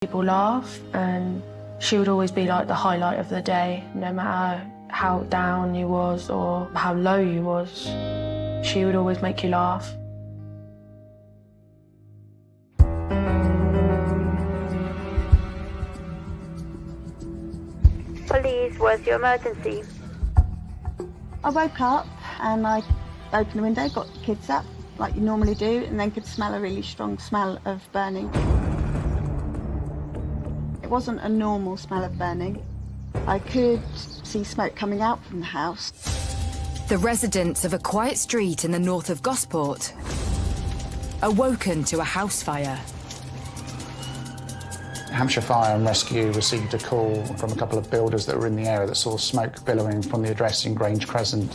People laugh, and she would always be like the highlight of the day, no matter how down you was or how low you was. She would always make you laugh. Police, where's your emergency? I woke up and I opened the window, got the kids up like you normally do, and then could smell a really strong smell of burning. It wasn't a normal smell of burning. I could see smoke coming out from the house. The residents of a quiet street in the north of Gosport are woken to a house fire. Hampshire Fire and Rescue received a call from a couple of builders that were in the area that saw smoke billowing from the address in Grange Crescent.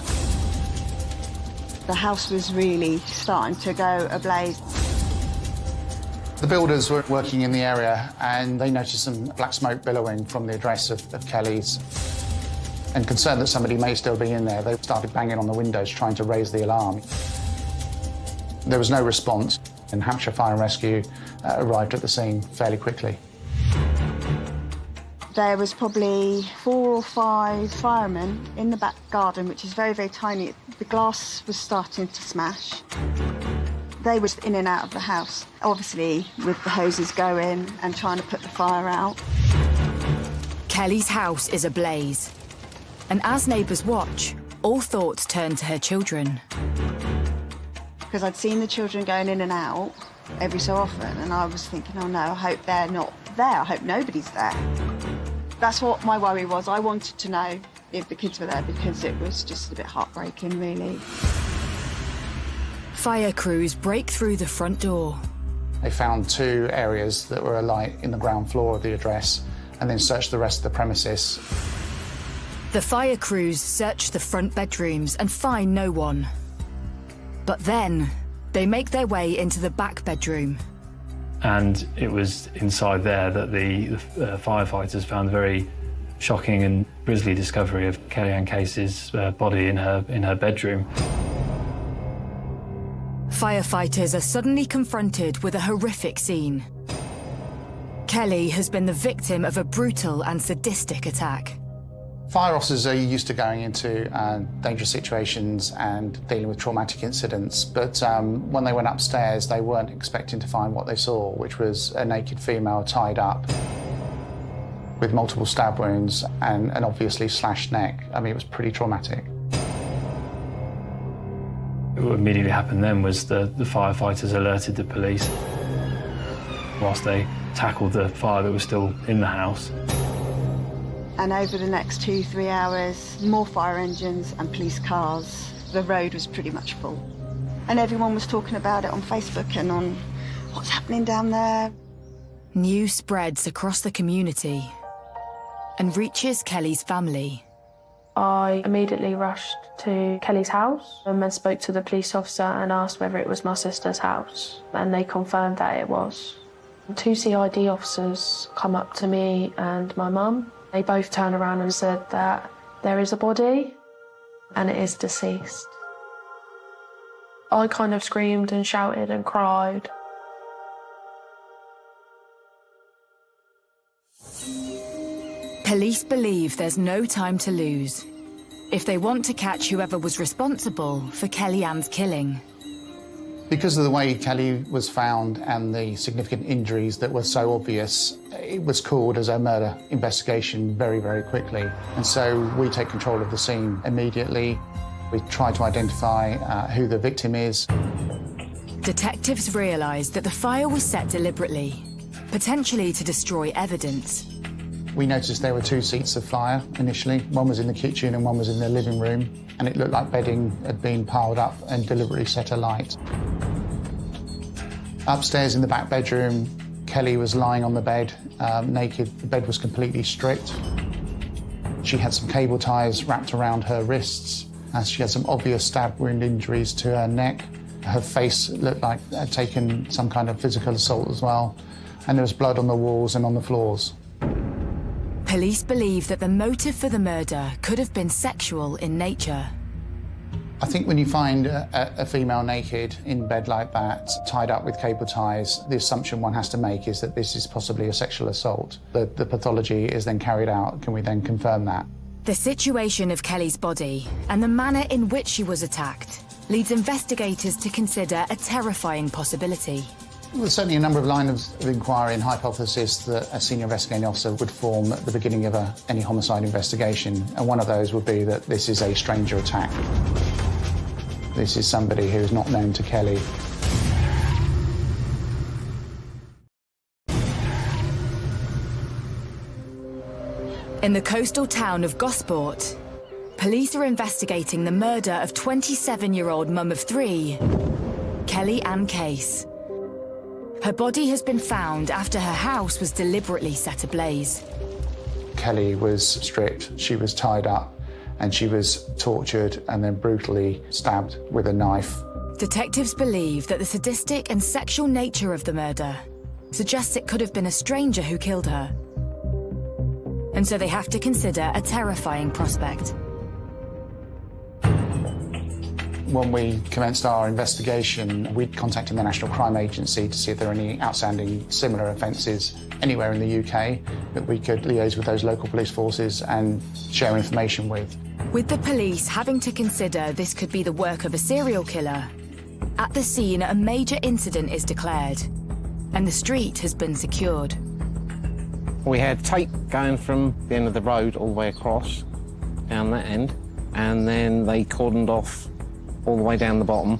The house was really starting to go ablaze. The builders were working in the area and they noticed some black smoke billowing from the address of Kelly's. And concerned that somebody may still be in there, they started banging on the windows trying to raise the alarm. There was no response, and Hampshire Fire and Rescue arrived at the scene fairly quickly. There was probably 4 or 5 firemen in the back garden, which is very, very tiny. The glass was starting to smash. They were in and out of the house, obviously with the hoses going and trying to put the fire out. Kelly's house is ablaze. And as neighbours watch, all thoughts turn to her children. Because I'd seen the children going in and out every so often, and I was thinking, oh no, I hope they're not there. I hope nobody's there. That's what my worry was. I wanted to know if the kids were there because it was just a bit heartbreaking, really. Fire crews break through the front door. They found 2 areas that were alight in the ground floor of the address and then searched the rest of the premises. The fire crews search the front bedrooms and find no one. But then, they make their way into the back bedroom. And it was inside there that the firefighters found a very shocking and grisly discovery of Kellyanne Case's body in her bedroom. Firefighters are suddenly confronted with a horrific scene. Kelly has been the victim of a brutal and sadistic attack. Fire officers are used to going into dangerous situations and dealing with traumatic incidents, but when they went upstairs, they weren't expecting to find what they saw, which was a naked female tied up with multiple stab wounds and an obviously slashed neck. I mean, it was pretty traumatic. What immediately happened then was the firefighters alerted the police whilst they tackled the fire that was still in the house. And over the next 2-3 hours, more fire engines and police cars. The road was pretty much full. And everyone was talking about it on Facebook and on what's happening down there. News spreads across the community and reaches Kelly's family. I immediately rushed to Kelly's house and spoke to the police officer and asked whether it was my sister's house, and they confirmed that it was. 2 CID officers come up to me and my mum. They both turned around and said that there is a body and it is deceased. I kind of screamed and shouted and cried. Police believe there's no time to lose if they want to catch whoever was responsible for Kellyanne's killing. Because of the way Kelly was found and the significant injuries that were so obvious, it was called as a murder investigation very, very quickly. And so we take control of the scene immediately. We try to identify who the victim is. Detectives realised that the fire was set deliberately, potentially to destroy evidence. We noticed there were 2 seats of fire initially. One was in the kitchen and one was in the living room, and it looked like bedding had been piled up and deliberately set alight. Upstairs in the back bedroom, Kelly was lying on the bed, naked. The bed was completely stripped. She had some cable ties wrapped around her wrists, and she had some obvious stab wound injuries to her neck. Her face looked like it had taken some kind of physical assault as well, and there was blood on the walls and on the floors. Police believe that the motive for the murder could have been sexual in nature. I think when you find a female naked in bed like that, tied up with cable ties, the assumption one has to make is that this is possibly a sexual assault. The pathology is then carried out. Can we then confirm that? The situation of Kelly's body and the manner in which she was attacked leads investigators to consider a terrifying possibility. There's certainly a number of lines of inquiry and hypothesis that a senior investigating officer would form at the beginning of any homicide investigation, and one of those would be that this is a stranger attack. This is somebody who is not known to Kelly. In the coastal town of Gosport, police are investigating the murder of 27-year-old mum of three, Kelly Ann Case. Her body has been found after her house was deliberately set ablaze. Kelly was stripped, she was tied up, and she was tortured and then brutally stabbed with a knife. Detectives believe that the sadistic and sexual nature of the murder suggests it could have been a stranger who killed her. And so they have to consider a terrifying prospect. When we commenced our investigation, we contacted the National Crime Agency to see if there are any outstanding similar offences anywhere in the UK that we could liaise with those local police forces and share information with. With the police having to consider this could be the work of a serial killer, at the scene a major incident is declared, and the street has been secured. We had tape going from the end of the road all the way across, down that end, and then they cordoned off all the way down the bottom,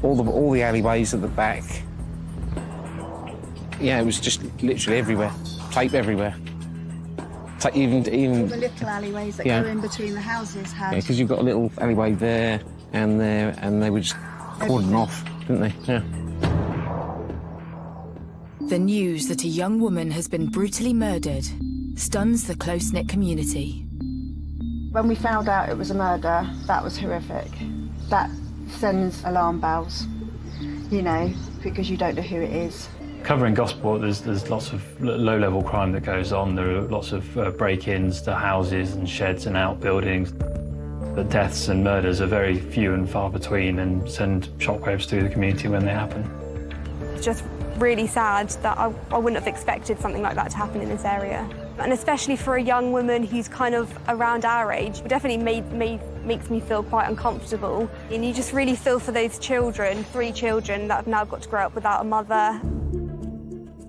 all the alleyways at the back. Yeah, it was just literally everywhere, tape everywhere. Even The little alleyways that go in between the houses had... Yeah, because you've got a little alleyway there, and they were just cordoned off, didn't they? Yeah. The news that a young woman has been brutally murdered stuns the close-knit community. When we found out it was a murder, that was horrific. That sends alarm bells, you know, because you don't know who it is. Covering Gosport, there's lots of low-level crime that goes on. There are lots of break-ins to houses and sheds and outbuildings. But deaths and murders are very few and far between and send shockwaves through the community when they happen. It's just really sad that I wouldn't have expected something like that to happen in this area. And especially for a young woman who's kind of around our age, it definitely makes me feel quite uncomfortable. And you just really feel for those children, 3 children that have now got to grow up without a mother.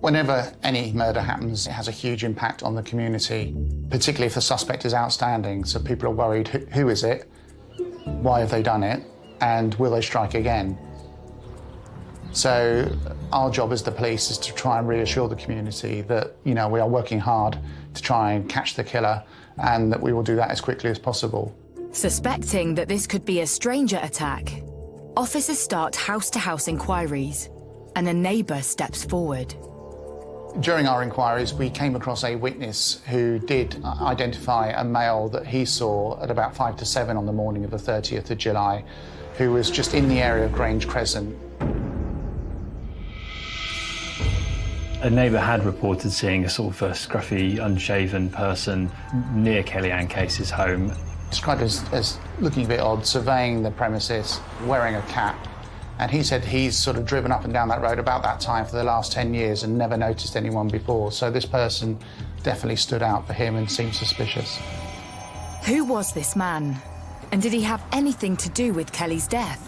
Whenever any murder happens, it has a huge impact on the community, particularly if the suspect is outstanding. So people are worried, who is it? Why have they done it? And will they strike again? So our job as the police is to try and reassure the community that, you know, we are working hard to try and catch the killer and that we will do that as quickly as possible. Suspecting that this could be a stranger attack, officers start house-to-house inquiries, and a neighbour steps forward. During our inquiries, we came across a witness who did identify a male that he saw at about 5 to 7 on the morning of the 30th of July, who was just in the area of Grange Crescent. A neighbour had reported seeing a sort of a scruffy, unshaven person near Kelly Ann Case's home. Described as looking a bit odd, surveying the premises, wearing a cap. And he said he's sort of driven up and down that road about that time for the last 10 years and never noticed anyone before. So this person definitely stood out for him and seemed suspicious. Who was this man? And did he have anything to do with Kelly's death?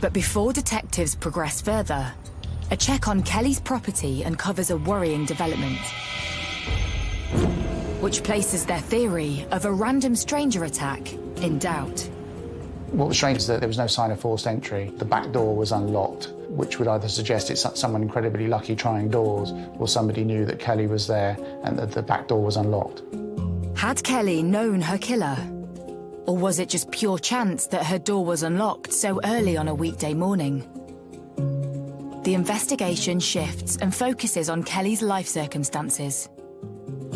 But before detectives progress further, a check on Kelly's property uncovers a worrying development, which places their theory of a random stranger attack in doubt. What was strange is that there was no sign of forced entry. The back door was unlocked, which would either suggest it's someone incredibly lucky trying doors, or somebody knew that Kelly was there and that the back door was unlocked. Had Kelly known her killer? Or was it just pure chance that her door was unlocked so early on a weekday morning? The investigation shifts and focuses on Kelly's life circumstances.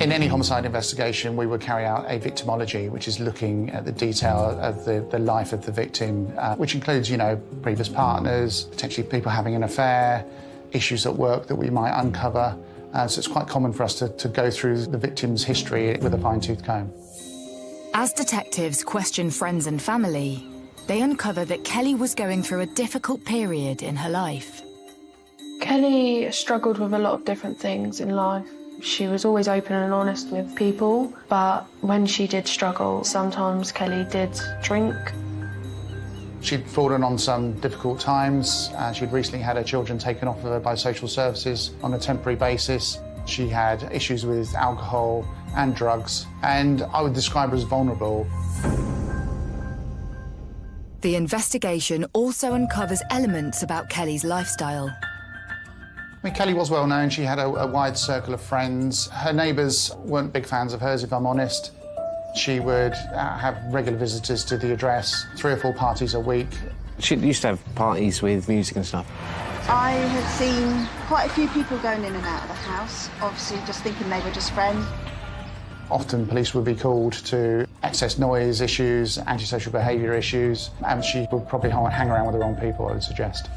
In any homicide investigation, we would carry out a victimology, which is looking at the detail of the life of the victim, which includes, you know, previous partners, potentially people having an affair, issues at work that we might uncover. So it's quite common for us to go through the victim's history with a fine-tooth comb. As detectives question friends and family, they uncover that Kelly was going through a difficult period in her life. Kelly struggled with a lot of different things in life. She was always open and honest with people, but when she did struggle, sometimes Kelly did drink. She'd fallen on some difficult times. She'd recently had her children taken off of her by social services on a temporary basis. She had issues with alcohol and drugs, and I would describe her as vulnerable. The investigation also uncovers elements about Kelly's lifestyle. I mean, Kelly was well known. She had a wide circle of friends. Her neighbours weren't big fans of hers, if I'm honest. She would have regular visitors to the address, 3 or 4 parties a week. She used to have parties with music and stuff. I had seen quite a few people going in and out of the house, obviously just thinking they were just friends. Often police would be called to excess noise issues, antisocial behaviour issues, and she would probably hang around with the wrong people, I would suggest.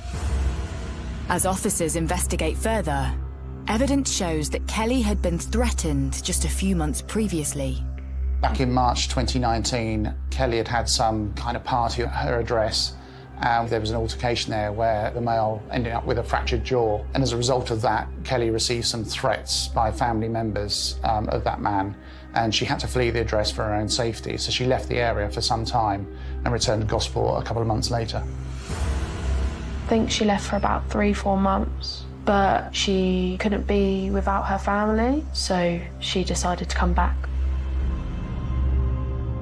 As officers investigate further, evidence shows that Kelly had been threatened just a few months previously. Back in March 2019, Kelly had had some kind of party at her address. There was an altercation there where the male ended up with a fractured jaw. And as a result of that, Kelly received some threats by family members of that man. And she had to flee the address for her own safety. So she left the area for some time and returned to Gosport a couple of months later. I think she left for about 3-4 months, but she couldn't be without her family, so she decided to come back.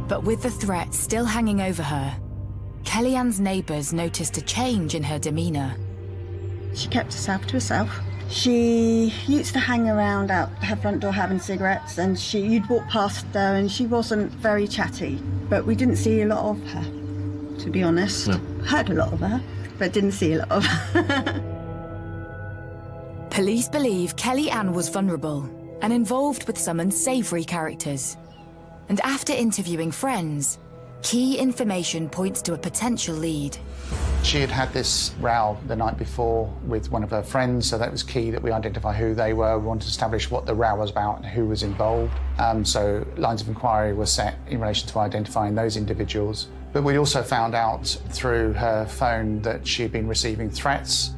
But with the threat still hanging over her, Kellyanne's neighbours noticed a change in her demeanour. She kept herself to herself. She used to hang around out her front door having cigarettes, and you'd walk past her and she wasn't very chatty, but we didn't see a lot of her, to be honest. No. Heard a lot of her, but didn't see a lot of her. Police believe Kellyanne was vulnerable and involved with some unsavoury characters. And after interviewing friends, key information points to a potential lead. She had had this row the night before with one of her friends, so that was key that we identify who they were. We wanted to establish what the row was about and who was involved. So lines of inquiry were set in relation to identifying those individuals. But we also found out through her phone that she'd been receiving threats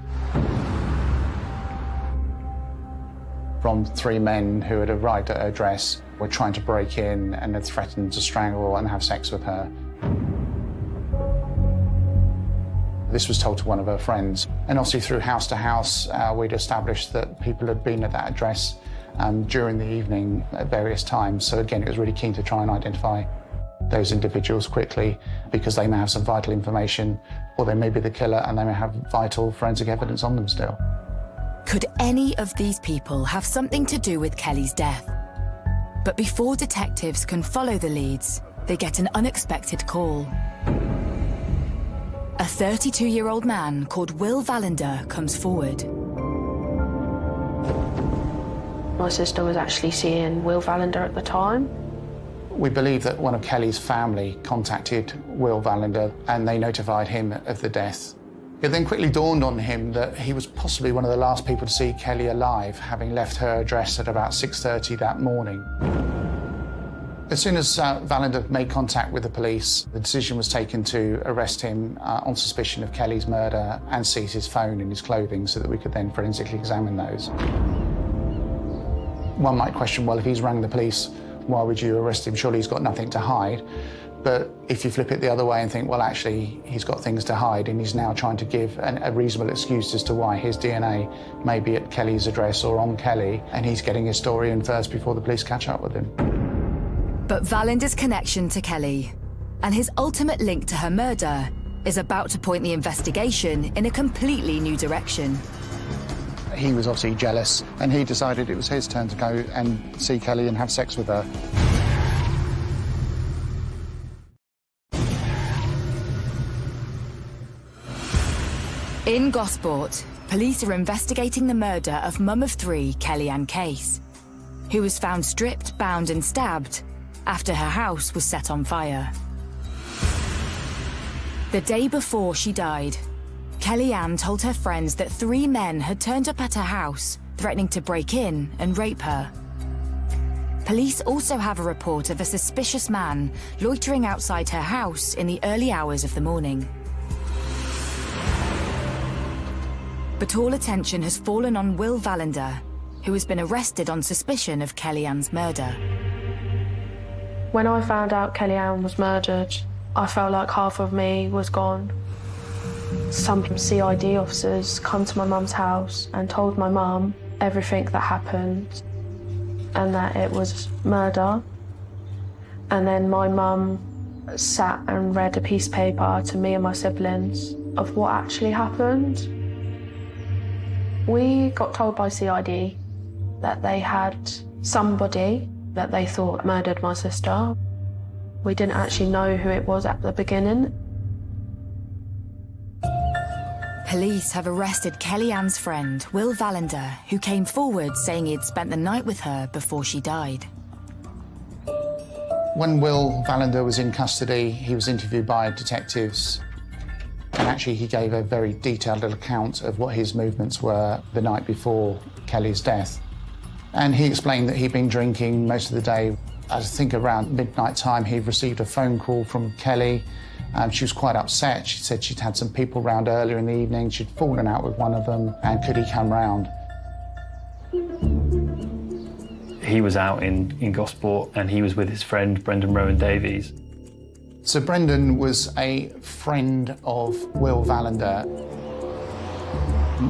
from 3 men who had arrived at her address, were trying to break in and had threatened to strangle and have sex with her. This was told to one of her friends. And obviously through house to house, we'd established that people had been at that address during the evening at various times. So again, it was really keen to try and identify those individuals quickly, because they may have some vital information, or they may be the killer and they may have vital forensic evidence on them still. Could any of these people have something to do with Kelly's death? But before detectives can follow the leads, they get an unexpected call. A 32-year-old man called Will Valander comes forward. My sister was actually seeing Will Valander at the time. We believe that one of Kelly's family contacted Will Valander and they notified him of the death. It then quickly dawned on him that he was possibly one of the last people to see Kelly alive, having left her address at about 6:30 that morning. As soon as Valander made contact with the police, the decision was taken to arrest him on suspicion of Kelly's murder and seize his phone and his clothing so that we could then forensically examine those. One might question, well, if he's rang the police, why would you arrest him? Surely he's got nothing to hide. But if you flip it the other way and think, well, actually, he's got things to hide and he's now trying to give a reasonable excuse as to why his DNA may be at Kelly's address or on Kelly, and he's getting his story in first before the police catch up with him. But Valander's connection to Kelly and his ultimate link to her murder is about to point the investigation in a completely new direction. He was obviously jealous, and he decided it was his turn to go and see Kelly and have sex with her. In Gosport, police are investigating the murder of mum of 3, Kellyanne Case, who was found stripped, bound and stabbed after her house was set on fire. The day before she died, Kellyanne told her friends that 3 men had turned up at her house, threatening to break in and rape her. Police also have a report of a suspicious man loitering outside her house in the early hours of the morning. But all attention has fallen on Will Valander, who has been arrested on suspicion of Kellyanne's murder. When I found out Kellyanne was murdered, I felt like half of me was gone. Some CID officers come to my mum's house and told my mum everything that happened and that it was murder. And then my mum sat and read a piece of paper to me and my siblings of what actually happened. We got told by CID that they had somebody that they thought murdered my sister. We didn't actually know who it was at the beginning. Police have arrested Kellyanne's friend, Will Valander, who came forward saying he'd spent the night with her before she died. When Will Valander was in custody, he was interviewed by detectives, and actually he gave a very detailed account of what his movements were the night before Kelly's death. And he explained that he'd been drinking most of the day. I think around midnight time he'd received a phone call from Kelly. She was quite upset. She said she'd had some people round earlier in the evening. She'd fallen out with one of them, and could he come round? He was out in Gosport and he was with his friend Brendan Rowan Davies. So Brendan was a friend of Will Valander.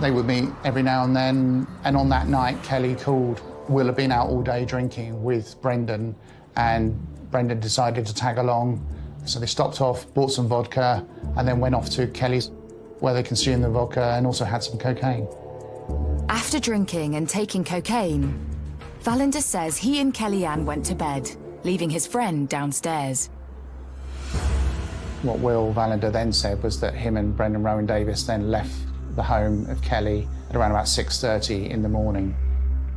They would meet every now and then, and on that night Kelly called. Will had been out all day drinking with Brendan, and Brendan decided to tag along. So they stopped off, bought some vodka, and then went off to Kelly's, where they consumed the vodka and also had some cocaine. After drinking and taking cocaine, Valander says he and Kellyanne went to bed, leaving his friend downstairs. What Will Valander then said was that him and Brendan Rowan Davies then left the home of Kelly at around about 6:30 in the morning.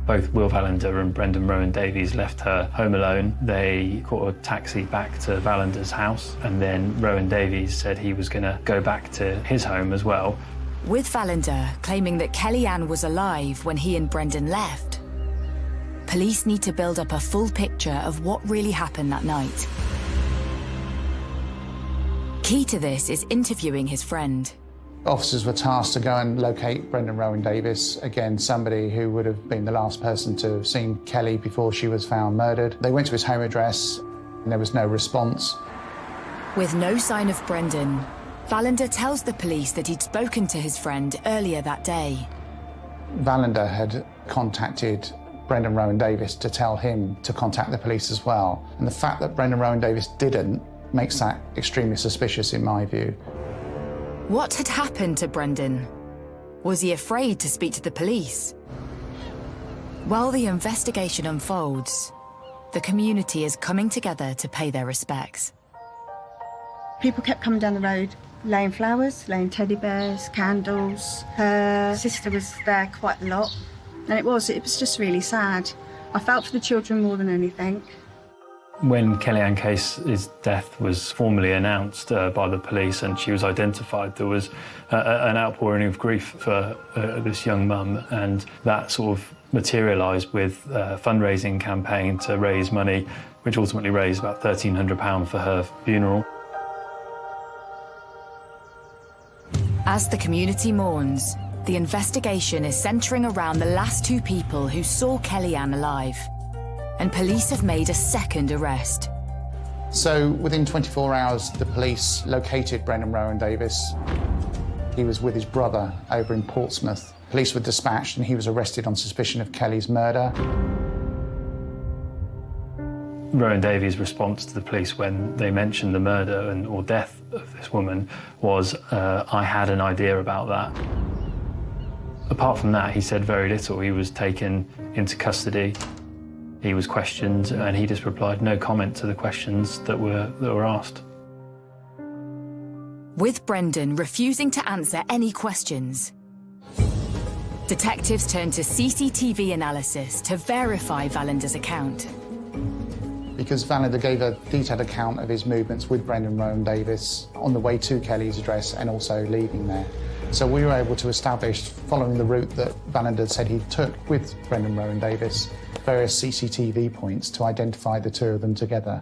Both Will Valander and Brendan Rowan Davies left her home alone. They caught a taxi back to Valander's house, and then Rowan Davies said he was going to go back to his home as well. With Valander claiming that Kellyanne was alive when he and Brendan left, police need to build up a full picture of what really happened that night. Key to this is interviewing his friend. Officers were tasked to go and locate Brendan Rowan Davies, again, somebody who would have been the last person to have seen Kelly before she was found murdered. They went to his home address and there was no response. With no sign of Brendan, Valander tells the police that he'd spoken to his friend earlier that day. Valander had contacted Brendan Rowan Davies to tell him to contact the police as well. And the fact that Brendan Rowan Davies didn't makes that extremely suspicious in my view. What had happened to Brendan? Was he afraid to speak to the police? While the investigation unfolds, the community is coming together to pay their respects. People kept coming down the road, laying flowers, laying teddy bears, candles. Her sister was there quite a lot, and it was just really sad. I felt for the children more than anything. When Kellyanne Case's death was formally announced by the police and she was identified, there was an outpouring of grief for this young mum, and that sort of materialised with a fundraising campaign to raise money, which ultimately raised about £1,300 for her funeral. As the community mourns, the investigation is centring around the last two people who saw Kellyanne alive, and police have made a second arrest. So within 24 hours, the police located Brendan Rowan Davies. He was with his brother over in Portsmouth. Police were dispatched and he was arrested on suspicion of Kelly's murder. Rowan Davies' response to the police when they mentioned the murder or death of this woman was, I had an idea about that. Apart from that, he said very little. He was taken into custody. He was questioned and he just replied no comment to the questions that were asked. With Brendan refusing to answer any questions, detectives turned to CCTV analysis to verify Valander's account. Because Valander gave a detailed account of his movements with Brendan Rowan Davies on the way to Kelly's address and also leaving there. So we were able to establish, following the route that Vallender said he took with Brendan Rowan Davis, various CCTV points to identify the two of them together.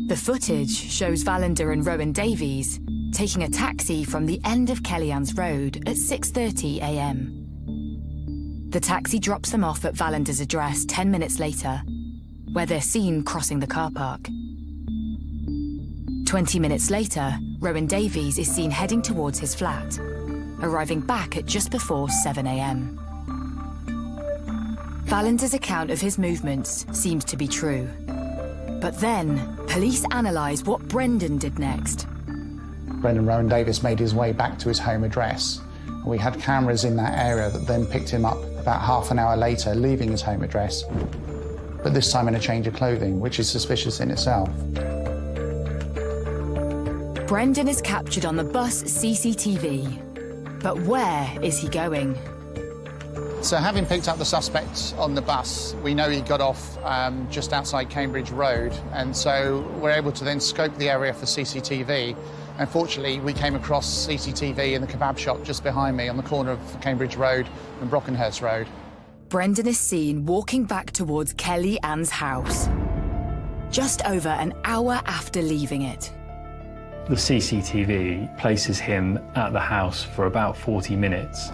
The footage shows Vallender and Rowan Davies taking a taxi from the end of Kellyanne's Road at 6:30 a.m. The taxi drops them off at Vallender's address 10 minutes later, where they're seen crossing the car park. 20 minutes later, Rowan Davies is seen heading towards his flat, arriving back at just before 7 a.m. Vallender's account of his movements seems to be true. But then, police analyse what Brendan did next. Brendan Rowan Davis made his way back to his home address. We had cameras in that area that then picked him up about half an hour later, leaving his home address, but this time in a change of clothing, which is suspicious in itself. Brendan is captured on the bus CCTV. But where is he going? So having picked up the suspect on the bus, we know he got off just outside Cambridge Road, and so we're able to then scope the area for CCTV. Unfortunately, we came across CCTV in the kebab shop just behind me on the corner of Cambridge Road and Brockenhurst Road. Brendan is seen walking back towards Kelly Ann's house, just over an hour after leaving it. The CCTV places him at the house for about 40 minutes.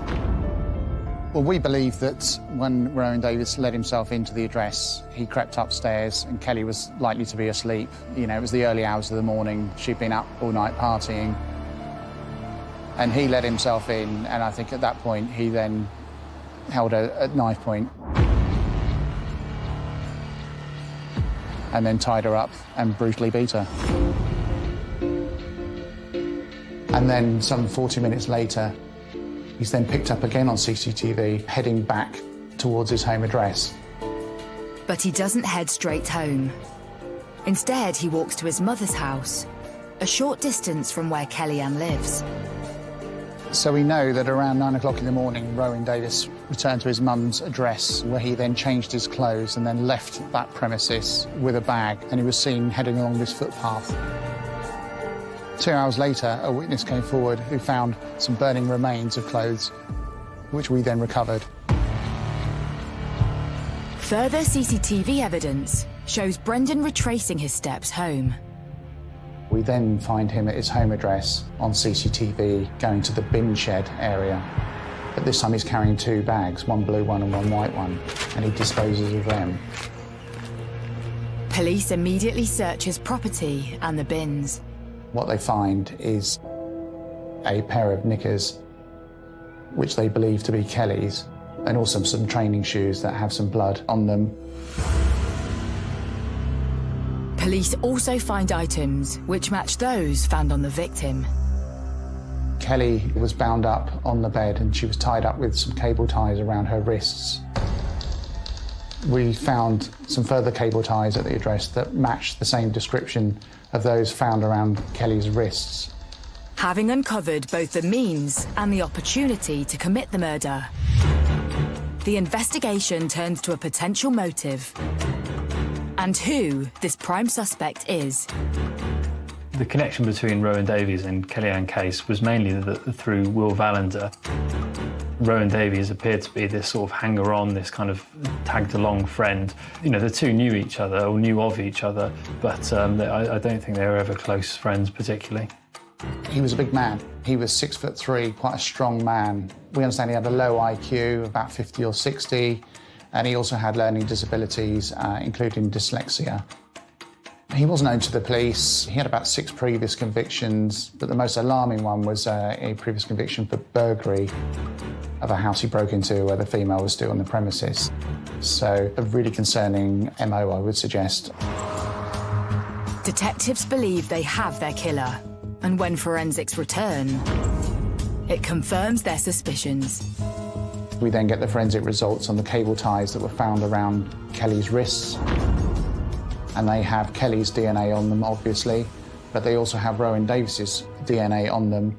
Well, we believe that when Rowan Davis led himself into the address, he crept upstairs and Kelly was likely to be asleep. You know, it was the early hours of the morning. She'd been up all night partying. And he let himself in, and I think at that point he then held a knife point and then tied her up and brutally beat her. And then some 40 minutes later, he's then picked up again on CCTV, heading back towards his home address. But he doesn't head straight home. Instead, he walks to his mother's house, a short distance from where Kellyanne lives. So we know that around 9 o'clock in the morning, Rowan Davis returned to his mum's address, where he then changed his clothes and then left that premises with a bag, and he was seen heading along this footpath. 2 hours later, a witness came forward who found some burning remains of clothes, which we then recovered. Further CCTV evidence shows Brendan retracing his steps home. We then find him at his home address on CCTV going to the bin shed area. But this time he's carrying two bags, one blue one and one white one, and he disposes of them. Police immediately search his property and the bins. What they find is a pair of knickers, which they believe to be Kelly's, and also some training shoes that have some blood on them. Police also find items which match those found on the victim. Kelly was bound up on the bed and she was tied up with some cable ties around her wrists. We found some further cable ties at the address that matched the same description of those found around Kelly's wrists. Having uncovered both the means and the opportunity to commit the murder, the investigation turns to a potential motive and who this prime suspect is. The connection between Rowan Davies and Kellyanne Case was mainly through Will Vallender. Rowan Davies appeared to be this sort of hanger-on, this kind of tagged-along friend. You know, the two knew each other, or knew of each other, but I don't think they were ever close friends particularly. He was a big man. He was 6'3", quite a strong man. We understand he had a low IQ, about 50 or 60, and he also had learning disabilities, including dyslexia. He was known to the police. He had about 6 previous convictions, but the most alarming one was a previous conviction for burglary of a house he broke into where the female was still on the premises. So a really concerning MO, I would suggest. Detectives believe they have their killer, and when forensics return, it confirms their suspicions. We then get the forensic results on the cable ties that were found around Kelly's wrists. And they have Kelly's DNA on them, obviously, but they also have Rowan Davis's DNA on them.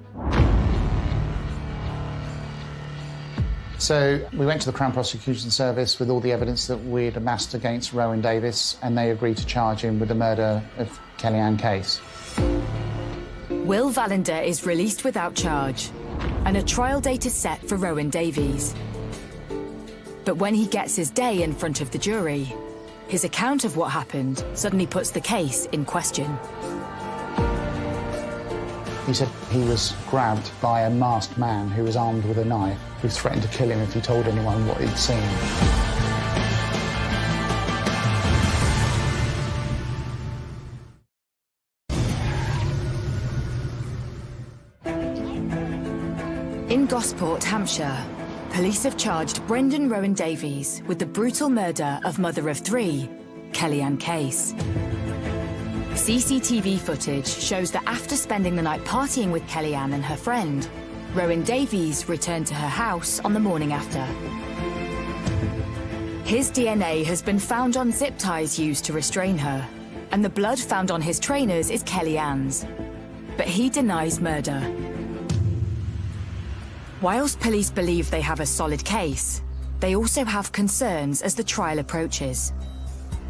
So we went to the Crown Prosecution Service with all the evidence that we'd amassed against Rowan Davis, and they agreed to charge him with the murder of Kellyanne Case. Will Vallender is released without charge, and a trial date is set for Rowan Davies. But when he gets his day in front of the jury, his account of what happened suddenly puts the case in question. He said he was grabbed by a masked man who was armed with a knife, who threatened to kill him if he told anyone what he'd seen. In Gosport, Hampshire, police have charged Brendan Rowan Davies with the brutal murder of mother of three, Kellyanne Case. CCTV footage shows that after spending the night partying with Kellyanne and her friend, Rowan Davies returned to her house on the morning after. His DNA has been found on zip ties used to restrain her, and the blood found on his trainers is Kellyanne's. But he denies murder. Whilst police believe they have a solid case, they also have concerns as the trial approaches.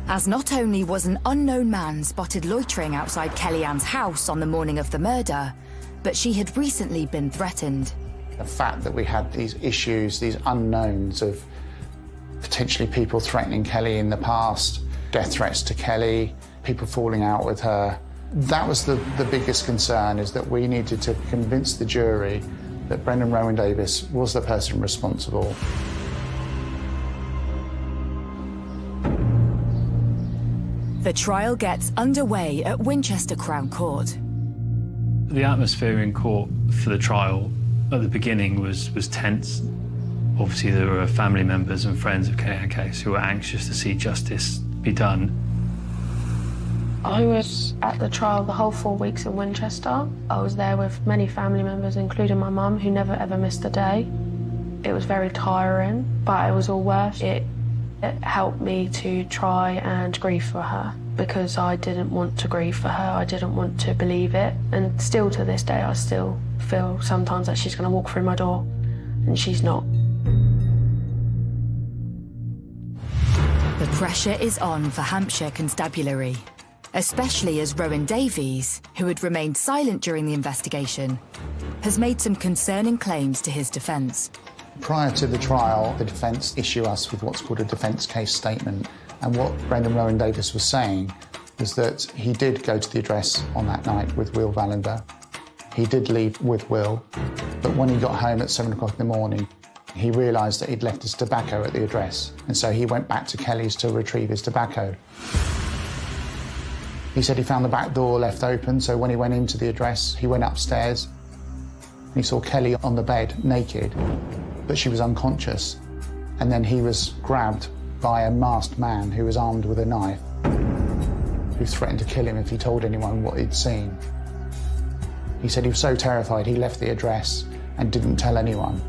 As not only was an unknown man spotted loitering outside Kellyanne's house on the morning of the murder, but she had recently been threatened. The fact that we had these issues, these unknowns of potentially people threatening Kelly in the past, death threats to Kelly, people falling out with her, that was the biggest concern, is that we needed to convince the jury that Brendan Rowan Davies was the person responsible. The trial gets underway at Winchester Crown Court. The atmosphere in court for the trial at the beginning was tense. Obviously, there were family members and friends of Kellyanne Case who were anxious to see justice be done. I was at the trial the whole 4 weeks in Winchester. I was there with many family members, including my mum, who never ever missed a day. It was very tiring, but it was all worth it. It helped me to try and grieve for her, because I didn't want to grieve for her. I didn't want to believe it. And still to this day, I still feel sometimes that she's going to walk through my door, and she's not. The pressure is on for Hampshire Constabulary, especially as Rowan Davies, who had remained silent during the investigation, has made some concerning claims to his defence. Prior to the trial, the defence issue us with what's called a defence case statement. And what Brendan Rowan Davies was saying was that he did go to the address on that night with Will Vallender. He did leave with Will, but when he got home at 7 o'clock in the morning, he realised that he'd left his tobacco at the address. And so he went back to Kelly's to retrieve his tobacco. He said he found the back door left open, so when he went into the address, he went upstairs. He saw Kelly on the bed, naked, but she was unconscious. And then he was grabbed by a masked man who was armed with a knife, who threatened to kill him if he told anyone what he'd seen. He said he was so terrified he left the address and didn't tell anyone.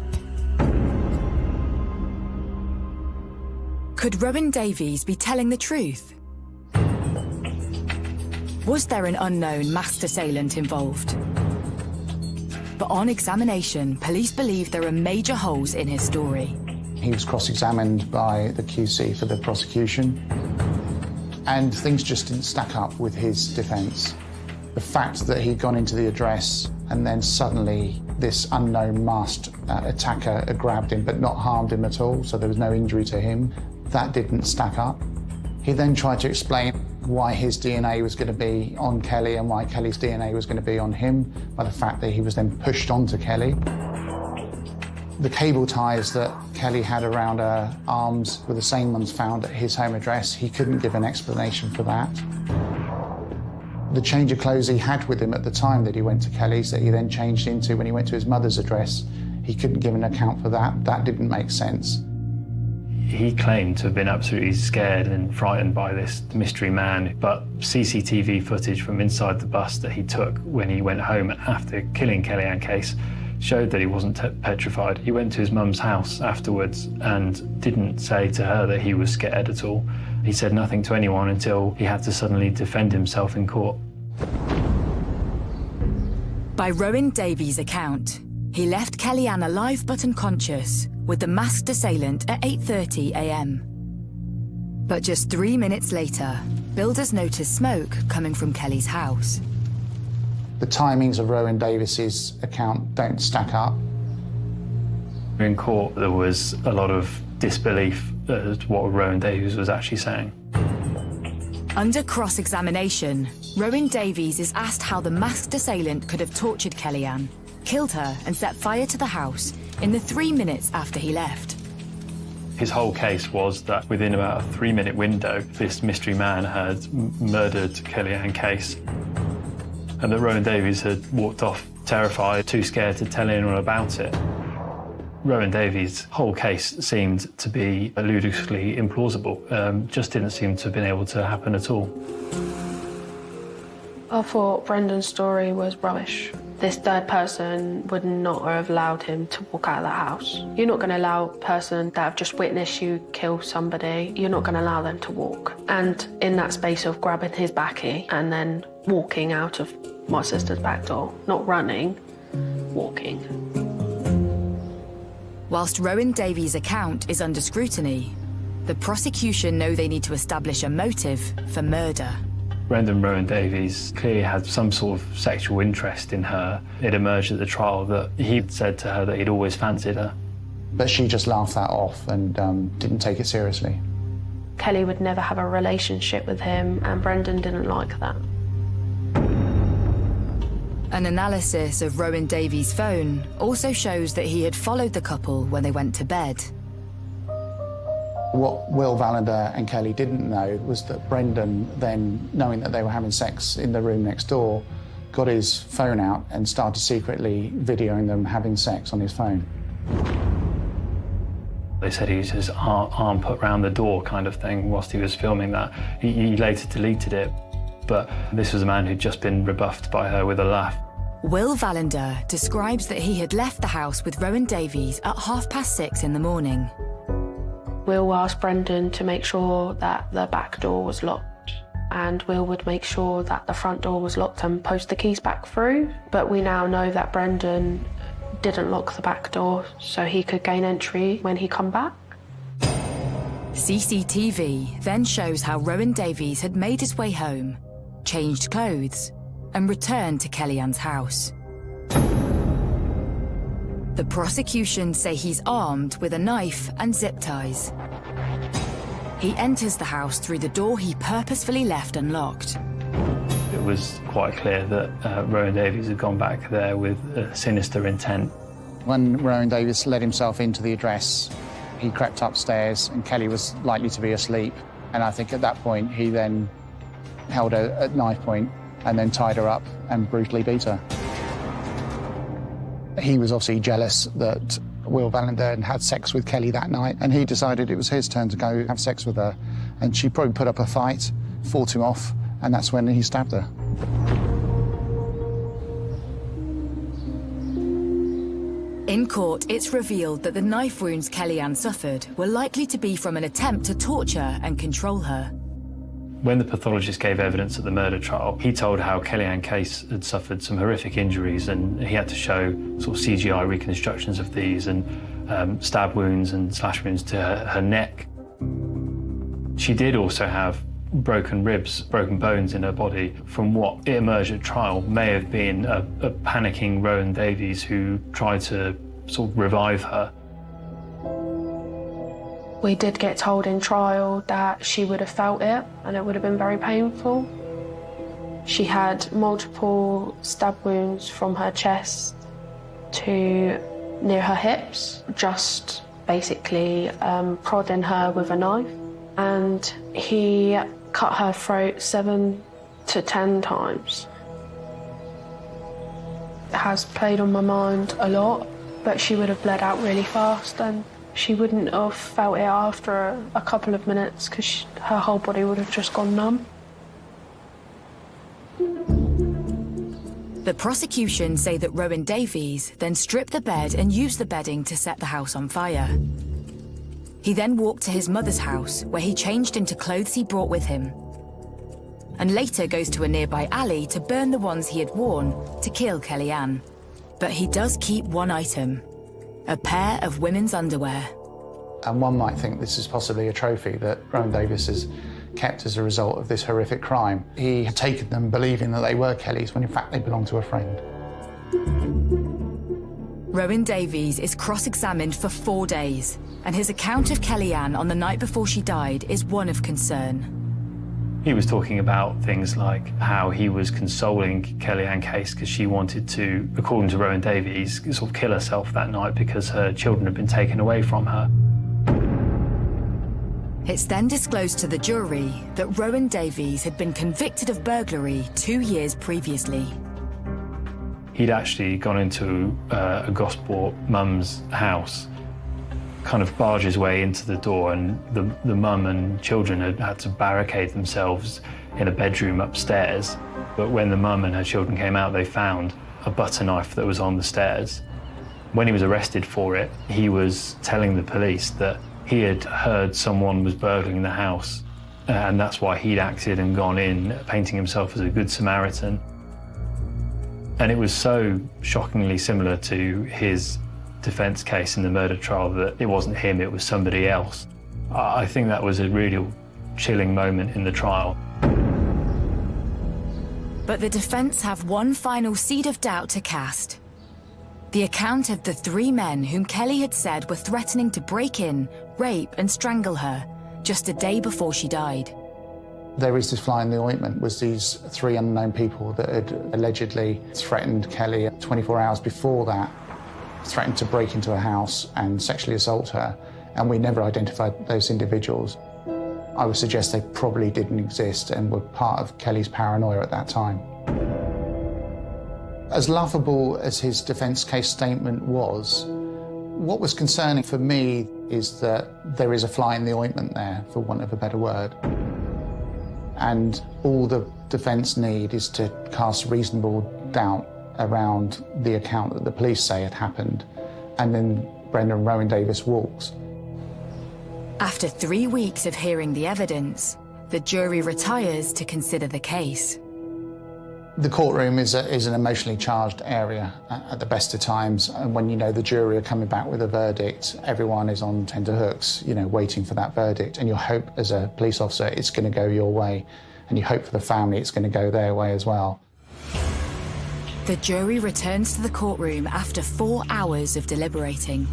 Could Rowan Davies be telling the truth? Was there an unknown masked assailant involved? But on examination, police believe there are major holes in his story. He was cross-examined by the QC for the prosecution, and things just didn't stack up with his defence. The fact that he'd gone into the address and then suddenly this unknown masked attacker had grabbed him but not harmed him at all, so there was no injury to him, that didn't stack up. He then tried to explain why his DNA was going to be on Kelly and why Kelly's DNA was going to be on him by the fact that he was then pushed onto Kelly. The cable ties that Kelly had around her arms were the same ones found at his home address. He couldn't give an explanation for that. The change of clothes he had with him at the time that he went to Kelly's that he then changed into when he went to his mother's address, he couldn't give an account for that. That didn't make sense. He claimed to have been absolutely scared and frightened by this mystery man, but CCTV footage from inside the bus that he took when he went home after killing Kellyanne Case showed that he wasn't petrified. He went to his mum's house afterwards and didn't say to her that he was scared at all. He said nothing to anyone until he had to suddenly defend himself in court. By Rowan Davies' account, he left Kellyanne alive but unconscious with the masked assailant at 8:30 a.m. But just 3 minutes later, builders noticed smoke coming from Kelly's house. The timings of Rowan Davies's account don't stack up. In court, there was a lot of disbelief as to what Rowan Davies was actually saying. Under cross-examination, Rowan Davies is asked how the masked assailant could have tortured Kellyanne, killed her and set fire to the house in the 3 minutes after he left. His whole case was that within about a 3-minute window, this mystery man had murdered Kellyanne Case, and that Rowan Davies had walked off terrified, too scared to tell anyone about it. Rowan Davies' whole case seemed to be ludicrously implausible, just didn't seem to have been able to happen at all. I thought Brendan's story was rubbish. This third person would not have allowed him to walk out of the house. You're not going to allow a person that have just witnessed you kill somebody, you're not going to allow them to walk. And in that space of grabbing his backy and then walking out of my sister's back door, not running, walking. Whilst Rowan Davies' account is under scrutiny, the prosecution know they need to establish a motive for murder. Brendan Rowan Davies clearly had some sort of sexual interest in her. It emerged at the trial that he'd said to her that he'd always fancied her. But she just laughed that off and didn't take it seriously. Kelly would never have a relationship with him, and Brendan didn't like that. An analysis of Rowan Davies' phone also shows that he had followed the couple when they went to bed. What Will Valander and Kelly didn't know was that Brendan then, knowing that they were having sex in the room next door, got his phone out and started secretly videoing them having sex on his phone. They said he used his arm put round the door kind of thing whilst he was filming that. He later deleted it, but this was a man who'd just been rebuffed by her with a laugh. Will Valander describes that he had left the house with Rowan Davies at 6:30 in the morning. Will asked Brendan to make sure that the back door was locked, and Will would make sure that the front door was locked and post the keys back through. But we now know that Brendan didn't lock the back door, so he could gain entry when he come back. CCTV then shows how Rowan Davies had made his way home, changed clothes, and returned to Kellyanne's house. The prosecution say he's armed with a knife and zip ties. He enters the house through the door he purposefully left unlocked. It was quite clear that Rowan Davies had gone back there with a sinister intent. When Rowan Davies let himself into the address, he crept upstairs and Kelly was likely to be asleep. And I think at that point, he then held her at knife point and then tied her up and brutally beat her. He was obviously jealous that Will Valander had sex with Kelly that night, and he decided it was his turn to go have sex with her. And she probably put up a fight, fought him off, and that's when he stabbed her. In court, it's revealed that the knife wounds Kellyanne suffered were likely to be from an attempt to torture and control her. When the pathologist gave evidence at the murder trial, he told how Kellyanne Case had suffered some horrific injuries, and he had to show sort of CGI reconstructions of these and stab wounds and slash wounds to her neck. She did also have broken ribs, broken bones in her body. From what it emerged at trial, may have been a panicking Rowan Davies who tried to sort of revive her. We did get told in trial that she would have felt it and it would have been very painful. She had multiple stab wounds from her chest to near her hips, just basically prodding her with a knife. And he cut her throat 7 to 10 times. It has played on my mind a lot, but she would have bled out really fast and she wouldn't have felt it after a couple of minutes because her whole body would have just gone numb. The prosecution say that Rowan Davies then stripped the bed and used the bedding to set the house on fire. He then walked to his mother's house, where he changed into clothes he brought with him, and later goes to a nearby alley to burn the ones he had worn to kill Kellyanne. But he does keep one item, a pair of women's underwear. And one might think this is possibly a trophy that Rowan Davies has kept as a result of this horrific crime. He had taken them believing that they were Kelly's when in fact they belonged to a friend. Rowan Davies is cross-examined for 4 days, and his account of Kellyanne on the night before she died is one of concern. He was talking about things like how he was consoling Kellyanne Case because she wanted to, according to Rowan Davies, sort of kill herself that night because her children had been taken away from her. It's then disclosed to the jury that Rowan Davies had been convicted of burglary 2 years previously. He'd actually gone into a Gosport mum's house, kind of barged his way into the door, and the mum and children had to barricade themselves in a bedroom upstairs. But when the mum and her children came out, they found a butter knife that was on the stairs. When he was arrested for it, he was telling the police that he had heard someone was burgling the house, and that's why he'd acted and gone in, painting himself as a good Samaritan. And it was so shockingly similar to his defence case in the murder trial that it wasn't him, it was somebody else. I think that was a really chilling moment in the trial. But the defence have one final seed of doubt to cast. The account of the 3 men whom Kelly had said were threatening to break in, rape and strangle her just a day before she died. There is this fly in the ointment, was these 3 unknown people that had allegedly threatened Kelly 24 hours before that, threatened to break into her house and sexually assault her, and we never identified those individuals. I would suggest they probably didn't exist and were part of Kelly's paranoia at that time. As laughable as his defence case statement was, what was concerning for me is that there is a fly in the ointment there, for want of a better word. And all the defence need is to cast reasonable doubt around the account that the police say had happened, and then Brendan Rowan Davies walks. After 3 weeks of hearing the evidence, the jury retires to consider the case. The courtroom is an emotionally charged area at the best of times, and when you know the jury are coming back with a verdict, everyone is on tenterhooks, waiting for that verdict, and you hope as a police officer it's going to go your way, and you hope for the family it's going to go their way as well. The jury returns to the courtroom after 4 hours of deliberating.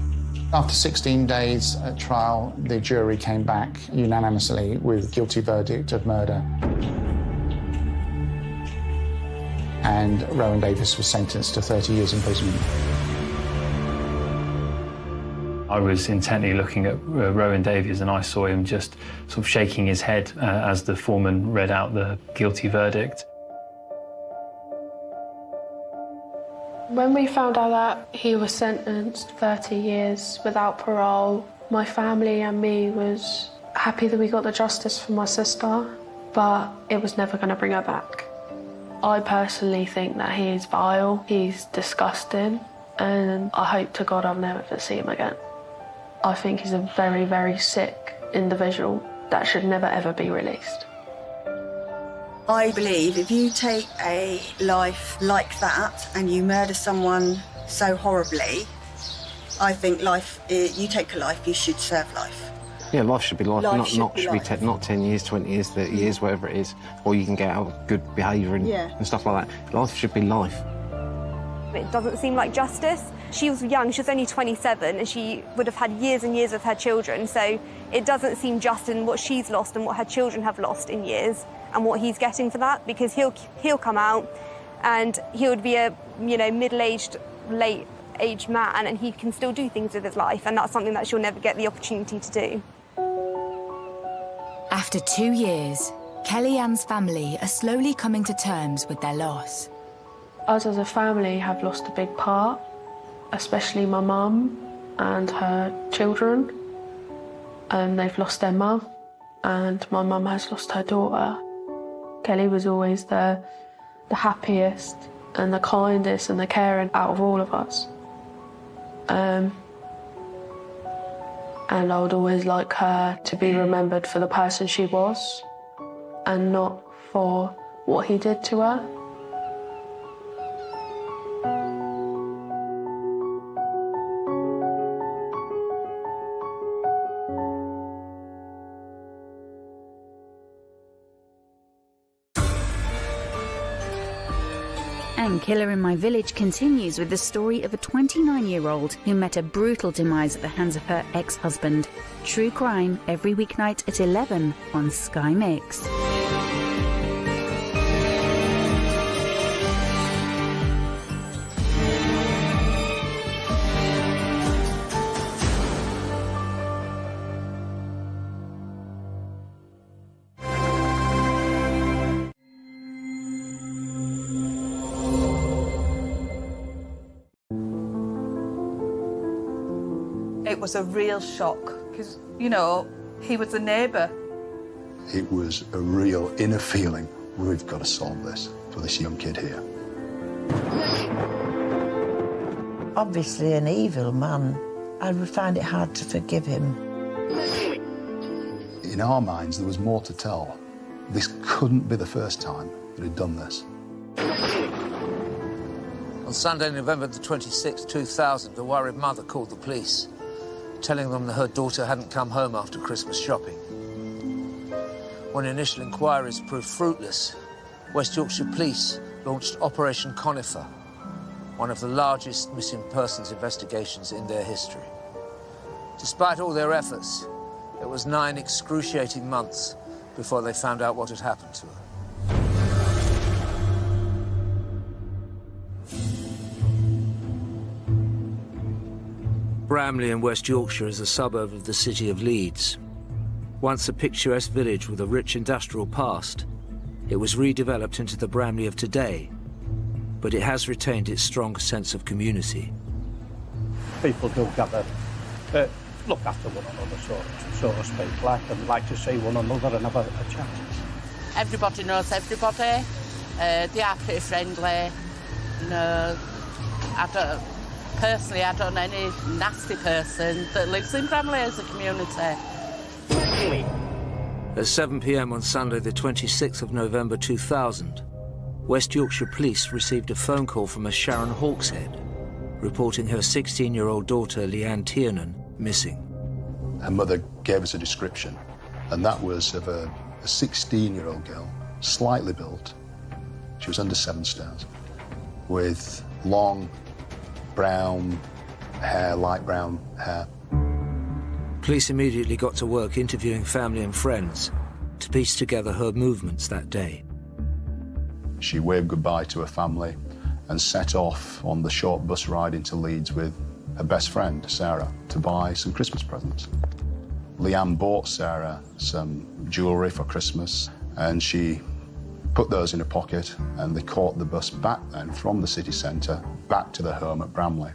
After 16 days at trial, the jury came back unanimously with a guilty verdict of murder. And Rowan Davies was sentenced to 30 years imprisonment. I was intently looking at Rowan Davies, and I saw him just sort of shaking his head as the foreman read out the guilty verdict. When we found out that he was sentenced 30 years without parole, my family and me was happy that we got the justice for my sister, but it was never going to bring her back. I personally think that he is vile, he's disgusting, and I hope to God I'll never see him again. I think he's a very, very sick individual that should never ever be released. I believe if you take a life like that and you murder someone so horribly, I think you take a life, you should serve life. Yeah, life should be life, Life not should be life. not 10 years, 20 years, 30 years, whatever it is, or you can get out of good behaviour and stuff like that. Life should be life. It doesn't seem like justice. She was young, she was only 27, and she would have had years and years of her children, so it doesn't seem just in what she's lost and what her children have lost in years and what he's getting for that, because he'll come out and he would be a middle-aged, late-aged man, and he can still do things with his life, and that's something that she'll never get the opportunity to do. After 2 years, Kellyanne's family are slowly coming to terms with their loss. Us as a family have lost a big part, especially my mum and her children. They've lost their mum, and my mum has lost her daughter. Kelly was always the happiest and the kindest and the caring out of all of us. And I would always like her to be remembered for the person she was and not for what he did to her. crime, Killer in My Village continues with the story of a 29-year-old who met a brutal demise at the hands of her ex-husband. True crime every weeknight at 11 on Sky Mix. It was a real shock because, you know, he was a neighbour. It was a real inner feeling, we've got to solve this for this young kid here. Obviously an evil man. I would find it hard to forgive him. In our minds, there was more to tell. This couldn't be the first time that he'd done this. On Sunday, November the 26th, 2000, a worried mother called the police, telling them that her daughter hadn't come home after Christmas shopping. When initial inquiries proved fruitless, West Yorkshire Police launched Operation Conifer, one of the largest missing persons investigations in their history. Despite all their efforts, it was 9 excruciating months before they found out what had happened to her. Bramley in West Yorkshire is a suburb of the city of Leeds. Once a picturesque village with a rich industrial past, it was redeveloped into the Bramley of today, but it has retained its strong sense of community. People do gather, look after one another, so to speak, like to see one another and have a chat. Everybody knows everybody. They are pretty friendly. You know, Personally, I don't know any nasty person that lives in Bramley as a community. At 7 p.m. on Sunday, the 26th of November 2000, West Yorkshire Police received a phone call from a Sharon Hawkshead, reporting her 16-year-old daughter, Leanne Tiernan, missing. Her mother gave us a description, and that was of a 16-year-old girl, slightly built. She was under 7 stones, with long, brown hair, light brown hair. Police immediately got to work interviewing family and friends to piece together her movements that day. She waved goodbye to her family and set off on the short bus ride into Leeds with her best friend, Sarah, to buy some Christmas presents. Leanne bought Sarah some jewellery for Christmas, and she put those in her pocket, and they caught the bus back then from the city centre back to their home at Bramley.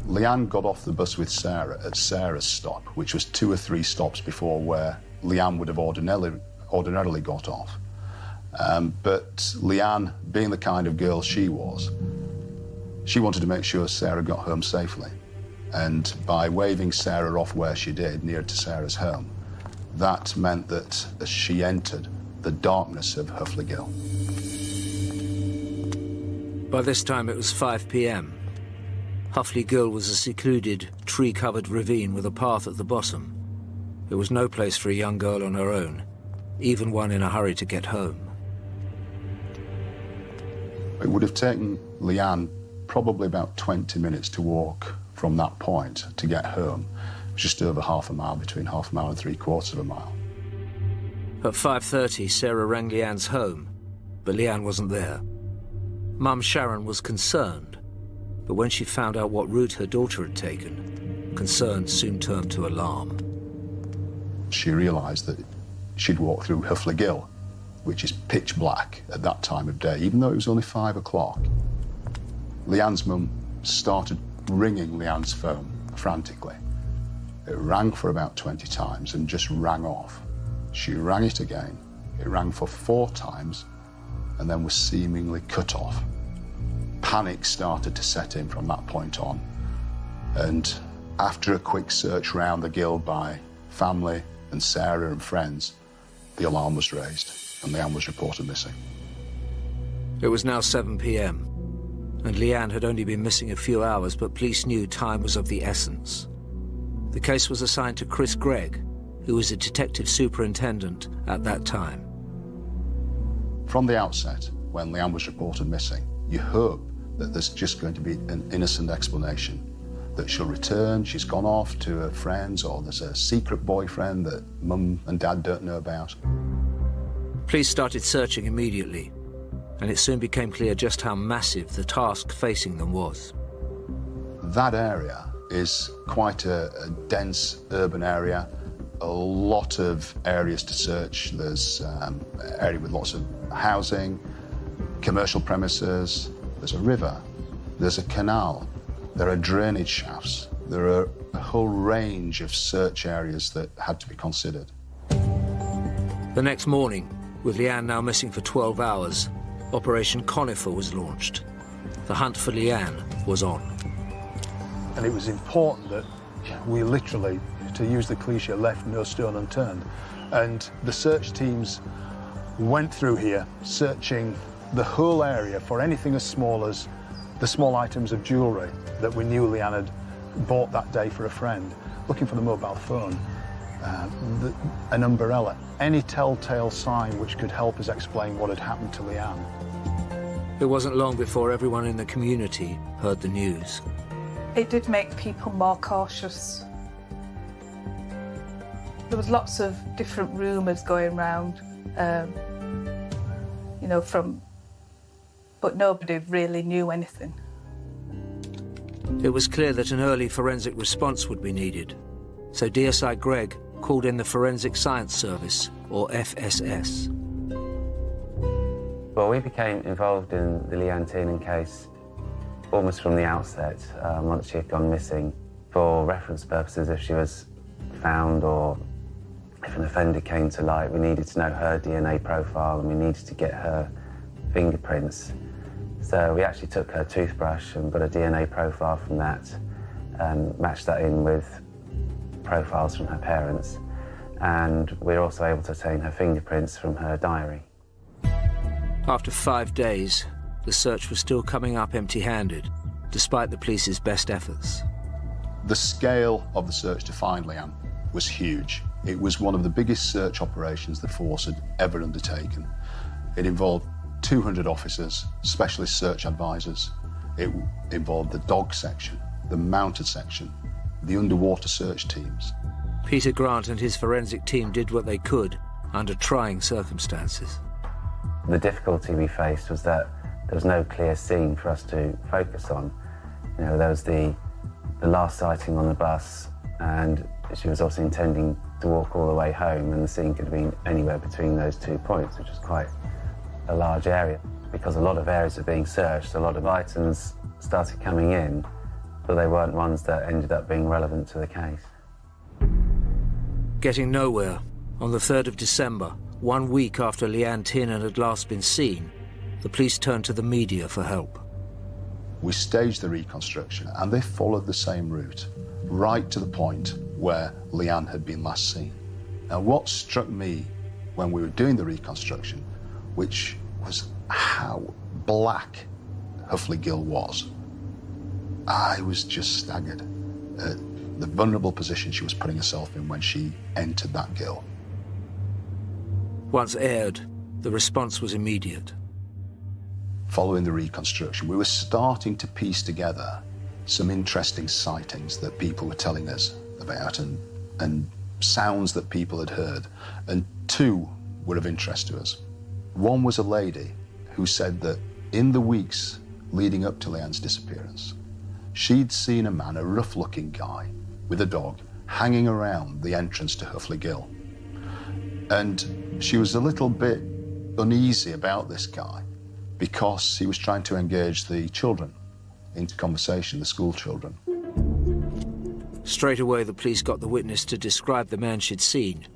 Leanne got off the bus with Sarah at Sarah's stop, which was 2 or 3 stops before where Leanne would have ordinarily got off. But Leanne, being the kind of girl she was, she wanted to make sure Sarah got home safely. And by waving Sarah off where she did, near to Sarah's home, that meant that as she entered the darkness of Huffley Gill. By this time, it was 5 p.m. Huffley Gill was a secluded, tree-covered ravine with a path at the bottom. There was no place for a young girl on her own, even one in a hurry to get home. It would have taken Leanne probably about 20 minutes to walk from that point to get home. Just over half a mile, between half a mile and 3/4 of a mile. At 5:30, Sarah rang Leanne's home, but Leanne wasn't there. Mum Sharon was concerned, but when she found out what route her daughter had taken, concern soon turned to alarm. She realised that she'd walked through Huffley Gill, which is pitch black at that time of day, even though it was only 5 o'clock. Leanne's mum started ringing Leanne's phone frantically. It rang for about 20 times and just rang off. She rang it again. It rang for 4 times and then was seemingly cut off. Panic started to set in from that point on. And after a quick search round the Gill by family and Sarah and friends, the alarm was raised and Leanne was reported missing. It was now 7 p.m. and Leanne had only been missing a few hours, but police knew time was of the essence. The case was assigned to Chris Gregg, who was a detective superintendent at that time. From the outset, when Leanne was reported missing, you hope that there's just going to be an innocent explanation, that she'll return, she's gone off to her friends, or there's a secret boyfriend that Mum and Dad don't know about. Police started searching immediately, and it soon became clear just how massive the task facing them was. That area is quite a dense urban area, a lot of areas to search. There's an area with lots of housing, commercial premises, there's a river, there's a canal, there are drainage shafts, there are a whole range of search areas that had to be considered. The next morning, with Leanne now missing for 12 hours, Operation Conifer was launched. The hunt for Leanne was on. And it was important that we literally, to use the cliche, left no stone unturned. And the search teams went through here, searching the whole area for anything as small as the small items of jewellery that we knew Leanne had bought that day for a friend, looking for the mobile phone, an umbrella, any telltale sign which could help us explain what had happened to Leanne. It wasn't long before everyone in the community heard the news. It did make people more cautious. There was lots of different rumours going round, you know, but nobody really knew anything. It was clear that an early forensic response would be needed, so DSI Greg called in the Forensic Science Service, or FSS. Well, we became involved in the Leanne Tiernan case almost from the outset, once she had gone missing. For reference purposes, if she was found or if an offender came to light, we needed to know her DNA profile and we needed to get her fingerprints. So we actually took her toothbrush and got a DNA profile from that and matched that in with profiles from her parents. And we were also able to obtain her fingerprints from her diary. After 5 days, the search was still coming up empty-handed, despite the police's best efforts. The scale of the search to find Leanne was huge. It was one of the biggest search operations the force had ever undertaken. It involved 200 officers, specialist search advisors. It involved the dog section, the mounted section, the underwater search teams. Peter Grant and his forensic team did what they could under trying circumstances. The difficulty we faced was that there was no clear scene for us to focus on. You know, there was the last sighting on the bus, and she was also intending to walk all the way home, and the scene could have been anywhere between those 2 points, which was quite a large area. Because a lot of areas were being searched, a lot of items started coming in, but they weren't ones that ended up being relevant to the case. Getting nowhere, on the 3rd of December, 1 week after Leanne Tiernan had last been seen, the police turned to the media for help. We staged the reconstruction and they followed the same route, right to the point where Leanne had been last seen. Now, what struck me when we were doing the reconstruction, which was how black Huffley Gill was, I was just staggered at the vulnerable position she was putting herself in when she entered that gill. Once aired, the response was immediate. Following the reconstruction, we were starting to piece together some interesting sightings that people were telling us about and sounds that people had heard, and 2 were of interest to us. One was a lady who said that in the weeks leading up to Leanne's disappearance, she'd seen a man, a rough-looking guy, with a dog, hanging around the entrance to Huffley Gill. And she was a little bit uneasy about this guy because he was trying to engage the children into conversation, the school children. Straight away, the police got the witness to describe the man she'd seen,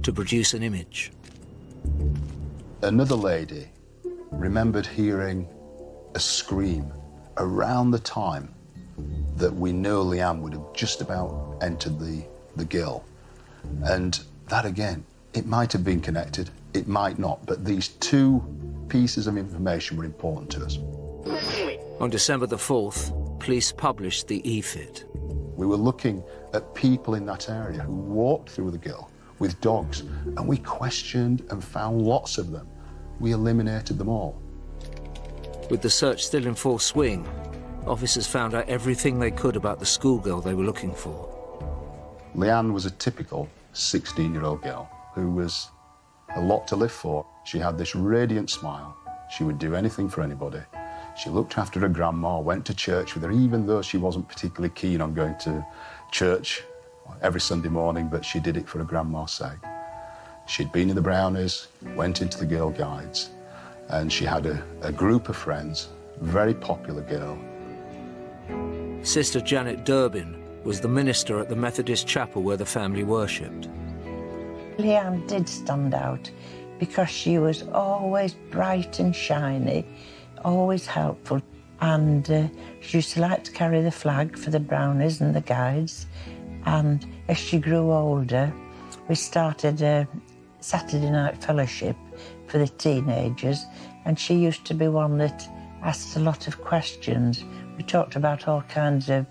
to produce an image. Another lady remembered hearing a scream around the time that we know Leanne would have just about entered the gill. And that again, it might have been connected, it might not, but these 2 pieces of information were important to us. On December the 4th, police published the EFIT. We were looking at people in that area who walked through the gill with dogs, and we questioned and found lots of them. We eliminated them all. With the search still in full swing, officers found out everything they could about the schoolgirl they were looking for. Leanne was a typical 16-year-old girl who was a lot to live for. She had this radiant smile. She would do anything for anybody. She looked after her grandma, went to church with her, even though she wasn't particularly keen on going to church every Sunday morning, but she did it for her grandma's sake. She'd been in the Brownies, went into the Girl Guides, and she had a group of friends, very popular girl. Sister Janet Durbin was the minister at the Methodist chapel where the family worshipped. Leanne did stand out because she was always bright and shiny, always helpful, and she used to like to carry the flag for the Brownies and the Guides. And as she grew older, we started a Saturday night fellowship for the teenagers, and she used to be one that asked a lot of questions. We talked about all kinds of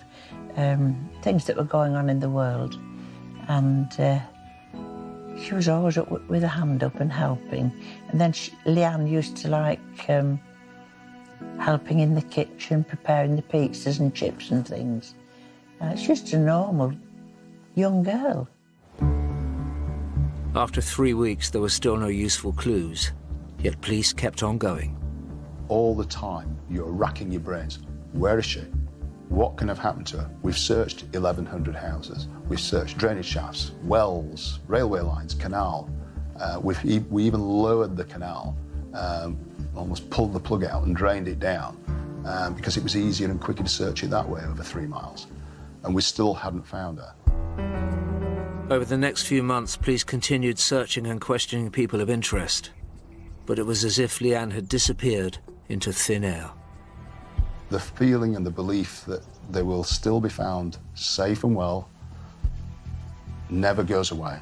things that were going on in the world, and she was always up with a hand up and helping. And then Leanne used to like helping in the kitchen, preparing the pizzas and chips and things. It's just a normal young girl. After 3 weeks, there were still no useful clues, yet police kept on going. All the time, you're racking your brains. Where is she? What can have happened to her? We've searched 1,100 houses. We've searched drainage shafts, wells, railway lines, canal. We even lowered the canal, almost pulled the plug out and drained it down because it was easier and quicker to search it that way over 3 miles. And we still hadn't found her. Over the next few months, police continued searching and questioning people of interest. But it was as if Leanne had disappeared into thin air. The feeling and the belief that they will still be found safe and well never goes away.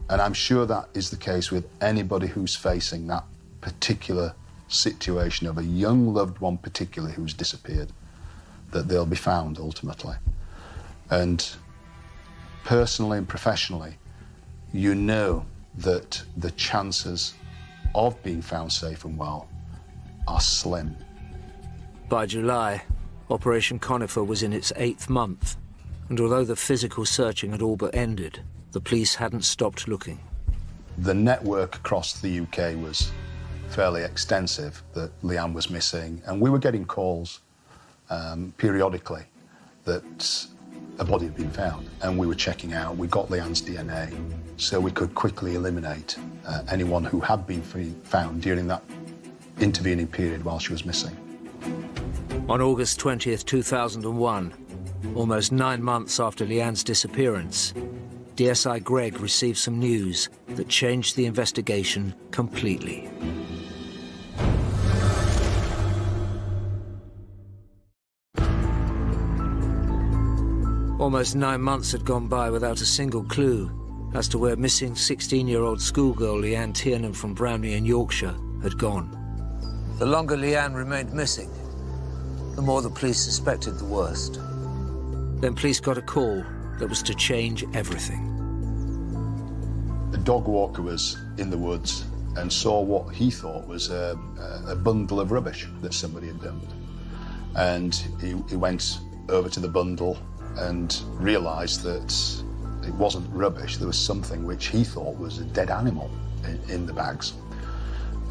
And I'm sure that is the case with anybody who's facing that particular situation of a young loved one particularly who's disappeared, that they'll be found ultimately. And personally and professionally, you know that the chances of being found safe and well are slim. By July, Operation Conifer was in its 8th month, and although the physical searching had all but ended, the police hadn't stopped looking. The network across the UK was fairly extensive that Leanne was missing, and we were getting calls periodically that a body had been found, and we were checking out. We got Leanne's DNA, so we could quickly eliminate anyone who had been found during that intervening period while she was missing. On August 20th, 2001, almost 9 months after Leanne's disappearance, DSI Greg received some news that changed the investigation completely. Almost 9 months had gone by without a single clue as to where missing 16-year-old schoolgirl Leanne Tiernan from Brownlee in Yorkshire had gone. The longer Leanne remained missing, the more the police suspected the worst. Then police got a call that was to change everything. A dog walker was in the woods and saw what he thought was a bundle of rubbish that somebody had dumped. And he went over to the bundle and realised that it wasn't rubbish. There was something which he thought was a dead animal in the bags.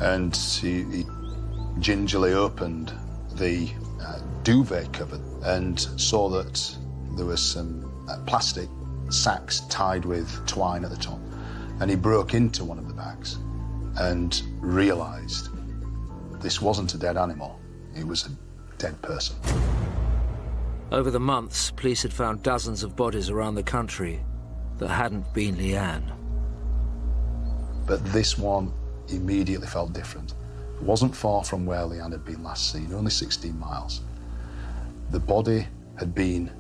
And he gingerly opened the duvet cupboard and saw that there was some plastic sacks tied with twine at the top. And he broke into one of the bags and realised this wasn't a dead animal, it was a dead person. Over the months, police had found dozens of bodies around the country that hadn't been Leanne. But this one immediately felt different. It wasn't far from where Leanne had been last seen, only 16 miles. The body had been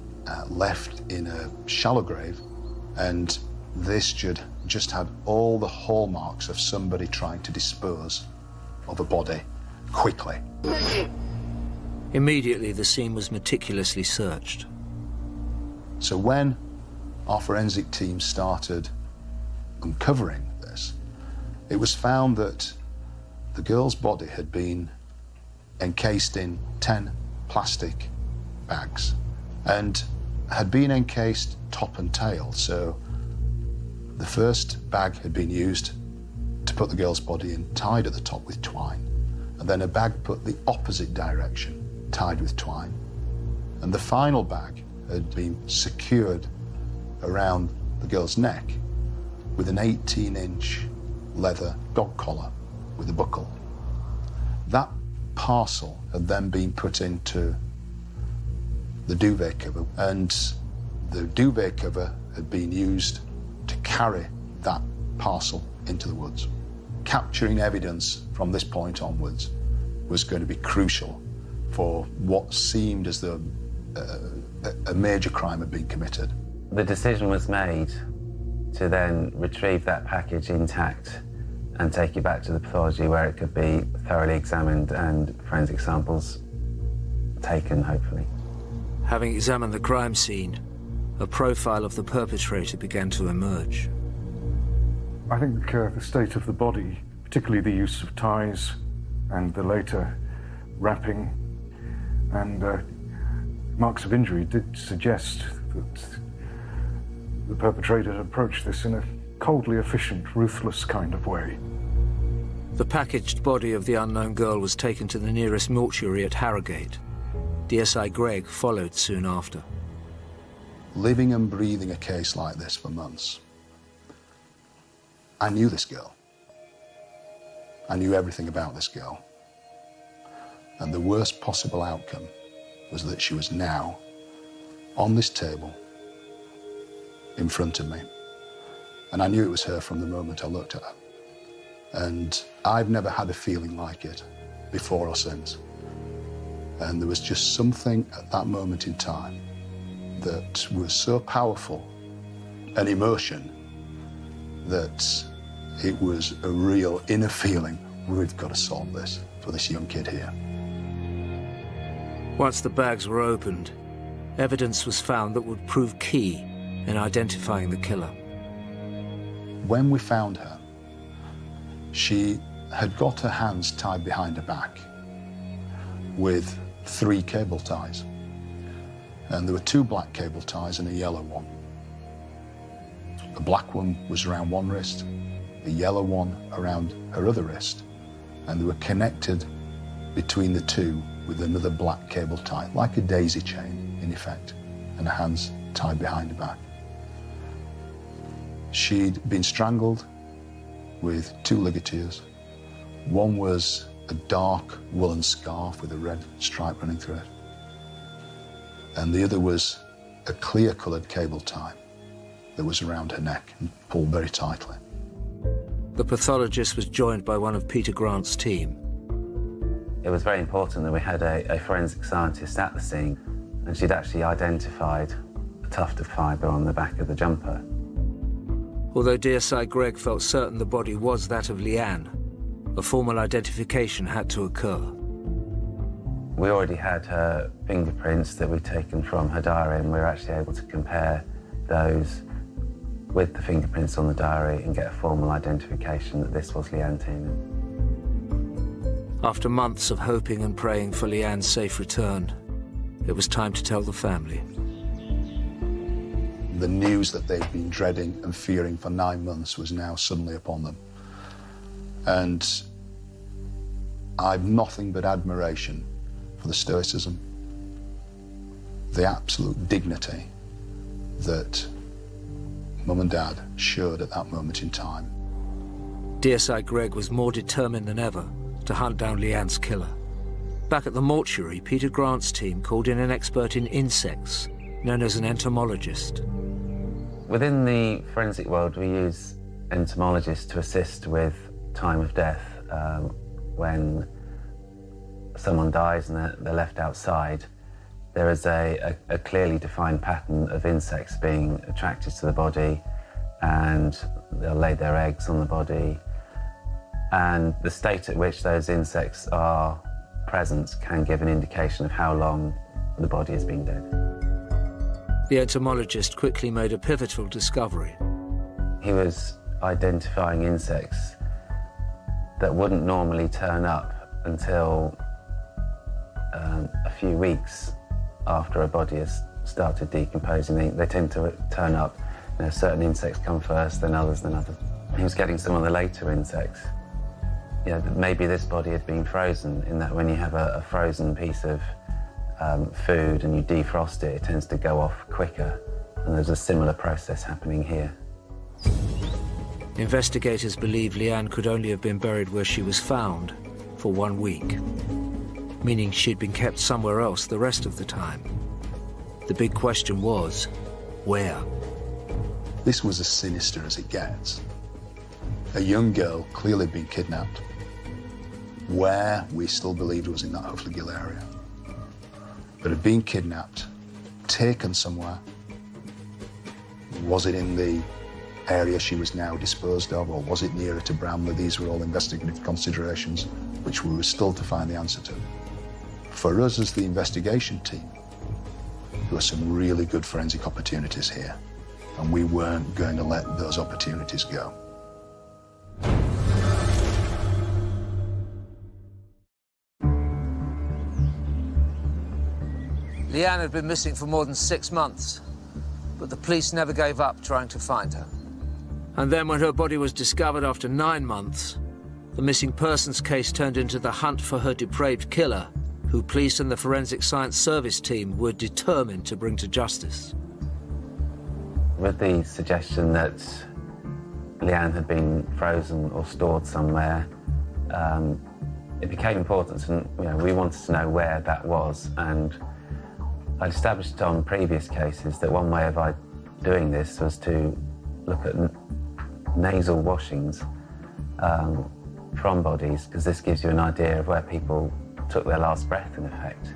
left in a shallow grave, and this just had all the hallmarks of somebody trying to dispose of a body quickly. Immediately, the scene was meticulously searched. So when our forensic team started uncovering this, it was found that the girl's body had been encased in 10 plastic bags and had been encased top and tail. So the first bag had been used to put the girl's body in, tied at the top with twine, and then a bag put the opposite direction, tied with twine. And the final bag had been secured around the girl's neck with an 18-inch leather dog collar with a buckle. That parcel had then been put into the duvet cover, and the duvet cover had been used to carry that parcel into the woods. Capturing evidence from this point onwards was going to be crucial for what seemed as though a major crime had been committed. The decision was made to then retrieve that package intact and take it back to the pathology where it could be thoroughly examined and forensic samples taken, hopefully. Having examined the crime scene, a profile of the perpetrator began to emerge. I think the state of the body, particularly the use of ties and the later wrapping and marks of injury, did suggest that the perpetrator had approached this in a coldly efficient, ruthless kind of way. The packaged body of the unknown girl was taken to the nearest mortuary at Harrogate. DSI Gregg followed soon after. Living and breathing a case like this for months, I knew this girl. I knew everything about this girl. And the worst possible outcome was that she was now on this table in front of me. And I knew it was her from the moment I looked at her. And I've never had a feeling like it before or since. And there was just something at that moment in time that was so powerful, an emotion, that it was a real inner feeling, we've got to solve this for this young kid here. Once the bags were opened, evidence was found that would prove key in identifying the killer. When we found her, she had got her hands tied behind her back with 3 cable ties. And there were 2 black cable ties and a yellow one. The black one was around one wrist, the yellow one around her other wrist, and they were connected between the 2 with another black cable tie, like a daisy chain, in effect, and her hands tied behind her back. She'd been strangled with 2 ligatures. One was a dark woolen scarf with a red stripe running through it. And the other was a clear-coloured cable tie that was around her neck and pulled very tightly. The pathologist was joined by one of Peter Grant's team. It was very important that we had a forensic scientist at the scene, and she'd actually identified a tuft of fibre on the back of the jumper. Although DSI Gregg felt certain the body was that of Leanne, a formal identification had to occur. We already had her fingerprints that we'd taken from her diary, and we were actually able to compare those with the fingerprints on the diary and get a formal identification that this was Leanne Tiernan. After months of hoping and praying for Leanne's safe return, it was time to tell the family. The news that they'd been dreading and fearing for 9 months was now suddenly upon them. And I've nothing but admiration for the stoicism, the absolute dignity that Mum and Dad showed at that moment in time. DSI Gregg was more determined than ever to hunt down Leanne's killer. Back at the mortuary, Peter Grant's team called in an expert in insects, known as an entomologist. Within the forensic world, we use entomologists to assist with time of death. When someone dies and they're left outside, there is a clearly defined pattern of insects being attracted to the body, and they'll lay their eggs on the body. And the state at which those insects are present can give an indication of how long the body has been dead. The entomologist quickly made a pivotal discovery. He was identifying insects that wouldn't normally turn up until a few weeks after a body has started decomposing. They tend to turn up. You know, certain insects come first, then others, then others. He was getting some of the later insects. You know, maybe this body had been frozen, in that when you have a frozen piece of food and you defrost it, it tends to go off quicker. And there's a similar process happening here. Investigators believe Leanne could only have been buried where she was found for 1 week, meaning she'd been kept somewhere else the rest of the time. The big question was, where? This was as sinister as it gets. A young girl clearly been kidnapped. Where, we still believed was in that Hufley Gill area. But had been kidnapped, taken somewhere. Was it in the area she was now disposed of, or was it nearer to Bramley? These were all investigative considerations which we were still to find the answer to. For us as the investigation team, there were some really good forensic opportunities here, and we weren't going to let those opportunities go. Leanne had been missing for more than 6 months, but the police never gave up trying to find her. And then when her body was discovered after 9 months, the missing persons case turned into the hunt for her depraved killer, who police and the Forensic Science Service team were determined to bring to justice. With the suggestion that Leanne had been frozen or stored somewhere, it became important, and we wanted to know where that was. And I'd established on previous cases that one way of doing this was to look at nasal washings from bodies, because this gives you an idea of where people took their last breath, in effect.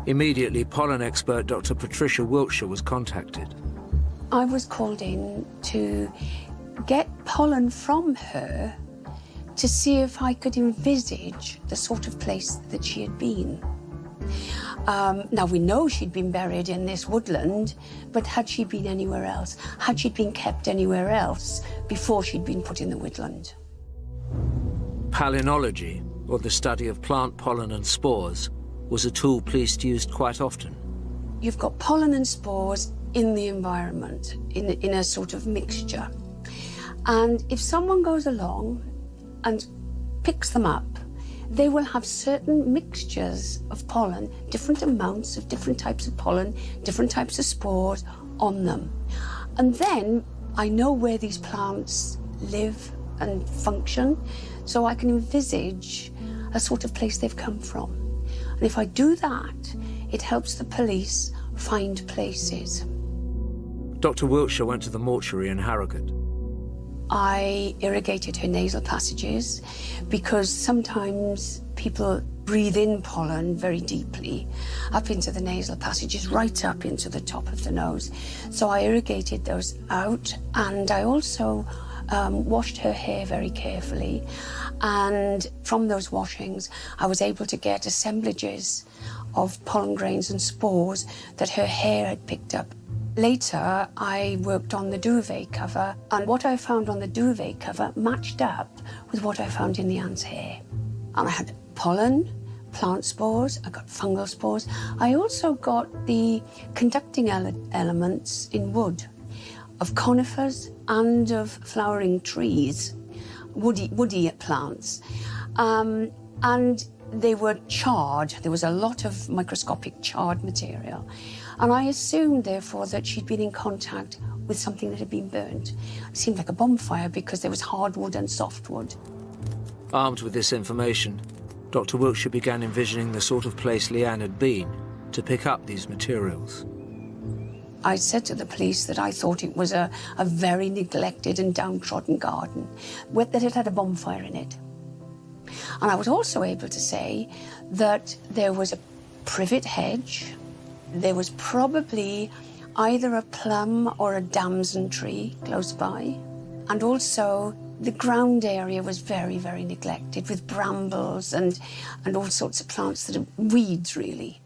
Immediately, pollen expert Dr. Patricia Wiltshire was contacted. I was called in to get pollen from her to see if I could envisage the sort of place that she had been. Now, we know she'd been buried in this woodland, but had she been anywhere else? Had she been kept anywhere else before she'd been put in the woodland? Palynology, or the study of plant pollen and spores, was a tool police used quite often. You've got pollen and spores in the environment, in a sort of mixture. And if someone goes along and picks them up, they will have certain mixtures of pollen, different amounts of different types of pollen, different types of spores on them. And then I know where these plants live and function, so I can envisage a sort of place they've come from. And if I do that, it helps the police find places. Dr. Wiltshire went to the mortuary in Harrogate. I irrigated her nasal passages because sometimes people breathe in pollen very deeply up into the nasal passages, right up into the top of the nose. So I irrigated those out, and I also washed her hair very carefully. And from those washings, I was able to get assemblages of pollen grains and spores that her hair had picked up. Later, I worked on the duvet cover, and what I found on the duvet cover matched up with what I found in the ant's hair. And I had pollen, plant spores, I got fungal spores. I also got the conducting elements in wood, of conifers and of flowering trees, woody plants. And they were charred. There was a lot of microscopic charred material. And I assumed, therefore, that she'd been in contact with something that had been burnt. It seemed like a bonfire because there was hardwood and softwood. Armed with this information, Dr. Wiltshire began envisioning the sort of place Leanne had been to pick up these materials. I said to the police that I thought it was a very neglected and downtrodden garden, that it had a bonfire in it. And I was also able to say that there was a privet hedge. There was probably either a plum or a damson tree close by. And also the ground area was very, very neglected, with brambles and all sorts of plants that are weeds, really.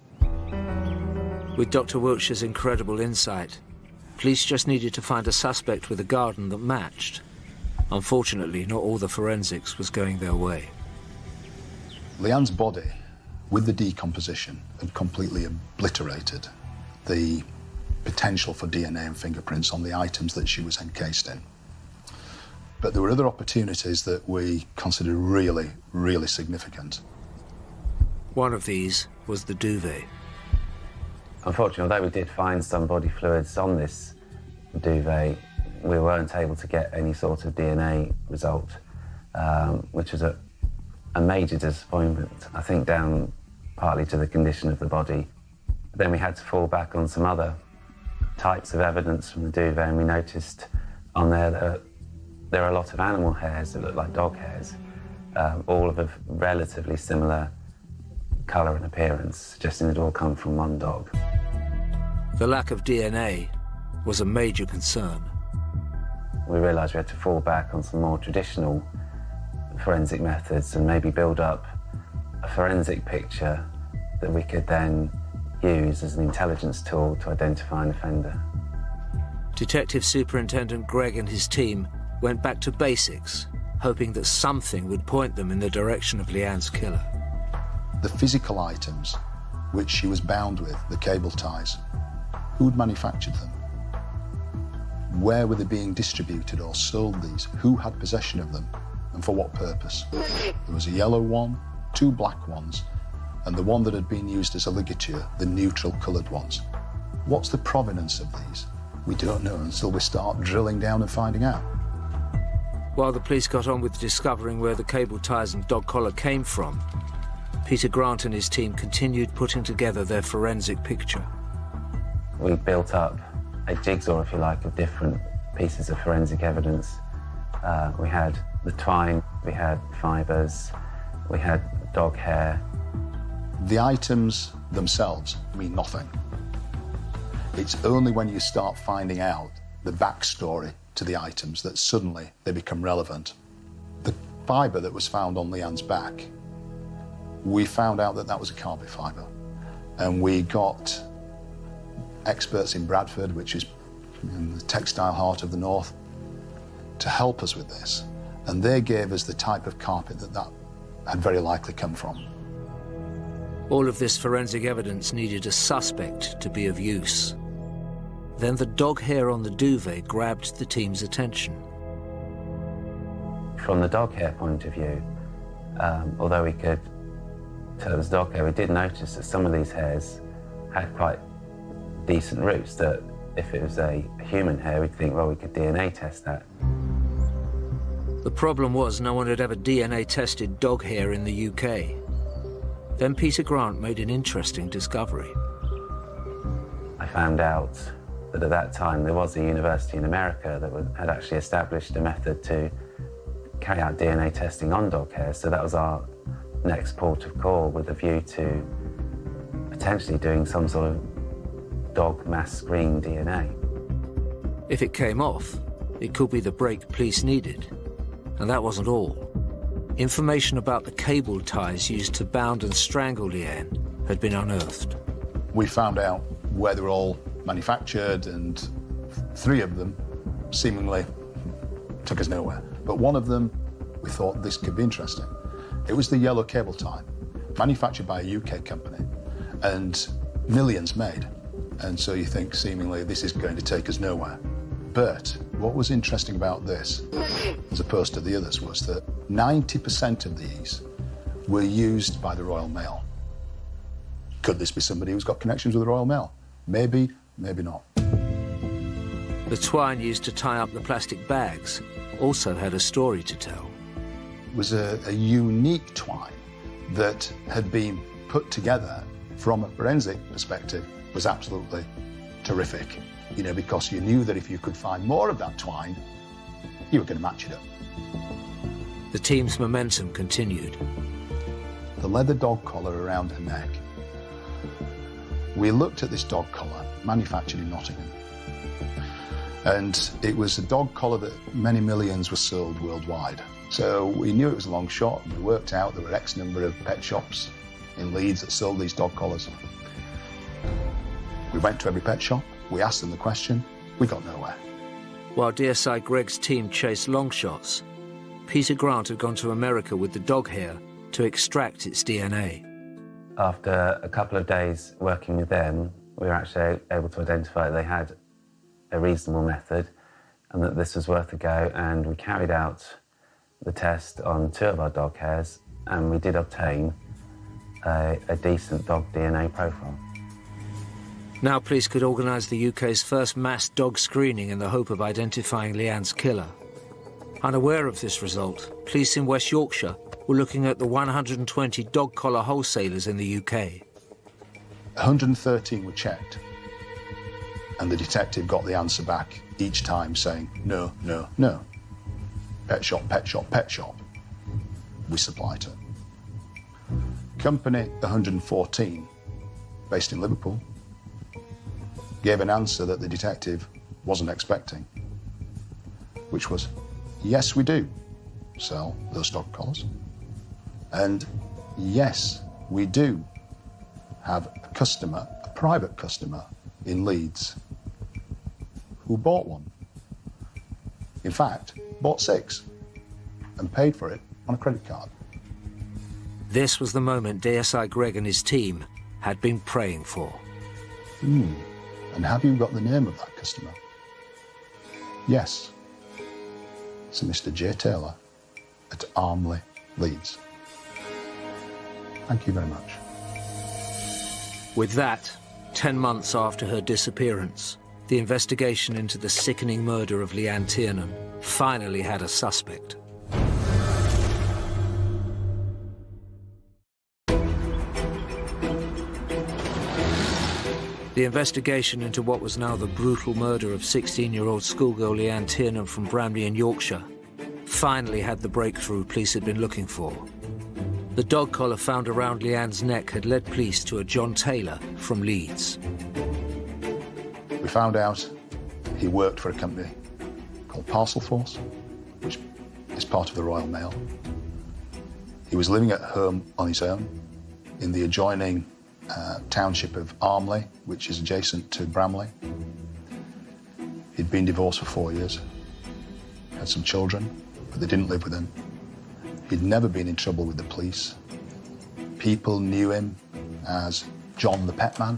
With Dr. Wiltshire's incredible insight, police just needed to find a suspect with a garden that matched. Unfortunately, not all the forensics was going their way. Leanne's body with the decomposition, had completely obliterated the potential for DNA and fingerprints on the items that she was encased in. But there were other opportunities that we considered really, really significant. One of these was the duvet. Unfortunately, although we did find some body fluids on this duvet, we weren't able to get any sort of DNA result, which was a major disappointment, I think down partly to the condition of the body. Then we had to fall back on some other types of evidence from the duvet, and we noticed on there that there are a lot of animal hairs that look like dog hairs, all of a relatively similar colour and appearance, suggesting they'd all come from one dog. The lack of DNA was a major concern. We realised we had to fall back on some more traditional forensic methods and maybe build up a forensic picture that we could then use as an intelligence tool to identify an offender. Detective Superintendent Gregg and his team went back to basics, hoping that something would point them in the direction of Leanne's killer. The physical items which she was bound with, the cable ties, who'd manufactured them? Where were they being distributed or sold these? Who had possession of them and for what purpose? There was a yellow one, two black ones, and the one that had been used as a ligature, the neutral coloured ones. What's the provenance of these? We don't know until we start drilling down and finding out. While the police got on with discovering where the cable ties and dog collar came from, Peter Grant and his team continued putting together their forensic picture. We built up a jigsaw, if you like, of different pieces of forensic evidence. We had the twine, we had fibres, we had dog hair. The items themselves mean nothing. It's only when you start finding out the backstory to the items that suddenly they become relevant. The fibre that was found on Leanne's back, we found out that that was a carpet fibre. And we got experts in Bradford, which is in the textile heart of the north, to help us with this. And they gave us the type of carpet that had very likely come from. All of this forensic evidence needed a suspect to be of use. Then the dog hair on the duvet grabbed the team's attention. From the dog hair point of view, although we could tell it was dog hair, we did notice that some of these hairs had quite decent roots, that if it was a human hair, we'd think, well, we could DNA test that. The problem was no one had ever DNA tested dog hair in the UK. Then Peter Grant made an interesting discovery. I found out that at that time there was a university in America that had actually established a method to carry out DNA testing on dog hair, so that was our next port of call, with a view to potentially doing some sort of dog mass screen DNA. If it came off, it could be the break police needed. And that wasn't all. Information about the cable ties used to bound and strangle Leanne had been unearthed. We found out where they were all manufactured, and 3 of them seemingly took us nowhere. But one of them, we thought this could be interesting. It was the yellow cable tie, manufactured by a UK company, and millions made. And so you think, seemingly, this is going to take us nowhere. But what was interesting about this, as opposed to the others, was that 90% of these were used by the Royal Mail. Could this be somebody who's got connections with the Royal Mail? Maybe, maybe not. The twine used to tie up the plastic bags also had a story to tell. It was a unique twine that had been put together from a forensic perspective, was absolutely terrific. You know, because you knew that if you could find more of that twine, you were going to match it up. The team's momentum continued. The leather dog collar around her neck. We looked at this dog collar, manufactured in Nottingham. And it was a dog collar that many millions were sold worldwide. So we knew it was a long shot, and we worked out there were X number of pet shops in Leeds that sold these dog collars. We went to every pet shop. We asked them the question, we got nowhere. While DSI Gregg's team chased long shots, Peter Grant had gone to America with the dog hair to extract its DNA. After a couple of days working with them, we were actually able to identify they had a reasonable method and that this was worth a go, and we carried out the test on 2 of our dog hairs, and we did obtain a decent dog DNA profile. Now police could organise the UK's first mass dog screening in the hope of identifying Leanne's killer. Unaware of this result, police in West Yorkshire were looking at the 120 dog collar wholesalers in the UK. 113 were checked, and the detective got the answer back each time saying, no, no, no. Pet shop, pet shop, pet shop. We supply to. Company 114, based in Liverpool, gave an answer that the detective wasn't expecting, which was, yes, we do sell those dog collars, and yes, we do have a customer, a private customer in Leeds who bought one. In fact, bought 6 and paid for it on a credit card. This was the moment DSI Greg and his team had been praying for. And have you got the name of that customer? Yes. It's a Mr. J. Taylor at Armley, Leeds. Thank you very much. With that, 10 months after her disappearance, the investigation into the sickening murder of Leanne Tiernan finally had a suspect. The investigation into what was now the brutal murder of 16-year-old schoolgirl Leanne Tiernan from Bramley in Yorkshire finally had the breakthrough police had been looking for. The dog collar found around Leanne's neck had led police to a John Taylor from Leeds. We found out he worked for a company called Parcel Force, which is part of the Royal Mail. He was living at home on his own in the adjoining township of Armley, which is adjacent to Bramley. He'd been divorced for 4 years, had some children, but they didn't live with him. He'd never been in trouble with the police. People knew him as John the Pet Man.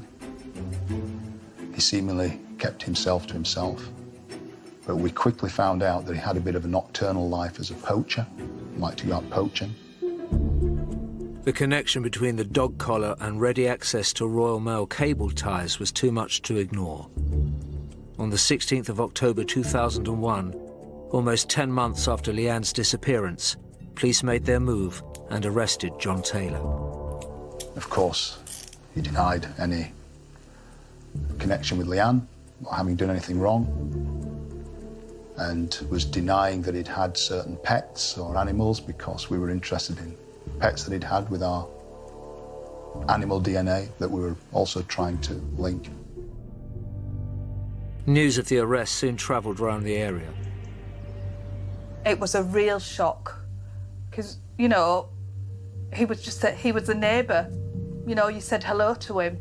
He seemingly kept himself to himself, but we quickly found out that he had a bit of a nocturnal life as a poacher, liked to go out poaching. The connection between the dog collar and ready access to Royal Mail cable ties was too much to ignore. On the 16th of October 2001, almost 10 months after Leanne's disappearance, police made their move and arrested John Taylor. Of course, he denied any connection with Leanne, not having done anything wrong, and was denying that he'd had certain pets or animals because we were interested in pets that he'd had with our animal DNA that we were also trying to link. News of the arrest soon travelled around the area. It was a real shock because, you know, he was a neighbour. You know, you said hello to him.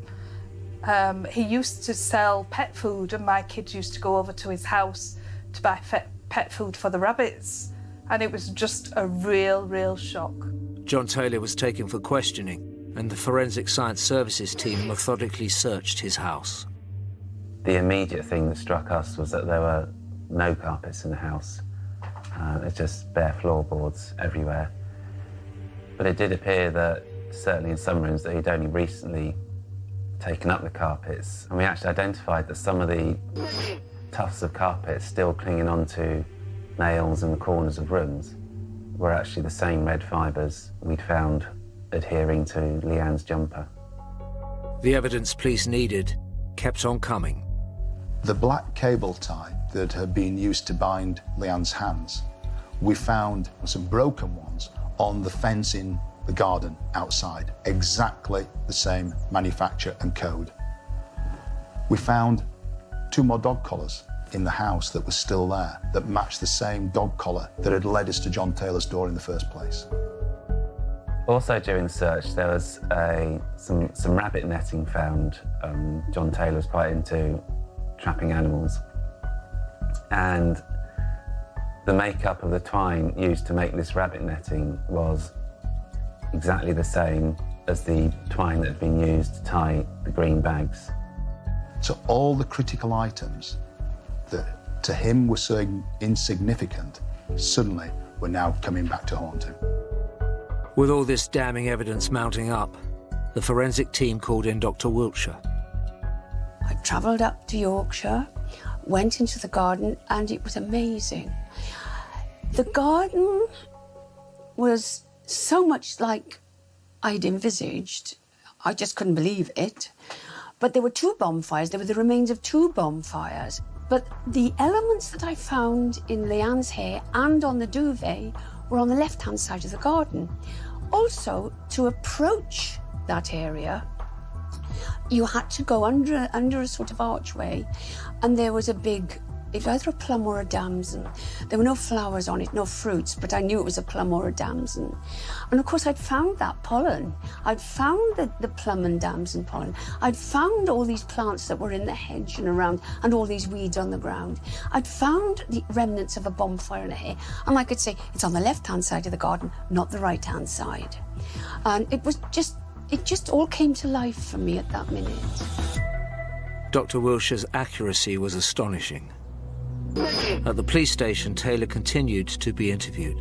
He used to sell pet food, and my kids used to go over to his house to buy pet food for the rabbits. And it was just a real shock. John Taylor was taken for questioning, and the Forensic Science Services team methodically searched his house. The immediate thing that struck us was that there were no carpets in the house. It's just bare floorboards everywhere. But it did appear that, certainly in some rooms, that he'd only recently taken up the carpets. And we actually identified that some of the tufts of carpet still clinging onto nails in the corners of rooms were actually the same red fibres we'd found adhering to Leanne's jumper. The evidence police needed kept on coming. The black cable tie that had been used to bind Leanne's hands, we found some broken ones on the fence in the garden outside, exactly the same manufacture and code. We found 2 more dog collars in the house that was still there, that matched the same dog collar that had led us to John Taylor's door in the first place. Also during the search, there was some rabbit netting found. John Taylor was quite into trapping animals. And the makeup of the twine used to make this rabbit netting was exactly the same as the twine that had been used to tie the green bags. So all the critical items that to him were so insignificant suddenly were now coming back to haunt him. With all this damning evidence mounting up, the forensic team called in Dr. Wiltshire. I travelled up to Yorkshire, went into the garden, and it was amazing. The garden was so much like I'd envisaged. I just couldn't believe it. But there were two bonfires. There were the remains of two bonfires. But the elements that I found in Leanne's hair and on the duvet were on the left-hand side of the garden. Also, to approach that area, you had to go under a sort of archway, and there was a big, it was either a plum or a damson. There were no flowers on it, no fruits, but I knew it was a plum or a damson. And of course, I'd found that pollen. I'd found the plum and damson pollen. I'd found all these plants that were in the hedge and around, and all these weeds on the ground. I'd found the remnants of a bonfire in a hair, and I could say, it's on the left-hand side of the garden, not the right-hand side. And it just all came to life for me at that minute. Dr. Wiltshire's accuracy was astonishing. At the police station, Taylor continued to be interviewed.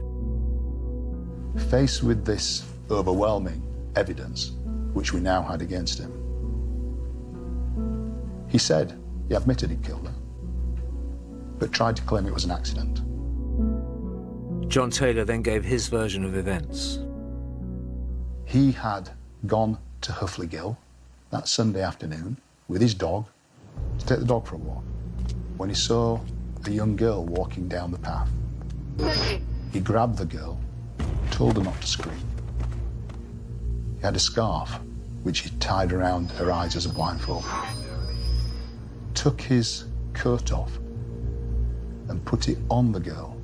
Faced with this overwhelming evidence, which we now had against him, he said he admitted he'd killed her, but tried to claim it was an accident. John Taylor then gave his version of events. He had gone to Huffley Gill that Sunday afternoon with his dog to take the dog for a walk when he saw a young girl walking down the path. He grabbed the girl, told her not to scream. He had a scarf which he tied around her eyes as a blindfold, took his coat off and put it on the girl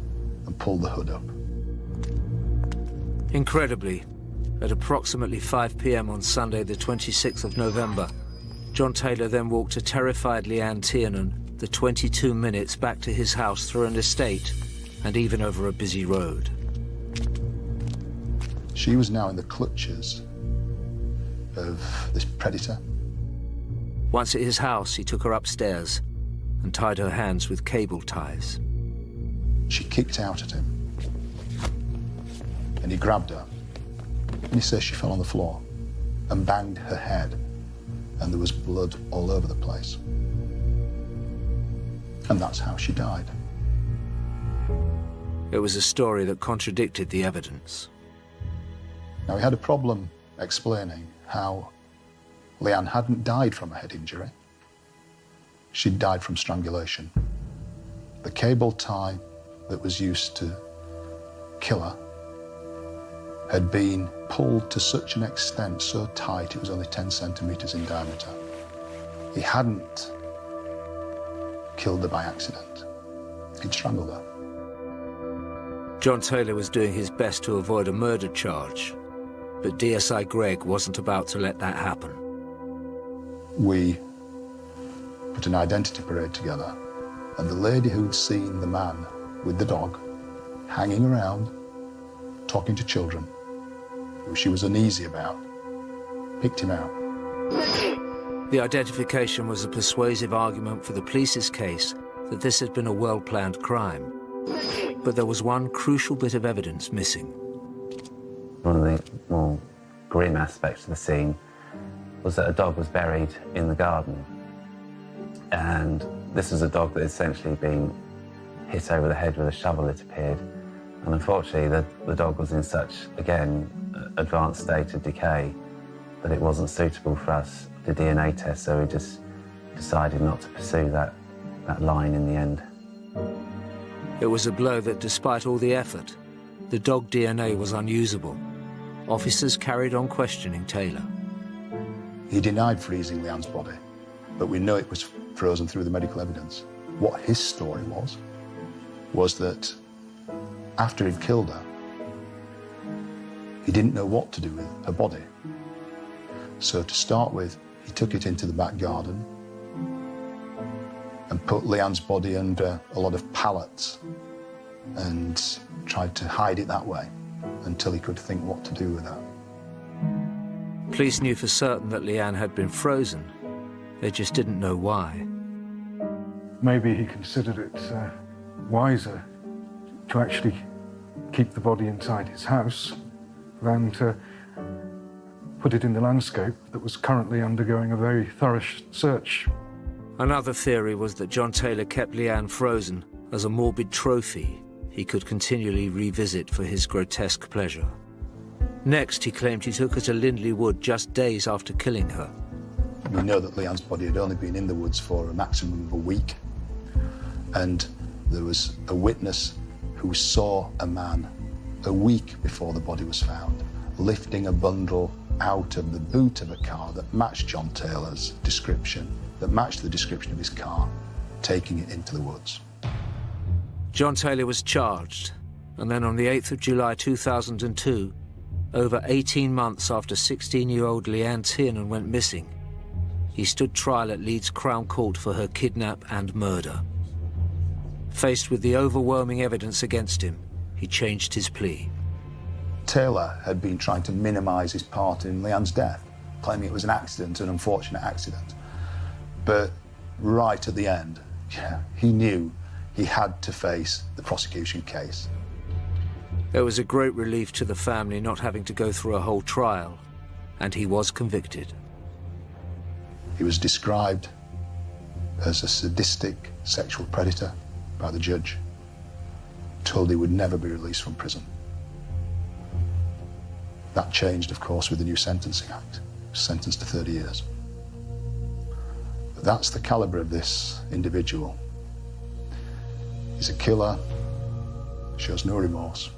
and pulled the hood up. Incredibly, at approximately 5 p.m. on Sunday, the 26th of November, John Taylor then walked a terrified Leanne Tiernan the 22 minutes back to his house through an estate and even over a busy road. She was now in the clutches of this predator. Once at his house, he took her upstairs and tied her hands with cable ties. She kicked out at him, and he grabbed her, and he says she fell on the floor and banged her head, and there was blood all over the place. And that's how she died. It was a story that contradicted the evidence. Now, we had a problem explaining how Leanne hadn't died from a head injury. She'd died from strangulation. The cable tie that was used to kill her had been pulled to such an extent, so tight it was only 10 centimetres in diameter. He hadn't killed her by accident. He'd strangled her. John Taylor was doing his best to avoid a murder charge, but DSI Gregg wasn't about to let that happen. We put an identity parade together, and the lady who'd seen the man with the dog hanging around, talking to children, who she was uneasy about, picked him out. The identification was a persuasive argument for the police's case that this had been a well-planned crime. But there was one crucial bit of evidence missing. One of the more grim aspects of the scene was that a dog was buried in the garden. And this was a dog that had essentially been hit over the head with a shovel, it appeared. And unfortunately, the dog was in such, again, advanced state of decay that it wasn't suitable for us to DNA test, so we just decided not to pursue that line in the end. It was a blow that, despite all the effort, the dog DNA was unusable. Officers carried on questioning Taylor. He denied freezing Leanne's body, but we know it was frozen through the medical evidence. What his story was that after he'd killed her, he didn't know what to do with her body. So to start with, he took it into the back garden and put Leanne's body under a lot of pallets and tried to hide it that way until he could think what to do with that. Police knew for certain that Leanne had been frozen. They just didn't know why. Maybe he considered it wiser to actually keep the body inside his house than to put it in the landscape that was currently undergoing a very thorough search. Another theory was that John Taylor kept Leanne frozen as a morbid trophy he could continually revisit for his grotesque pleasure. Next, he claimed he took her to Lindley Wood just days after killing her. We know that Leanne's body had only been in the woods for a maximum of a week, and there was a witness who saw a man a week before the body was found lifting a bundle out of the boot of a car that matched John Taylor's description, that matched the description of his car, taking it into the woods. John Taylor was charged, and then on the 8th of July 2002, over 18 months after 16-year-old Leanne Tiernan went missing, he stood trial at Leeds Crown Court for her kidnap and murder. Faced with the overwhelming evidence against him, he changed his plea. Taylor had been trying to minimise his part in Leanne's death, claiming it was an accident, an unfortunate accident. But right at the end, he knew he had to face the prosecution case. There was a great relief to the family not having to go through a whole trial, and he was convicted. He was described as a sadistic sexual predator by the judge, told he would never be released from prison. That changed, of course, with the new Sentencing Act. He was sentenced to 30 years. But that's the calibre of this individual. He's a killer, shows no remorse.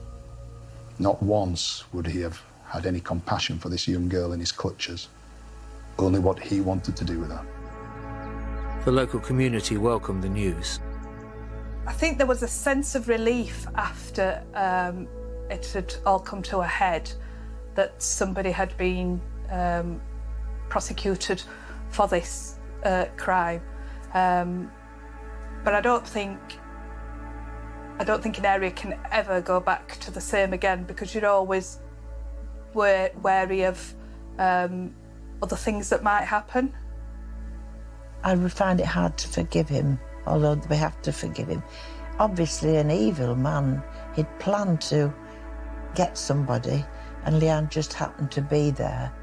Not once would he have had any compassion for this young girl in his clutches, only what he wanted to do with her. The local community welcomed the news. I think there was a sense of relief after it had all come to a head, that somebody had been prosecuted for this crime. But I don't think an area can ever go back to the same again, because you're always wary of other things that might happen. I would find it hard to forgive him, although we have to forgive him. Obviously an evil man. He'd planned to get somebody, and Leanne just happened to be there.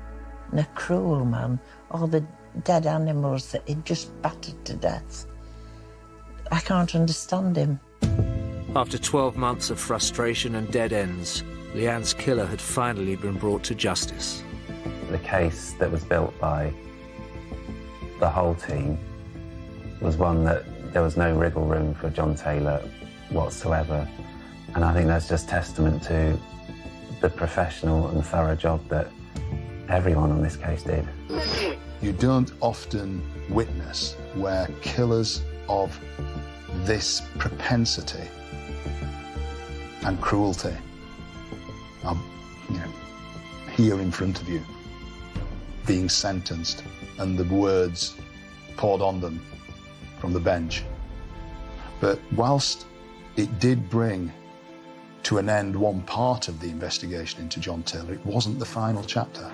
And a cruel man. All the dead animals that he'd just battered to death. I can't understand him. After 12 months of frustration and dead ends, Leanne's killer had finally been brought to justice. The case that was built by the whole team was one that there was no wriggle room for John Taylor whatsoever. And I think that's just testament to the professional and thorough job that everyone on this case did. You don't often witness where killers of this propensity and cruelty are, here in front of you, being sentenced, and the words poured on them from the bench. But whilst it did bring to an end one part of the investigation into John Taylor, it wasn't the final chapter.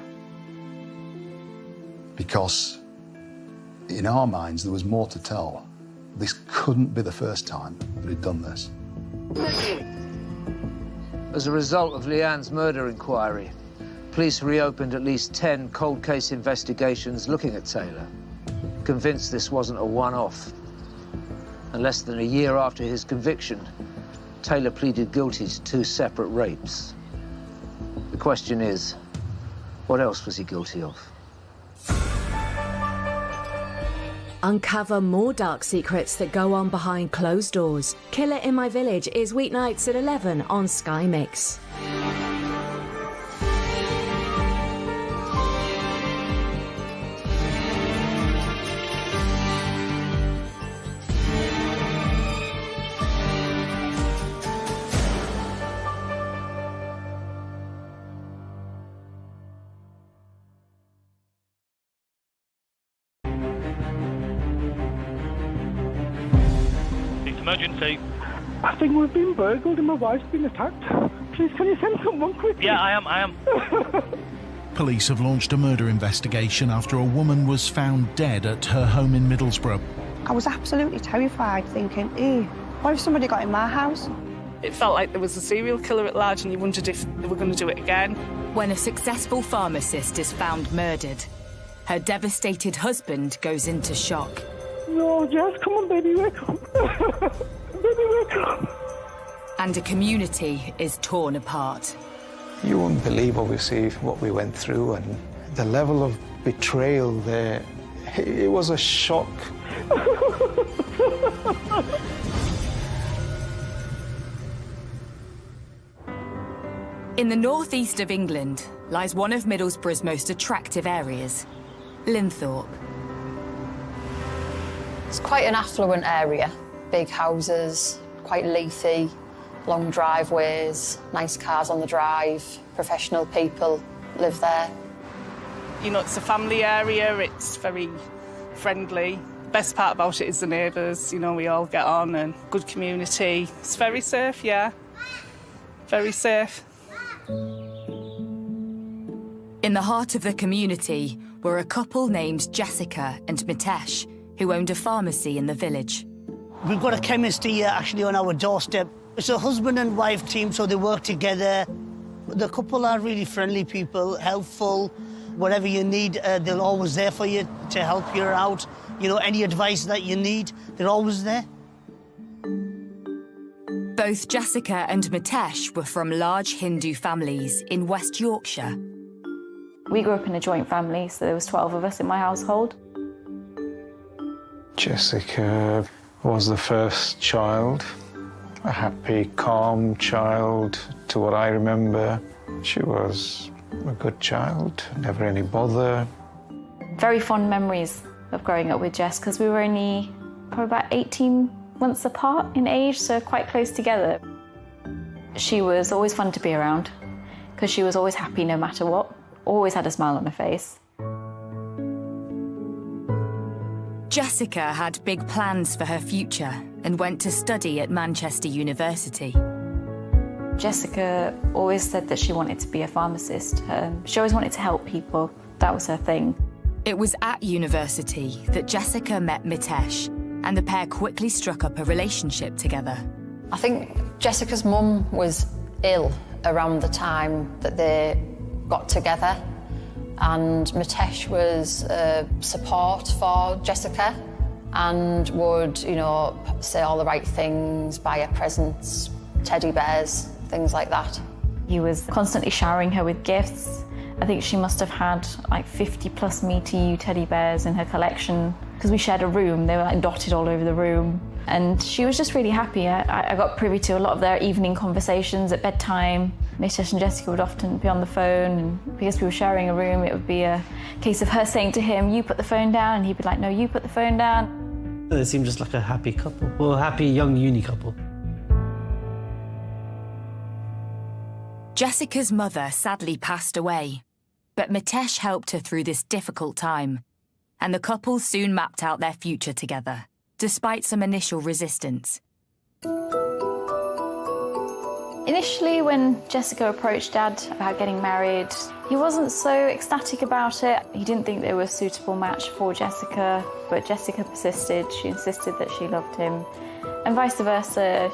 Because in our minds, there was more to tell. This couldn't be the first time that he'd done this. As a result of Leanne's murder inquiry, police reopened at least 10 cold case investigations looking at Taylor, convinced this wasn't a one-off. And less than a year after his conviction, Taylor pleaded guilty to 2 separate rapes. The question is, what else was he guilty of? Uncover more dark secrets that go on behind closed doors. Killer in My Village is weeknights at 11 on Sky Mix. Emergency. I think we've been burgled and my wife's been attacked. Please, can you send someone quickly? Yeah, I am. police have launched a murder investigation after a woman was found dead at her home in Middlesbrough. I was absolutely terrified, thinking, what if somebody got in my house? It felt like there was a serial killer at large and you wondered if they were going to do it again. When a successful pharmacist is found murdered, her devastated husband goes into shock. No, Jess, come on, baby, wake up. Baby, wake up. And a community is torn apart. You won't believe, obviously, what we went through and the level of betrayal there. It was a shock. In the northeast of England lies one of Middlesbrough's most attractive areas, Linthorpe. It's quite an affluent area. Big houses, quite leafy, long driveways, nice cars on the drive, professional people live there. You know, it's a family area, it's very friendly. The best part about it is the neighbours, you know, we all get on and good community. It's very safe, yeah, very safe. In the heart of the community were a couple named Jessica and Mitesh, who owned a pharmacy in the village. We've got a chemist here actually on our doorstep. It's a husband and wife team, so they work together. The couple are really friendly people, helpful. Whatever you need, they're always there for you to help you out. You know, any advice that you need, they're always there. Both Jessica and Mitesh were from large Hindu families in West Yorkshire. We grew up in a joint family, so there was 12 of us in my household. Jessica was the first child, a happy, calm child to what I remember. She was a good child, never any bother. Very fond memories of growing up with Jess, because we were only probably about 18 months apart in age, so quite close together. She was always fun to be around, because she was always happy no matter what, always had a smile on her face. Jessica had big plans for her future and went to study at Manchester University. Jessica always said that she wanted to be a pharmacist. She always wanted to help people. That was her thing. It was at university that Jessica met Mitesh, and the pair quickly struck up a relationship together. I think Jessica's mum was ill around the time that they got together, and Mitesh was support for Jessica and would, you know, say all the right things, buy her presents, teddy bears, things like that. He was constantly showering her with gifts. I think she must have had like 50+ Me To You teddy bears in her collection, because we shared a room. They were like dotted all over the room. And she was just really happy. I got privy to a lot of their evening conversations at bedtime. Mitesh and Jessica would often be on the phone, and because we were sharing a room, it would be a case of her saying to him, "You put the phone down," and he'd be like, "No, you put the phone down." They seemed just like a happy couple, or a happy young uni couple. Jessica's mother sadly passed away, but Mitesh helped her through this difficult time, and the couple soon mapped out their future together, despite some initial resistance. Initially, when Jessica approached Dad about getting married, he wasn't so ecstatic about it. He didn't think they were a suitable match for Jessica, but Jessica persisted. She insisted that she loved him, and vice versa.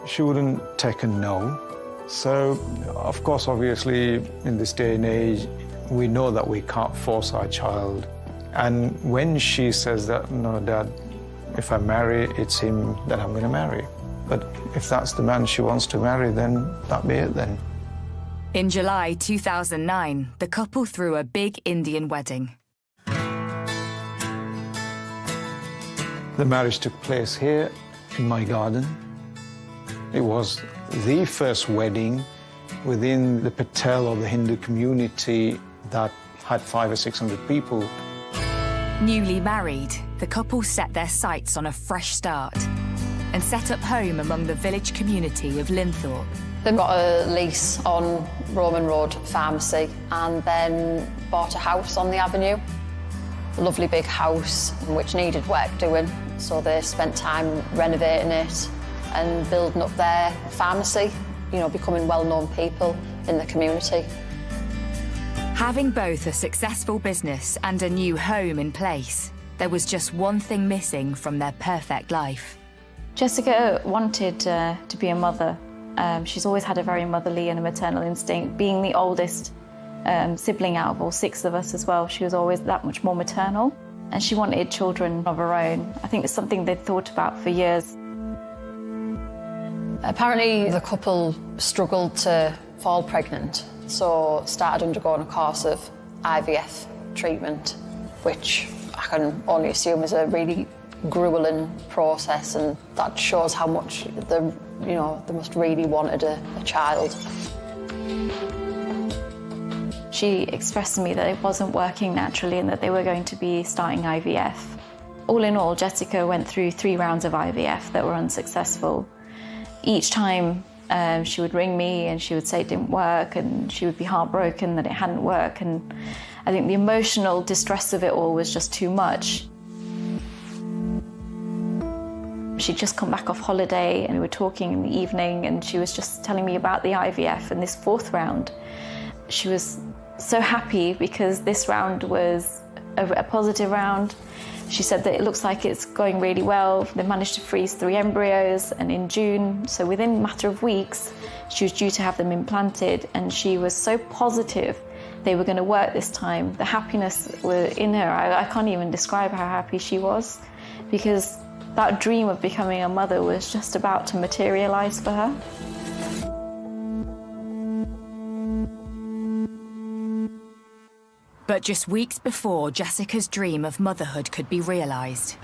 She wouldn't take a no. So, of course, obviously, in this day and age, we know that we can't force our child. And when she says that, "No, Dad, if I marry, it's him that I'm going to marry." But if that's the man she wants to marry, then that be it then. In July 2009, the couple threw a big Indian wedding. The marriage took place here in my garden. It was the first wedding within the Patel or the Hindu community that had 500 or 600 people. Newly married, the couple set their sights on a fresh start and set up home among the village community of Linthorpe. They've got a lease on Roman Road Pharmacy and then bought a house on the avenue. A lovely big house which needed work doing, so they spent time renovating it and building up their pharmacy, you know, becoming well-known people in the community. Having both a successful business and a new home in place, there was just one thing missing from their perfect life. Jessica wanted to be a mother. She's always had a very motherly and a maternal instinct. Being the oldest sibling out of all 6 of us as well, she was always that much more maternal. And she wanted children of her own. I think it's something they'd thought about for years. Apparently the couple struggled to fall pregnant, so started undergoing a course of IVF treatment, which I can only assume is a really grueling process, and that shows how much they must really wanted a child. She expressed to me that it wasn't working naturally and that they were going to be starting IVF. All in all, Jessica went through 3 rounds of IVF that were unsuccessful. Each time she would ring me and she would say it didn't work, and she would be heartbroken that it hadn't worked, and I think the emotional distress of it all was just too much. She'd just come back off holiday and we were talking in the evening, and she was just telling me about the IVF and this 4th round. She was so happy because this round was a positive round. She said that it looks like it's going really well. They managed to freeze 3 embryos, and in June, so within a matter of weeks, she was due to have them implanted, and she was so positive they were going to work this time. The happiness in her, I can't even describe how happy she was, because that dream of becoming a mother was just about to materialise for her. But just weeks before Jessica's dream of motherhood could be realised,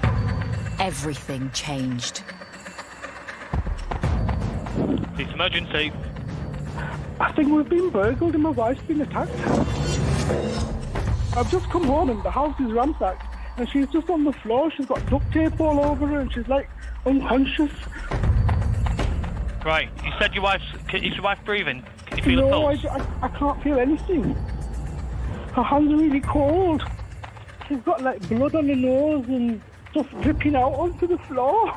everything changed. It's emergency. I think we've been burgled and my wife's been attacked. I've just come home and the house is ransacked and she's just on the floor. She's got duct tape all over her and she's like unconscious. Right, you said is your wife breathing? Can you feel a pulse? No, I can't feel anything. Her hands are really cold. She's got like blood on her nose and stuff dripping out onto the floor.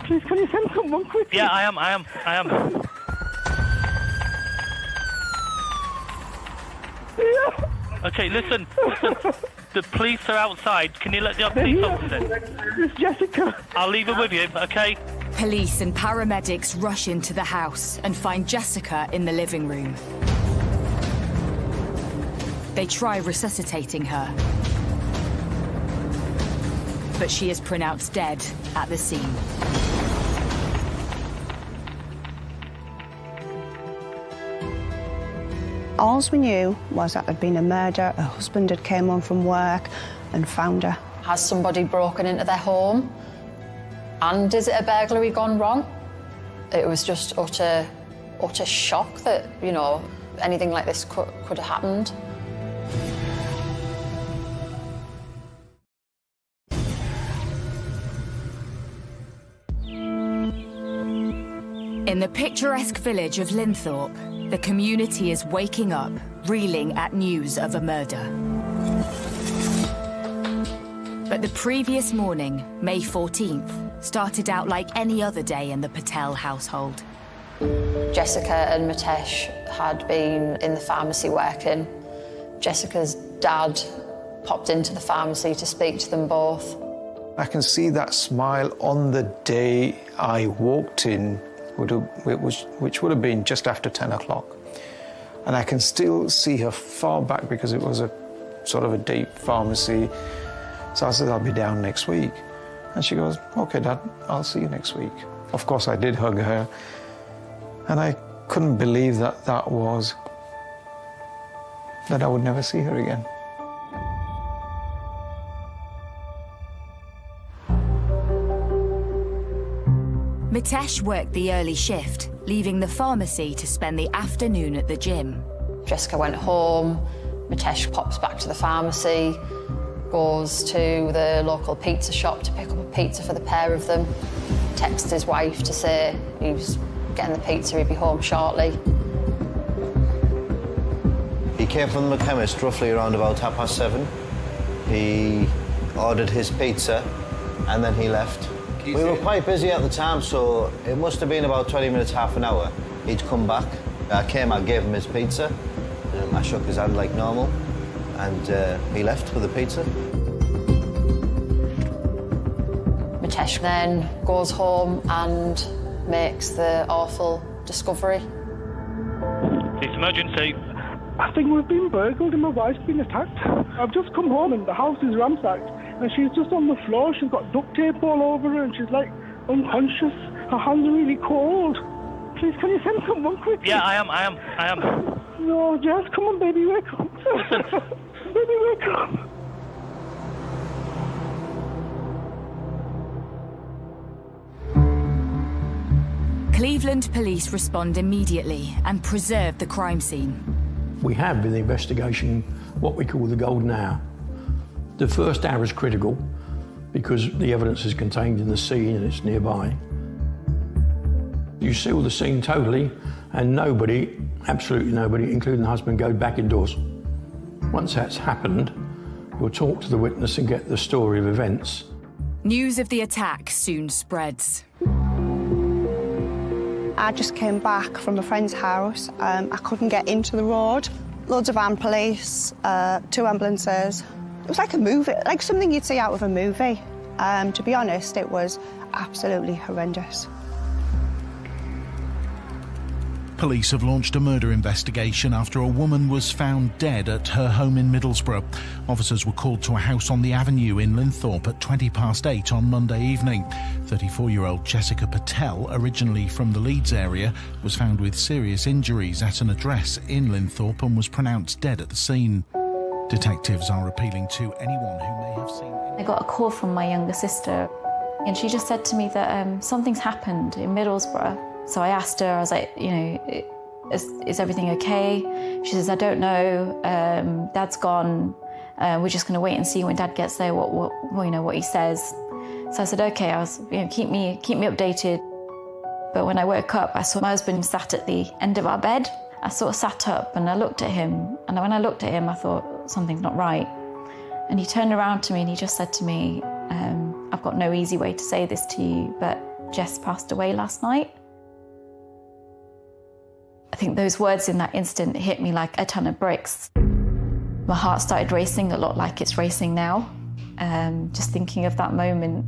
Please, can you send someone quickly? Yeah, I am. Yeah. Okay, listen. The police are outside. Can you let the police officers in? It's Jessica. I'll leave her with you, okay? Police and paramedics rush into the house and find Jessica in the living room. They try resuscitating her, but she is pronounced dead at the scene. All we knew was that there'd been a murder. Her husband had came home from work and found her. Has somebody broken into their home? And is it a burglary gone wrong? It was just utter shock that, anything like this could have happened. In the picturesque village of Linthorpe, the community is waking up, reeling at news of a murder. But the previous morning, May 14th, started out like any other day in the Patel household. Jessica and Mitesh had been in the pharmacy working. Jessica's dad popped into the pharmacy to speak to them both. I can see that smile on the day I walked in, which would have been just after 10 o'clock. And I can still see her far back because it was a sort of a day pharmacy. So I said, I'll be down next week. And she goes, okay, Dad, I'll see you next week. Of course, I did hug her. And I couldn't believe that I would never see her again. Mitesh worked the early shift, leaving the pharmacy to spend the afternoon at the gym. Jessica went home, Mitesh pops back to the pharmacy, goes to the local pizza shop to pick up a pizza for the pair of them, texts his wife to say he was getting the pizza, he'd be home shortly. He came from the chemist roughly around about 7:30. He ordered his pizza and then he left. We were quite busy at the time, so it must have been about 20 minutes, half an hour. He'd come back. I gave him his pizza. I shook his hand like normal, and he left with a pizza. Mitesh then goes home and makes the awful discovery. It's emergency. I think we've been burgled and my wife's been attacked. I've just come home and the house is ransacked and she's just on the floor. She's got duct tape all over her and she's like unconscious. Her hands are really cold. Please, can you send someone quickly? Yeah, I am. No, Jess, come on, baby, wake up. Baby, wake up. Cleveland police respond immediately and preserve the crime scene. We have in the investigation what we call the golden hour. The first hour is critical because the evidence is contained in the scene and it's nearby. You seal the scene totally and nobody, absolutely nobody, including the husband, goes back indoors. Once that's happened, you'll talk to the witness and get the story of events. News of the attack soon spreads. I just came back from a friend's house. I couldn't get into the road. Loads of van police, 2 ambulances. It was like a movie, like something you'd see out of a movie. To be honest, it was absolutely horrendous. Police have launched a murder investigation after a woman was found dead at her home in Middlesbrough. Officers were called to a house on the avenue in Linthorpe at 8:20 on Monday evening. 34-year-old Jessica Patel, originally from the Leeds area, was found with serious injuries at an address in Linthorpe and was pronounced dead at the scene. Detectives are appealing to anyone who may have seen... I got a call from my younger sister and she just said to me that something's happened in Middlesbrough. So I asked her, I was like, you know, is everything okay? She says, I don't know, Dad's gone. We're just gonna wait and see when Dad gets there what he says. So I said, okay, keep me updated. But when I woke up, I saw my husband sat at the end of our bed. I sort of sat up and I looked at him. And when I looked at him, I thought, something's not right. And he turned around to me and he just said to me, I've got no easy way to say this to you, but Jess passed away last night. I think those words in that instant hit me like a ton of bricks. My heart started racing a lot like it's racing now. Just thinking of that moment.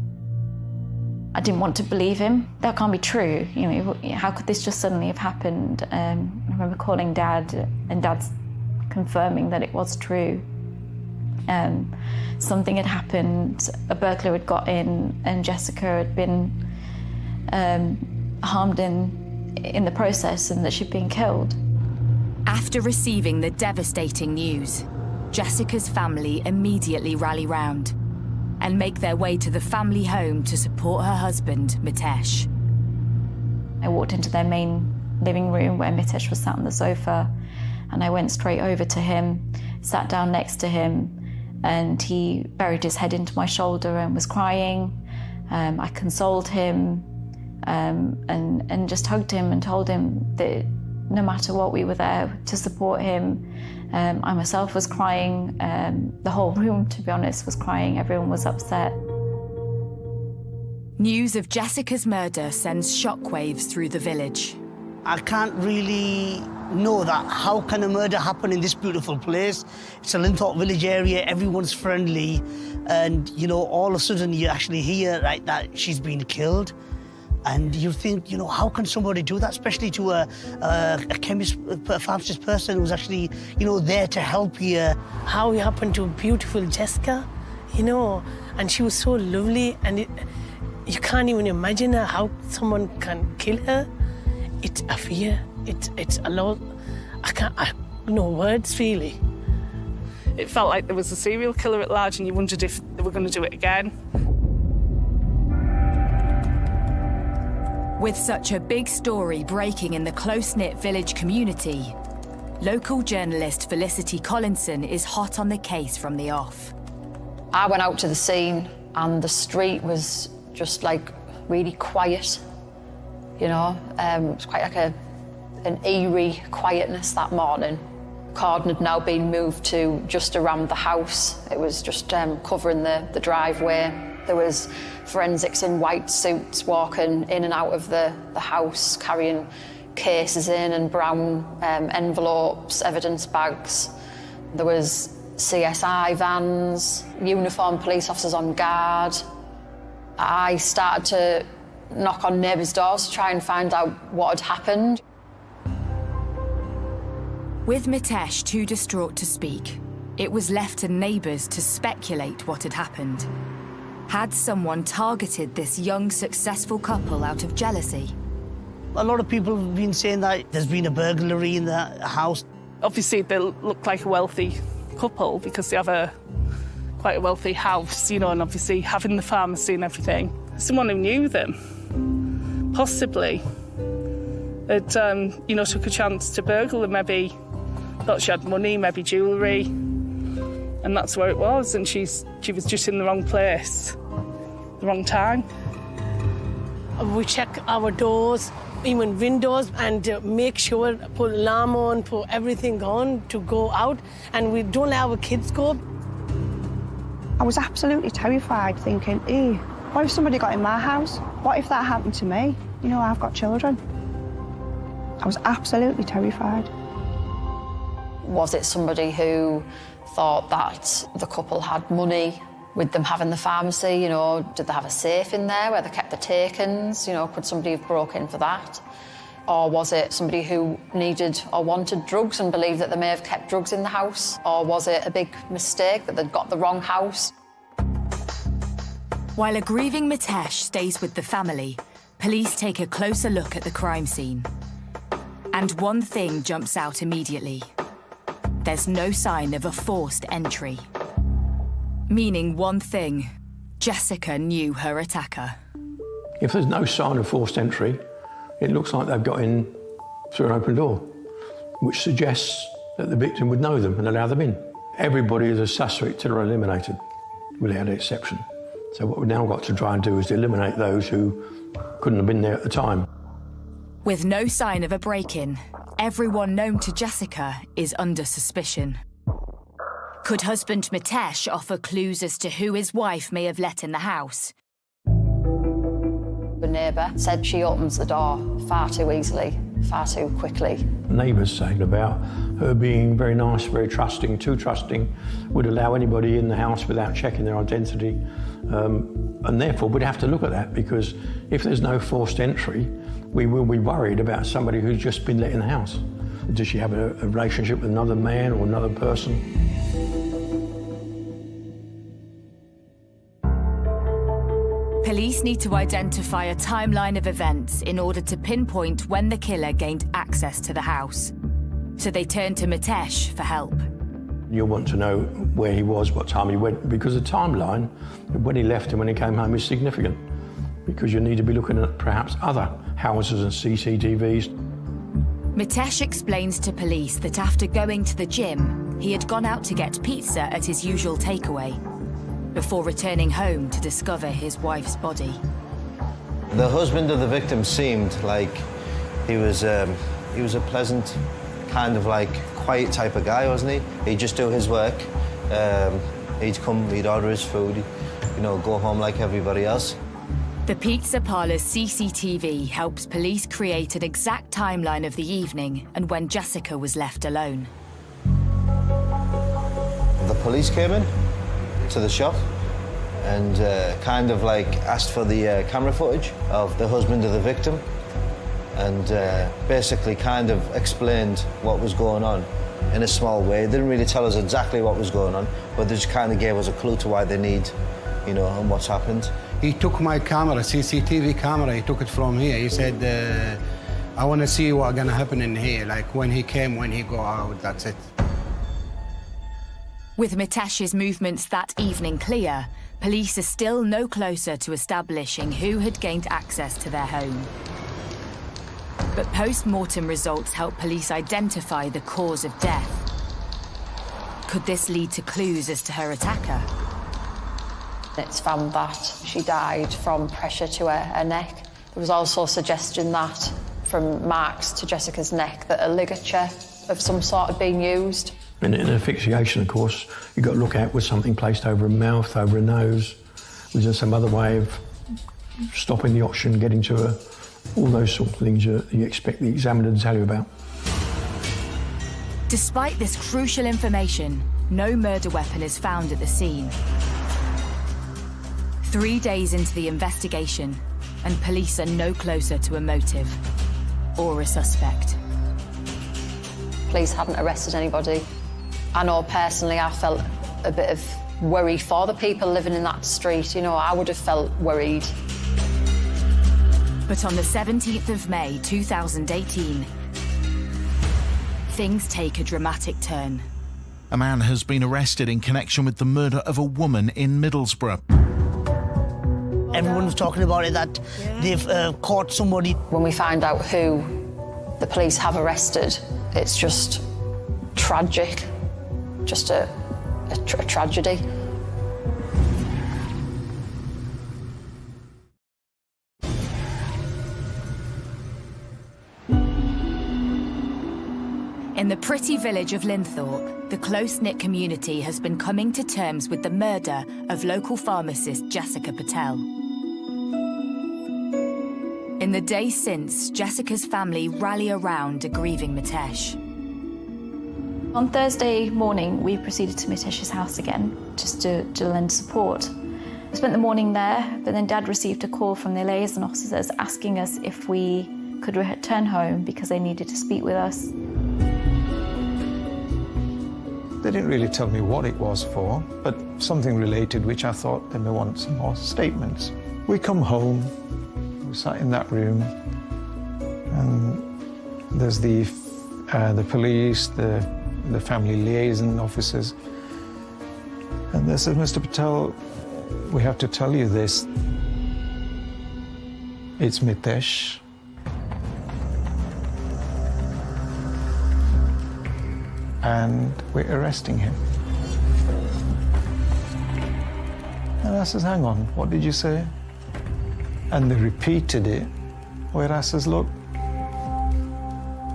I didn't want to believe him. That can't be true. You know, how could this just suddenly have happened? I remember calling Dad and Dad's confirming that it was true. Something had happened, a burglar had got in and Jessica had been harmed in the process and that she'd been killed. After receiving the devastating news, Jessica's family immediately rally round and make their way to the family home to support her husband, Mitesh. I walked into their main living room where Mitesh was sat on the sofa and I went straight over to him, sat down next to him, and he buried his head into my shoulder and was crying. I consoled him and just hugged him and told him that no matter what, we were there to support him. I myself was crying. The whole room, to be honest, was crying. Everyone was upset. News of Jessica's murder sends shockwaves through the village. I can't really know that. How can a murder happen in this beautiful place? It's a Linthorpe village area, everyone's friendly, and, you know, all of a sudden you actually hear like that she's been killed. And you think, you know, how can somebody do that, especially to a chemist, a pharmacist person who's actually, you know, there to help you. How it happened to beautiful Jessica, you know, and she was so lovely, and you can't even imagine how someone can kill her. It's a fear. It's a lot. I no words really. It felt like there was a serial killer at large, and you wondered if they were going to do it again. With such a big story breaking in the close-knit village community, local journalist Felicity Collinson is hot on the case from the off. I went out to the scene and the street was just like really quiet, you know. It was quite like an eerie quietness that morning. Cordon had now been moved to just around the house. It was just covering the driveway. There was forensics in white suits walking in and out of the house, carrying, cases in and brown envelopes, evidence bags. There was CSI vans, uniformed police officers on guard. I started to knock on neighbours' doors to try and find out what had happened. With Mitesh too distraught to speak, it was left to neighbours to speculate what had happened. Had someone targeted this young, successful couple out of jealousy? A lot of people have been saying that there's been a burglary in the house. Obviously, they look like a wealthy couple because they have quite a wealthy house, you know, and obviously having the pharmacy and everything. Someone who knew them, possibly, had, you know, took a chance to burgle them, maybe thought she had money, maybe jewellery, and that's where it was, and she was just in the wrong place, the wrong time. We check our doors, even windows, and make sure, put alarm on, put everything on to go out, and we don't let our kids go. I was absolutely terrified, thinking, what if somebody got in my house? What if that happened to me? You know, I've got children. I was absolutely terrified. Was it somebody who thought that the couple had money with them having the pharmacy? You know, did they have a safe in there where they kept the take-ins? You know, could somebody have broken in for that? Or was it somebody who needed or wanted drugs and believed that they may have kept drugs in the house? Or was it a big mistake that they'd got the wrong house? While a grieving Mitesh stays with the family, police take a closer look at the crime scene. And one thing jumps out immediately. There's no sign of a forced entry. Meaning one thing, Jessica knew her attacker. If there's no sign of forced entry, it looks like they've got in through an open door, which suggests that the victim would know them and allow them in. Everybody is a suspect till they're eliminated, without exception. So what we've now got to try and do is eliminate those who couldn't have been there at the time. With no sign of a break-in, everyone known to Jessica is under suspicion. Could husband Mitesh offer clues as to who his wife may have let in the house? The neighbour said she opens the door far too easily, far too quickly. Neighbours saying about her being very nice, very trusting, too trusting, would allow anybody in the house without checking their identity. And therefore, we'd have to look at that, because if there's no forced entry, we will be worried about somebody who's just been let in the house. Does she have a relationship with another man or another person? Police need to identify a timeline of events in order to pinpoint when the killer gained access to the house. So they turn to Mitesh for help. You'll want to know where he was, what time he went, because the timeline, when he left and when he came home, is significant, because you need to be looking at perhaps other houses and CCTVs. Mitesh explains to police that after going to the gym, he had gone out to get pizza at his usual takeaway, before returning home to discover his wife's body. The husband of the victim seemed like he was a pleasant, kind of like quiet type of guy, wasn't he? He'd just do his work. He'd come, he'd order his food, you know, go home like everybody else. The pizza parlour's CCTV helps police create an exact timeline of the evening and when Jessica was left alone. The police came in to the shop and kind of like asked for the camera footage of the husband of the victim, and basically kind of explained what was going on in a small way. They didn't really tell us exactly what was going on, but they just kind of gave us a clue to why they need, you know, and what's happened. He took my camera, CCTV camera, he took it from here. He said, I want to see what's going to happen in here, like when he came, when he go out, that's it. With Mitesh's movements that evening clear, police are still no closer to establishing who had gained access to their home. But post-mortem results help police identify the cause of death. Could this lead to clues as to her attacker? It's found that she died from pressure to her neck. There was also suggestion that from marks to Jessica's neck that a ligature of some sort had been used. And in asphyxiation, of course, you've got to look out with something placed over a mouth, over a nose. Was there some other way of stopping the oxygen getting to All those sort of things you expect the examiner to tell you about. Despite this crucial information, no murder weapon is found at the scene. 3 days into the investigation, and police are no closer to a motive or a suspect. Police hadn't arrested anybody. I know personally I felt a bit of worry for the people living in that street. You know, I would have felt worried. But on the 17th of May 2018, things take a dramatic turn. A man has been arrested in connection with the murder of a woman in Middlesbrough. Everyone was talking about it, that they've caught somebody. When we find out who the police have arrested, it's just tragic, just a tragedy. In the pretty village of Linthorpe, the close-knit community has been coming to terms with the murder of local pharmacist Jessica Patel. In the days since, Jessica's family rally around a grieving Mitesh. On Thursday morning, we proceeded to Mitesh's house again, just to lend support. We spent the morning there, but then Dad received a call from the liaison officers asking us if we could return home because they needed to speak with us. They didn't really tell me what it was for, but something related, which I thought they may want some more statements. We come home, we sat in that room, and there's the police, the family liaison officers, and they said, Mr. Patel, we have to tell you this. It's Mitesh. And we're arresting him. And I says, hang on, what did you say? And they repeated it, where I says, look,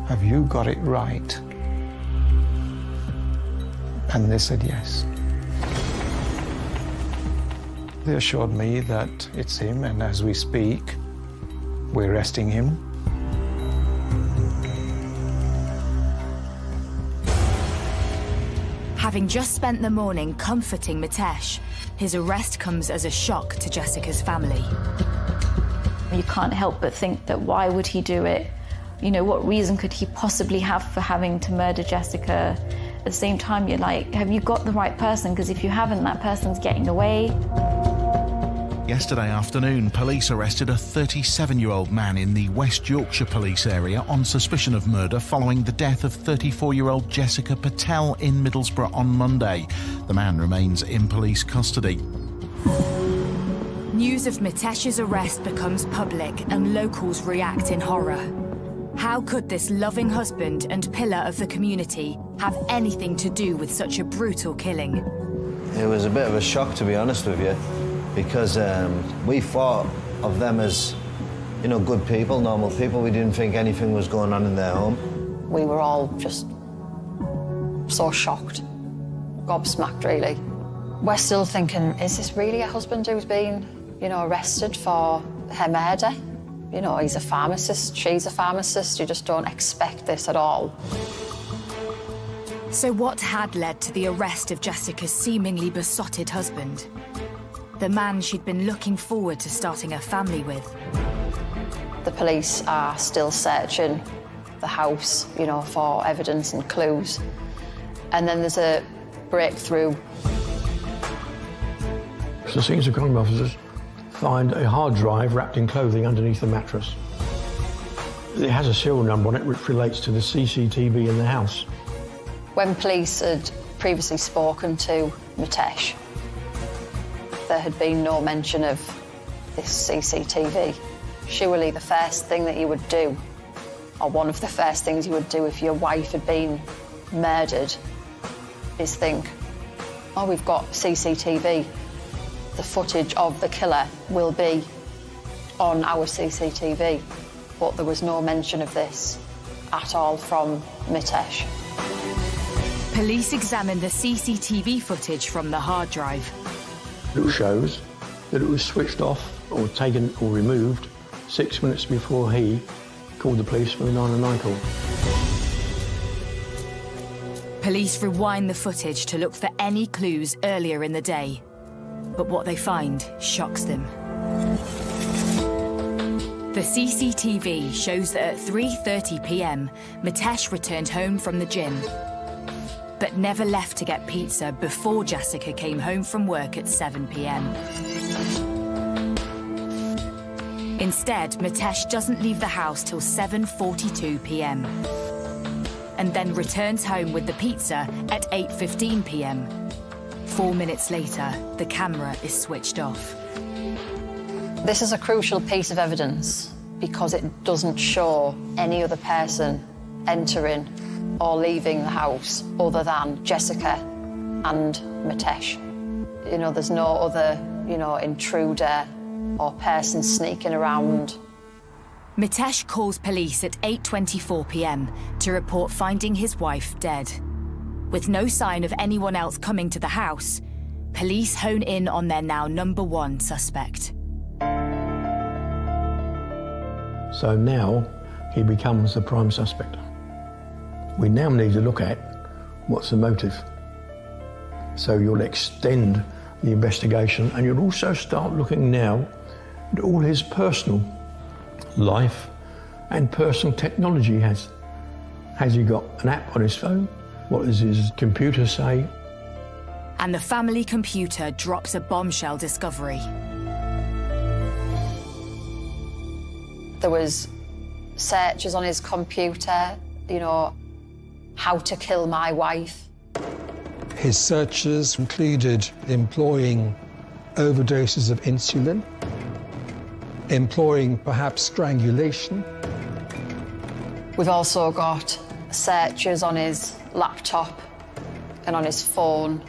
have you got it right? And they said yes. They assured me that it's him, and as we speak, we're arresting him. Having just spent the morning comforting Mitesh, his arrest comes as a shock to Jessica's family. You can't help but think that why would he do it? You know, what reason could he possibly have for having to murder Jessica? At the same time, you're like, have you got the right person? Because if you haven't, that person's getting away. Yesterday afternoon, police arrested a 37-year-old man in the West Yorkshire police area on suspicion of murder following the death of 34-year-old Jessica Patel in Middlesbrough on Monday. The man remains in police custody. News of Mitesh's arrest becomes public and locals react in horror. How could this loving husband and pillar of the community have anything to do with such a brutal killing? It was a bit of a shock, to be honest with you, because we thought of them as, you know, good people, normal people. We didn't think anything was going on in their home. We were all just so shocked, gobsmacked, really. We're still thinking, is this really a husband who's been, you know, arrested for her murder? You know, he's a pharmacist, she's a pharmacist. You just don't expect this at all. So what had led to the arrest of Jessica's seemingly besotted husband? The man she'd been looking forward to starting a family with. The police are still searching the house, you know, for evidence and clues. And then there's a breakthrough. So senior crime officers find a hard drive wrapped in clothing underneath the mattress. It has a serial number on it which relates to the CCTV in the house. When police had previously spoken to Mitesh, there had been no mention of this CCTV. Surely the first thing that you would do, or one of the first things you would do if your wife had been murdered, is think, oh, we've got CCTV. The footage of the killer will be on our CCTV. But there was no mention of this at all from Mitesh. Police examined the CCTV footage from the hard drive. It shows that it was switched off or taken or removed 6 minutes before he called the police for the 999 call. Police rewind the footage to look for any clues earlier in the day. But what they find shocks them. The CCTV shows that at 3:30 p.m, Mitesh returned home from the gym, but never left to get pizza before Jessica came home from work at 7 p.m. Instead, Mitesh doesn't leave the house till 7:42 p.m. and then returns home with the pizza at 8:15 p.m. 4 minutes later, the camera is switched off. This is a crucial piece of evidence because it doesn't show any other person entering or leaving the house other than Jessica and Mitesh. You know, there's no other, intruder or person sneaking around. Mitesh calls police at 8:24 p.m. to report finding his wife dead. With no sign of anyone else coming to the house, police hone in on their now #1 suspect. So now he becomes the prime suspect. We now need to look at what's the motive. So you'll extend the investigation and you'll also start looking now at all his personal life and personal technology he has. Has he got an app on his phone? What does his computer say? And the family computer drops a bombshell discovery. There was searches on his computer, how to kill my wife. His searches included employing overdoses of insulin, employing perhaps strangulation. We've also got searches on his laptop and on his phone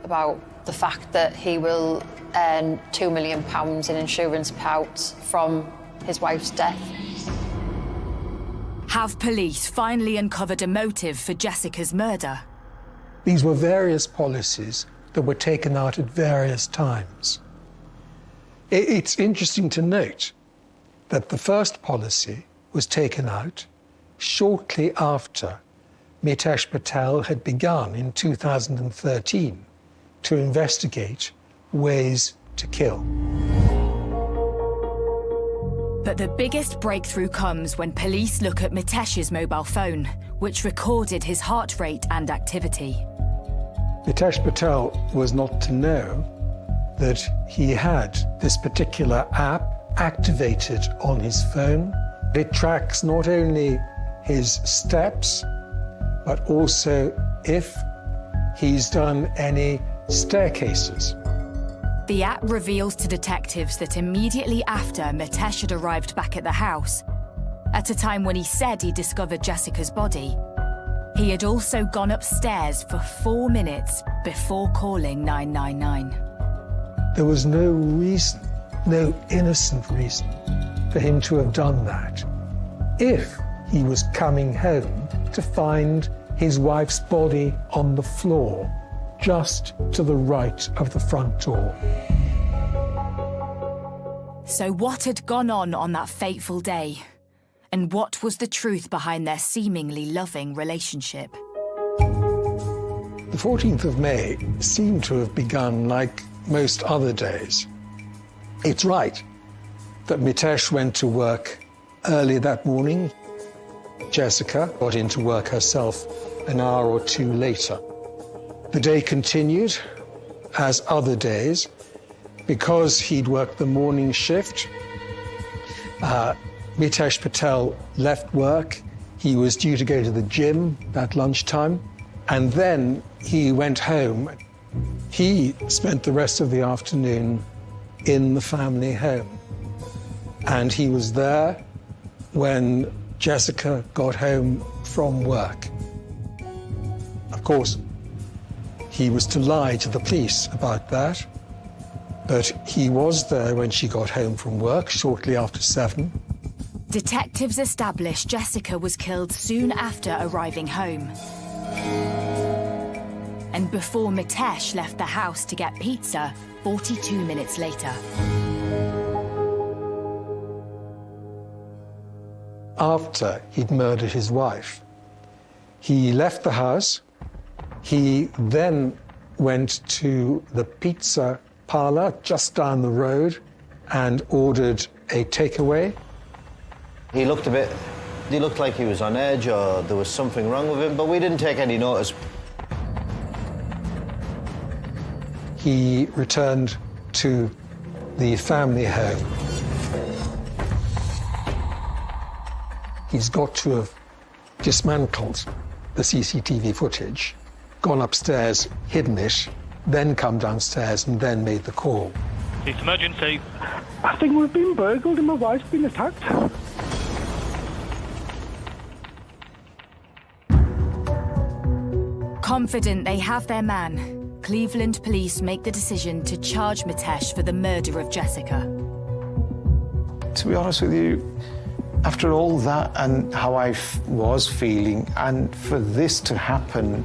about the fact that he will earn £2 million in insurance payouts from his wife's death. Have police finally uncovered a motive for Jessica's murder? These were various policies that were taken out at various times. It's interesting to note that the first policy was taken out shortly after Mitesh Patel had begun in 2013 to investigate ways to kill. But the biggest breakthrough comes when police look at Mitesh's mobile phone, which recorded his heart rate and activity. Mitesh Patel was not to know that he had this particular app activated on his phone. It tracks not only his steps, but also if he's done any staircases. The app reveals to detectives that immediately after Mitesh had arrived back at the house, at a time when he said he discovered Jessica's body, he had also gone upstairs for 4 minutes before calling 999. There was no reason, no innocent reason, for him to have done that if he was coming home to find his wife's body on the floor just to the right of the front door. So what had gone on that fateful day? And what was the truth behind their seemingly loving relationship? The 14th of May seemed to have begun like most other days. It's right that Mitesh went to work early that morning. Jessica got into work herself an hour or two later. The day continued as other days. Because he'd worked the morning shift, Mitesh Patel left work. He was due to go to the gym at lunchtime, and then he went home. He spent the rest of the afternoon in the family home, and he was there when Jessica got home from work. Of course, he was to lie to the police about that, but he was there when she got home from work, shortly after 7. Detectives established Jessica was killed soon after arriving home. And before Mitesh left the house to get pizza 42 minutes later. after he'd murdered his wife. He left the house. He then went to the pizza parlor just down the road and ordered a takeaway. He looked like he was on edge or there was something wrong with him, but we didn't take any notice. He returned to the family home. He's got to have dismantled the CCTV footage, gone upstairs, hidden it, then come downstairs and then made the call. It's emergency. I think we've been burgled and my wife's been attacked. Confident they have their man, Cleveland police make the decision to charge Mitesh for the murder of Jessica. To be honest with you, after all that and how I was feeling, and for this to happen,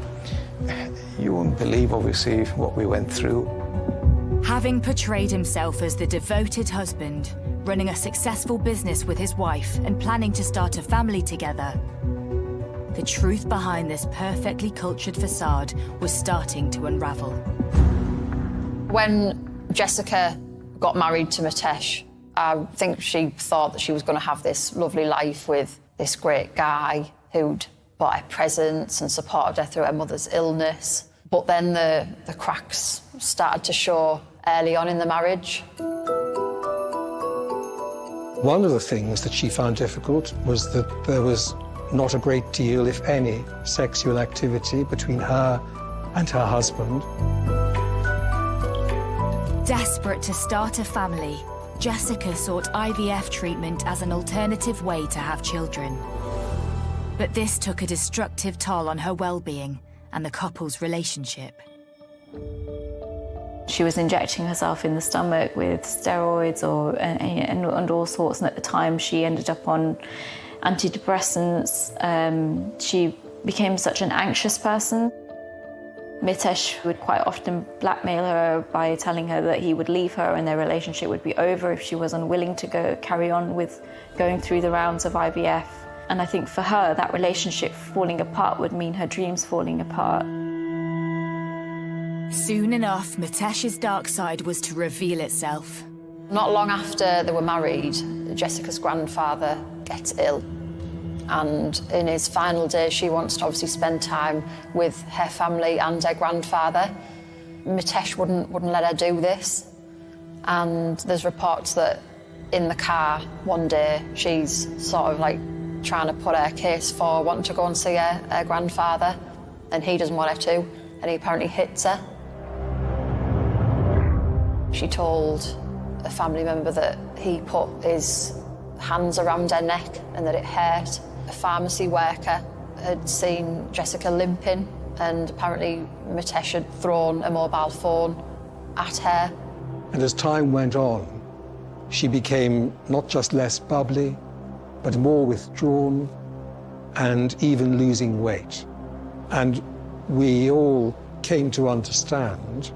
you won't believe, obviously, what we went through. Having portrayed himself as the devoted husband, running a successful business with his wife and planning to start a family together, the truth behind this perfectly cultured facade was starting to unravel. When Jessica got married to Mitesh, I think she thought that she was going to have this lovely life with this great guy who'd bought her presents and supported her through her mother's illness. But then the cracks started to show early on in the marriage. One of the things that she found difficult was that there was not a great deal, if any, sexual activity between her and her husband. Desperate to start a family, Jessica sought IVF treatment as an alternative way to have children. But this took a destructive toll on her well-being and the couple's relationship. She was injecting herself in the stomach with steroids and all sorts, and at the time she ended up on antidepressants. She became such an anxious person. Mitesh would quite often blackmail her by telling her that he would leave her and their relationship would be over if she was unwilling to carry on with going through the rounds of IVF. And I think for her, that relationship falling apart would mean her dreams falling apart. Soon enough, Mitesh's dark side was to reveal itself. Not long after they were married, Jessica's grandfather gets ill. And in his final days, she wants to obviously spend time with her family and her grandfather. Mitesh wouldn't let her do this. And there's reports that in the car one day, she's sort of like trying to put her case for wanting to go and see her grandfather, and he doesn't want her to, and he apparently hits her. She told a family member that he put his hands around her neck and that it hurt. A pharmacy worker had seen Jessica limping, and apparently Mitesh had thrown a mobile phone at her. And as time went on, she became not just less bubbly, but more withdrawn and even losing weight. And we all came to understand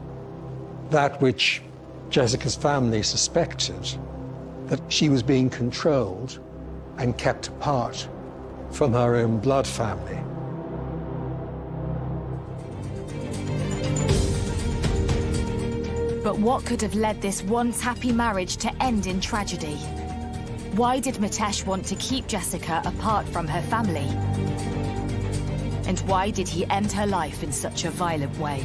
that which Jessica's family suspected, that she was being controlled and kept apart from her own blood family. But what could have led this once happy marriage to end in tragedy? Why did Mitesh want to keep Jessica apart from her family? And why did he end her life in such a violent way?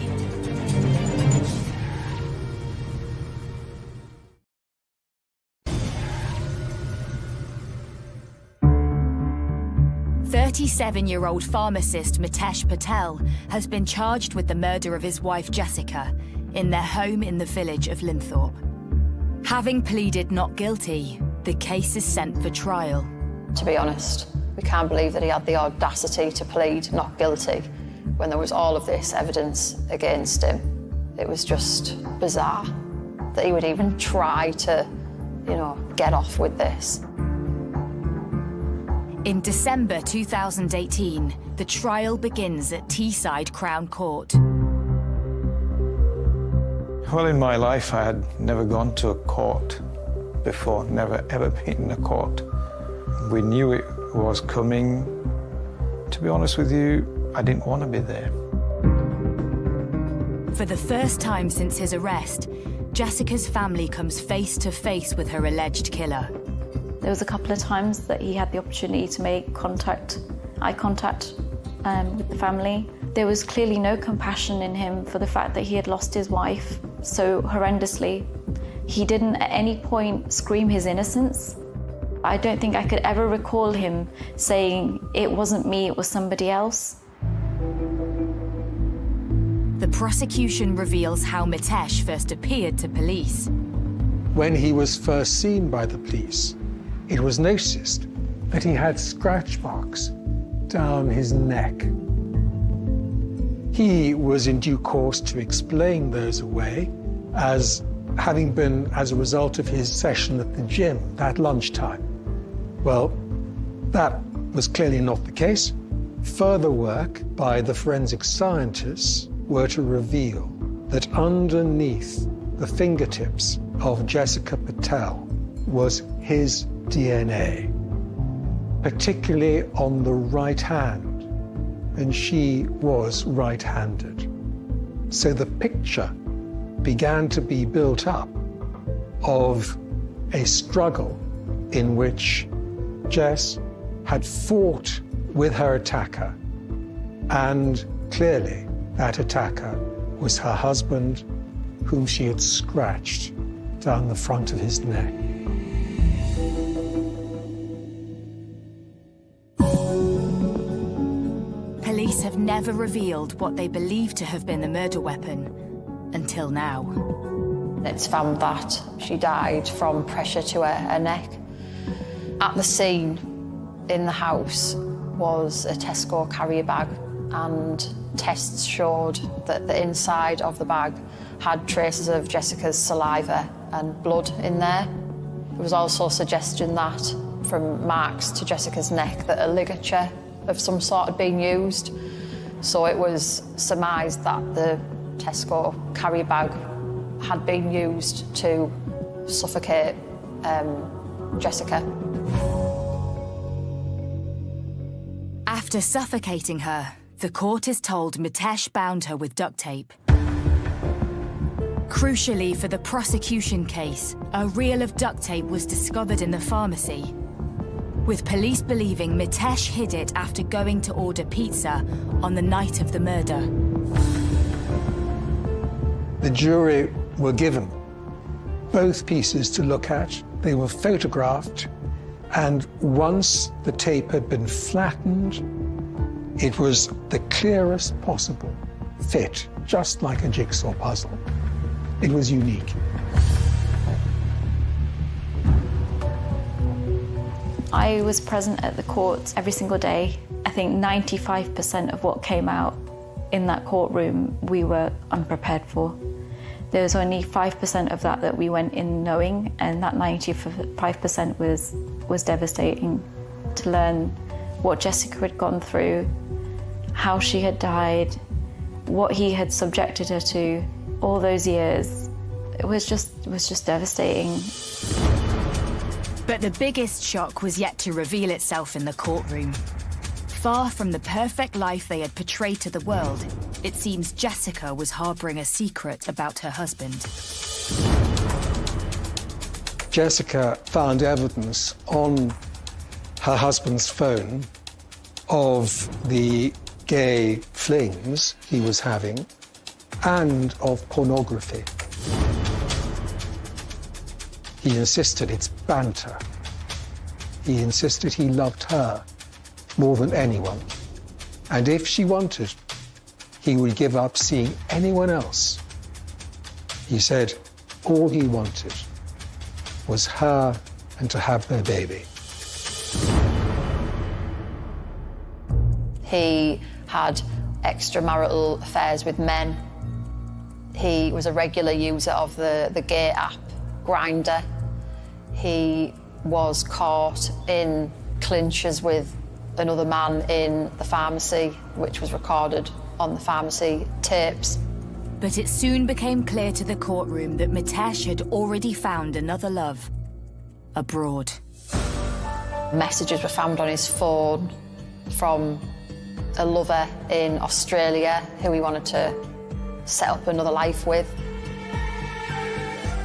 "37-year-old pharmacist Mitesh Patel has been charged with the murder of his wife Jessica in their home in the village of Linthorpe. Having pleaded not guilty, the case is sent for trial. To be honest, we can't believe that he had the audacity to plead not guilty when there was all of this evidence against him. It was just bizarre that he would even try to, get off with this. In December 2018, the trial begins at Teesside Crown Court. Well, in my life, I had never gone to a court before, never ever been in a court. We knew it was coming. To be honest with you, I didn't want to be there. For the first time since his arrest, Jessica's family comes face to face with her alleged killer. There was a couple of times that he had the opportunity to make eye contact with the family. There was clearly no compassion in him for the fact that he had lost his wife so horrendously. He didn't at any point scream his innocence. I don't think I could ever recall him saying, "It wasn't me, it was somebody else." The prosecution reveals how Mitesh first appeared to police. When he was first seen by the police, it was noticed that he had scratch marks down his neck. He was in due course to explain those away as having been as a result of his session at the gym that lunchtime. Well, that was clearly not the case. Further work by the forensic scientists were to reveal that underneath the fingertips of Jessica Patel was his DNA, particularly on the right hand, and she was right-handed. So the picture began to be built up of a struggle in which Jess had fought with her attacker, and clearly that attacker was her husband, whom she had scratched down the front of his neck. Police have never revealed what they believe to have been the murder weapon until now. It's found that she died from pressure to her neck. At the scene in the house was a Tesco carrier bag, and tests showed that the inside of the bag had traces of Jessica's saliva and blood in there. There was also suggestion that from marks to Jessica's neck that a ligature of some sort had been used. So it was surmised that the Tesco carrier bag had been used to suffocate Jessica. After suffocating her, the court is told Mitesh bound her with duct tape. Crucially for the prosecution case, a reel of duct tape was discovered in the pharmacy, with police believing Mitesh hid it after going to order pizza on the night of the murder. The jury were given both pieces to look at. They were photographed, and once the tape had been flattened, it was the clearest possible fit, just like a jigsaw puzzle. It was unique. I was present at the court every single day. I think 95% of what came out in that courtroom we were unprepared for. There was only 5% of that we went in knowing, and that 95% was devastating. To learn what Jessica had gone through, how she had died, what he had subjected her to all those years, it was just devastating. But the biggest shock was yet to reveal itself in the courtroom. Far from the perfect life they had portrayed to the world, it seems Jessica was harboring a secret about her husband. Jessica found evidence on her husband's phone of the gay flings he was having and of pornography. He insisted it's banter. He insisted he loved her more than anyone. And if she wanted, he would give up seeing anyone else. He said all he wanted was her and to have their baby. He had extramarital affairs with men. He was a regular user of the gay app, Grindr. He was caught in clinches with another man in the pharmacy, which was recorded on the pharmacy tapes. But it soon became clear to the courtroom that Mitesh had already found another love abroad. Messages were found on his phone from a lover in Australia who he wanted to set up another life with.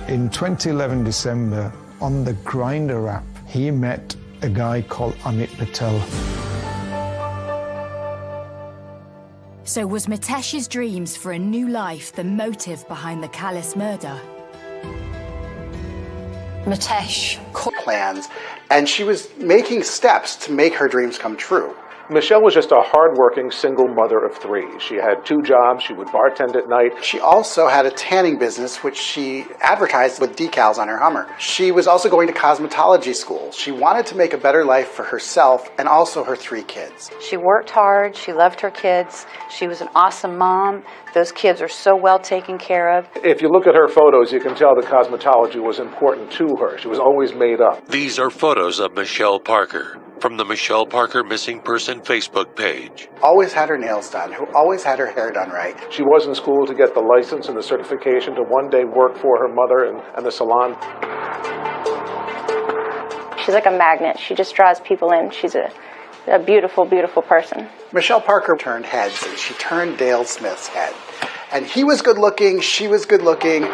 In 2011 December, on the Grindr app, he met a guy called Amit Patel. So was Mitesh's dreams for a new life the motive behind the callous murder? Mitesh plans, and she was making steps to make her dreams come true. Michelle was just a hardworking single mother of 3. She had 2 jobs. She would bartend at night. She also had a tanning business, which she advertised with decals on her Hummer. She was also going to cosmetology school. She wanted to make a better life for herself and also her 3 kids. She worked hard. She loved her kids. She was an awesome mom. Those kids are so well taken care of. If you look at her photos, you can tell that cosmetology was important to her. She was always made up. These are photos of Michelle Parker from the Michelle Parker Missing Person Facebook page. Always had her nails done, who always had her hair done right. She was in school to get the license and the certification to one day work for her mother and the salon. She's like a magnet. She just draws people in. She's a beautiful, beautiful person. Michelle Parker turned heads, and she turned Dale Smith's head. And he was good looking, she was good looking.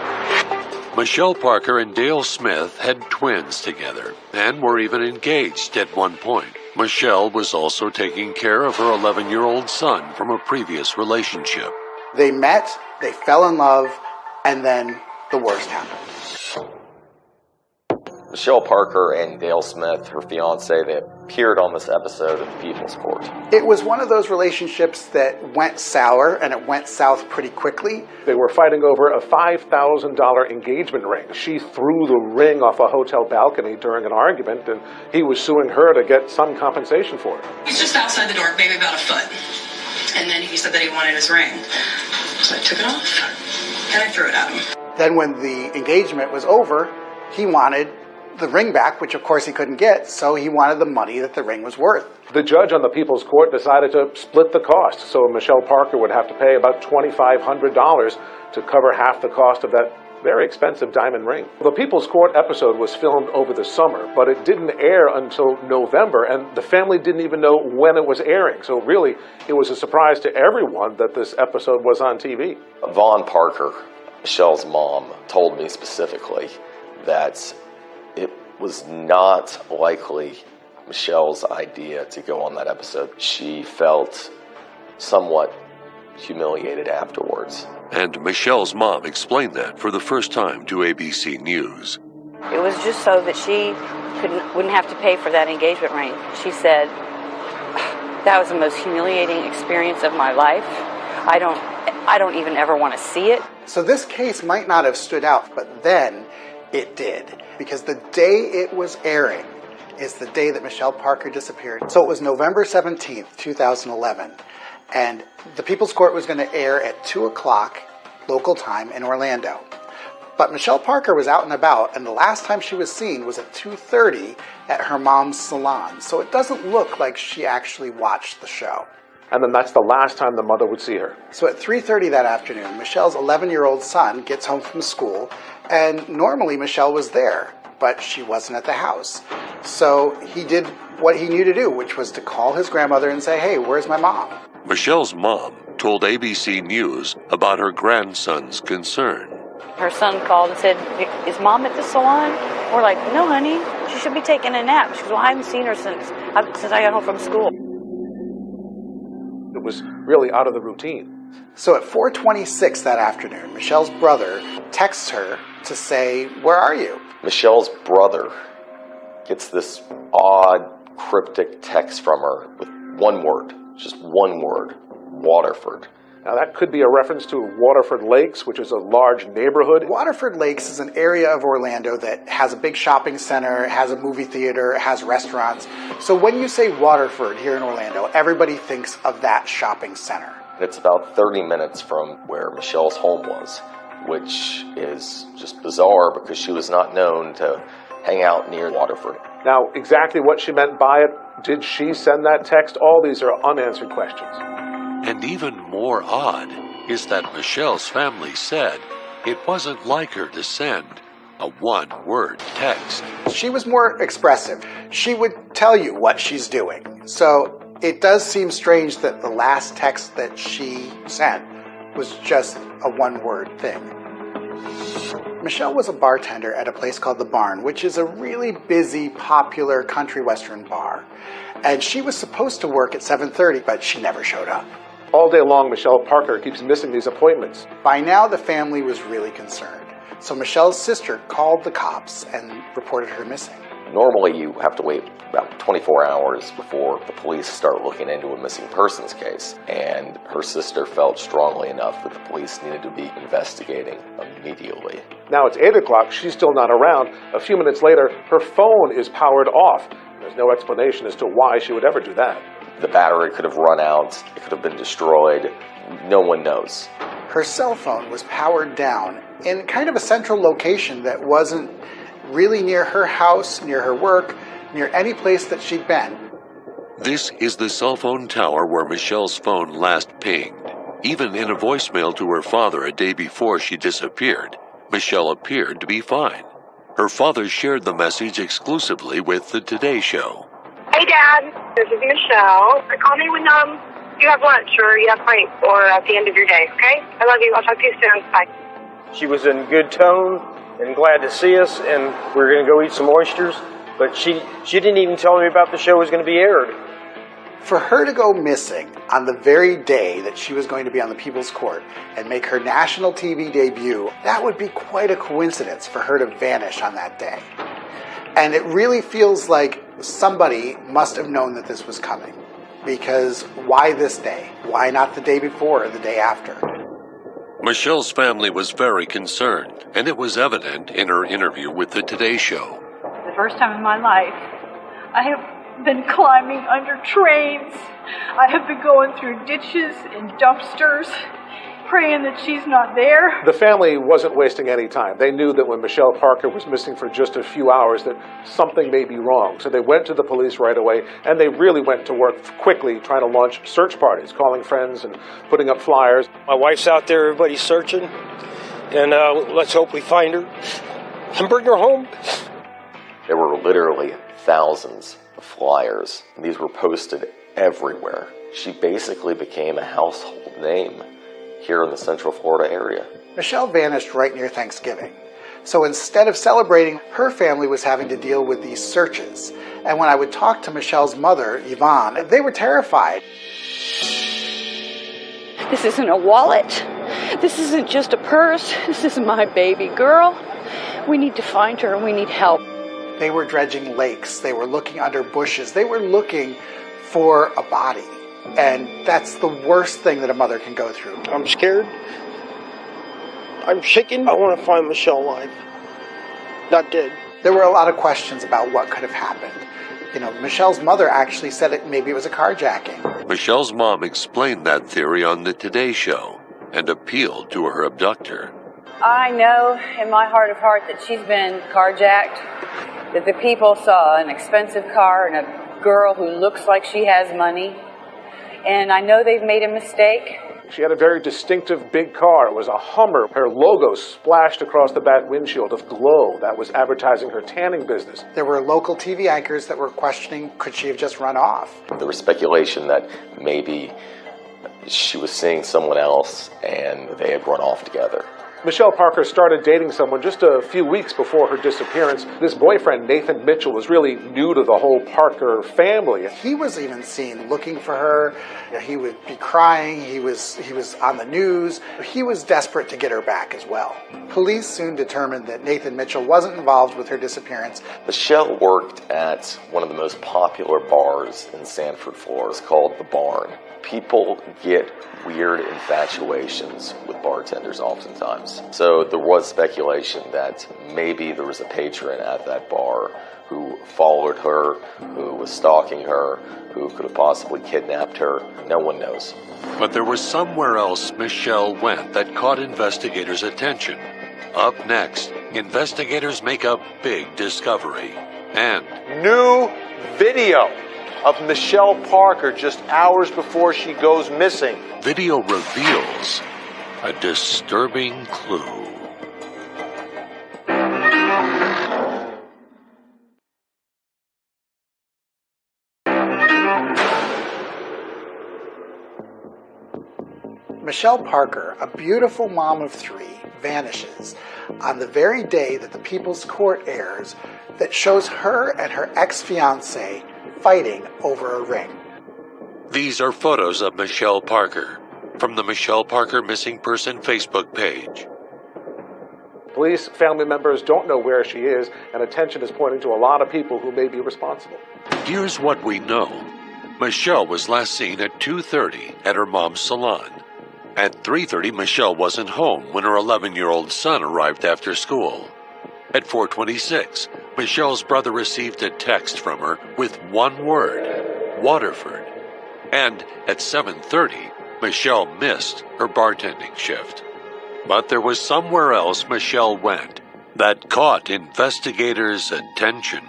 Michelle Parker and Dale Smith had twins together and were even engaged at one point. Michelle was also taking care of her 11-year-old son from a previous relationship. They met, they fell in love, and then the worst happened. Michelle Parker and Dale Smith, her fiance, they appeared on this episode of The People's Court. It was one of those relationships that went sour, and it went south pretty quickly. They were fighting over a $5,000 engagement ring. She threw the ring off a hotel balcony during an argument, and he was suing her to get some compensation for it. He's just outside the door, maybe about a foot. And then he said that he wanted his ring. So I took it off, and I threw it at him. Then when the engagement was over, he wanted the ring back, which of course he couldn't get, so he wanted the money that the ring was worth. The judge on the People's Court decided to split the cost, so Michelle Parker would have to pay about $2,500 to cover half the cost of that very expensive diamond ring. The People's Court episode was filmed over the summer, but it didn't air until November, and the family didn't even know when it was airing. So really, it was a surprise to everyone that this episode was on TV. Vaughn Parker, Michelle's mom, told me specifically that it was not likely Michelle's idea to go on that episode. She felt somewhat humiliated afterwards. And Michelle's mom explained that for the first time to ABC News. It was just so that she wouldn't have to pay for that engagement ring. She said, that was the most humiliating experience of my life. I don't even ever want to see it. So this case might not have stood out, but then it did. Because the day it was airing is the day that Michelle Parker disappeared. So it was November 17th, 2011. And the People's Court was going to air at 2 o'clock local time in Orlando. But Michelle Parker was out and about, and the last time she was seen was at 2:30 at her mom's salon. So it doesn't look like she actually watched the show. And then that's the last time the mother would see her. So at 3:30 that afternoon, Michelle's 11-year-old son gets home from school, and normally Michelle was there, but she wasn't at the house. So he did what he knew to do, which was to call his grandmother and say, hey, where's my mom? Michelle's mom told ABC News about her grandson's concern. Her son called and said, is mom at the salon? We're like, no, honey, she should be taking a nap. She goes, well, I haven't seen her since I got home from school. It was really out of the routine. So at 4:26 that afternoon, Michelle's brother texts her to say, where are you? Michelle's brother gets this odd, cryptic text from her with one word, just one word, Waterford. Now that could be a reference to Waterford Lakes, which is a large neighborhood. Waterford Lakes is an area of Orlando that has a big shopping center, has a movie theater, has restaurants. So when you say Waterford here in Orlando, everybody thinks of that shopping center. It's about 30 minutes from where Michelle's home was, which is just bizarre because she was not known to hang out near Waterford. Now, exactly what she meant by it, did she send that text? All these are unanswered questions. And even more odd is that Michelle's family said it wasn't like her to send a one-word text. She was more expressive. She would tell you what she's doing. So it does seem strange that the last text that she sent was just a one-word thing. Michelle was a bartender at a place called The Barn, which is a really busy, popular country western bar. And she was supposed to work at 7:30, but she never showed up. All day long, Michelle Parker keeps missing these appointments. By now, the family was really concerned. So Michelle's sister called the cops and reported her missing. Normally, you have to wait about 24 hours before the police start looking into a missing persons case. And her sister felt strongly enough that the police needed to be investigating immediately. Now it's 8 o'clock, she's still not around. A few minutes later, her phone is powered off. There's no explanation as to why she would ever do that. The battery could have run out, it could have been destroyed. No one knows. Her cell phone was powered down in kind of a central location that wasn't really near her house, near her work, near any place that she'd been. This is the cell phone tower where Michelle's phone last pinged. Even in a voicemail to her father a day before she disappeared, Michelle appeared to be fine. Her father shared the message exclusively with the Today Show. Hey, Dad. This is Michelle. Call me when you have lunch or you have break or at the end of your day, okay? I love you. I'll talk to you soon. Bye. She was in good tone and glad to see us, and we were going to go eat some oysters, but she didn't even tell me about the show was going to be aired. For her to go missing on the very day that she was going to be on the People's Court and make her national TV debut, that would be quite a coincidence for her to vanish on that day. And it really feels like somebody must have known that this was coming. Because why this day? Why not the day before or the day after? Michelle's family was very concerned, and it was evident in her interview with the Today Show. The first time in my life, I have been climbing under trains. I have been going through ditches and dumpsters, praying that she's not there. The family wasn't wasting any time. They knew that when Michelle Parker was missing for just a few hours that something may be wrong. So they went to the police right away, and they really went to work quickly trying to launch search parties, calling friends and putting up flyers. My wife's out there, everybody's searching, and let's hope we find her and bring her home. There were literally thousands of flyers. These were posted everywhere. She basically became a household name here in the Central Florida area. Michelle vanished right near Thanksgiving. So instead of celebrating, her family was having to deal with these searches. And when I would talk to Michelle's mother, Yvonne, they were terrified. This isn't a wallet. This isn't just a purse. This is my baby girl. We need to find her and we need help. They were dredging lakes. They were looking under bushes. They were looking for a body. And that's the worst thing that a mother can go through. I'm scared. I'm shaken. I want to find Michelle alive, not dead. There were a lot of questions about what could have happened. You know, Michelle's mother actually said maybe it was a carjacking. Michelle's mom explained that theory on the Today Show and appealed to her abductor. I know in my heart of hearts that she's been carjacked, that the people saw an expensive car and a girl who looks like she has money. And I know they've made a mistake. She had a very distinctive big car. It was a Hummer. Her logo splashed across the back windshield of Glow. That was advertising her tanning business. There were local TV anchors that were questioning, could she have just run off? There was speculation that maybe she was seeing someone else and they had run off together. Michelle Parker started dating someone just a few weeks before her disappearance. This boyfriend, Nathan Mitchell, was really new to the whole Parker family. He was even seen looking for her. He would be crying. He was on the news. He was desperate to get her back as well. Police soon determined that Nathan Mitchell wasn't involved with her disappearance. Michelle worked at one of the most popular bars in Sanford, Florida. It's called The Barn. People get weird infatuations with bartenders oftentimes. So there was speculation that maybe there was a patron at that bar who followed her, who was stalking her, who could have possibly kidnapped her. No one knows. But there was somewhere else Michelle went that caught investigators' attention. Up next, investigators make a big discovery. And new video of Michelle Parker just hours before she goes missing. Video reveals a disturbing clue. Michelle Parker, a beautiful mom of 3, vanishes on the very day that the People's Court airs that shows her and her ex-fiancé fighting over a ring. These are photos of Michelle Parker from the Michelle Parker Missing Person Facebook page. Police, family members don't know where she is, and attention is pointing to a lot of people who may be responsible. Here's what we know. Michelle was last seen at 2:30 at her mom's salon. At 3:30, Michelle wasn't home when her 11-year-old son arrived after school. At 4:26, Michelle's brother received a text from her with one word, Waterford. And at 7:30, Michelle missed her bartending shift. But there was somewhere else Michelle went that caught investigators' attention.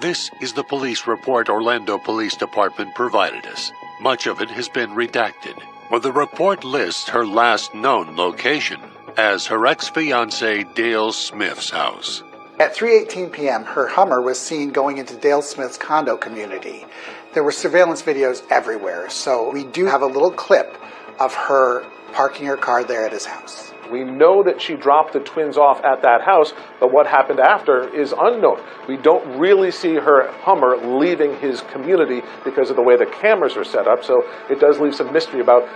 This is the police report Orlando Police Department provided us. Much of it has been redacted. But the report lists her last known location as her ex-fiancé Dale Smith's house. At 3:18 p.m., her Hummer was seen going into Dale Smith's condo community. There were surveillance videos everywhere, so we do have a little clip of her parking her car there at his house. We know that she dropped the twins off at that house, but what happened after is unknown. We don't really see her Hummer leaving his community because of the way the cameras are set up, so it does leave some mystery about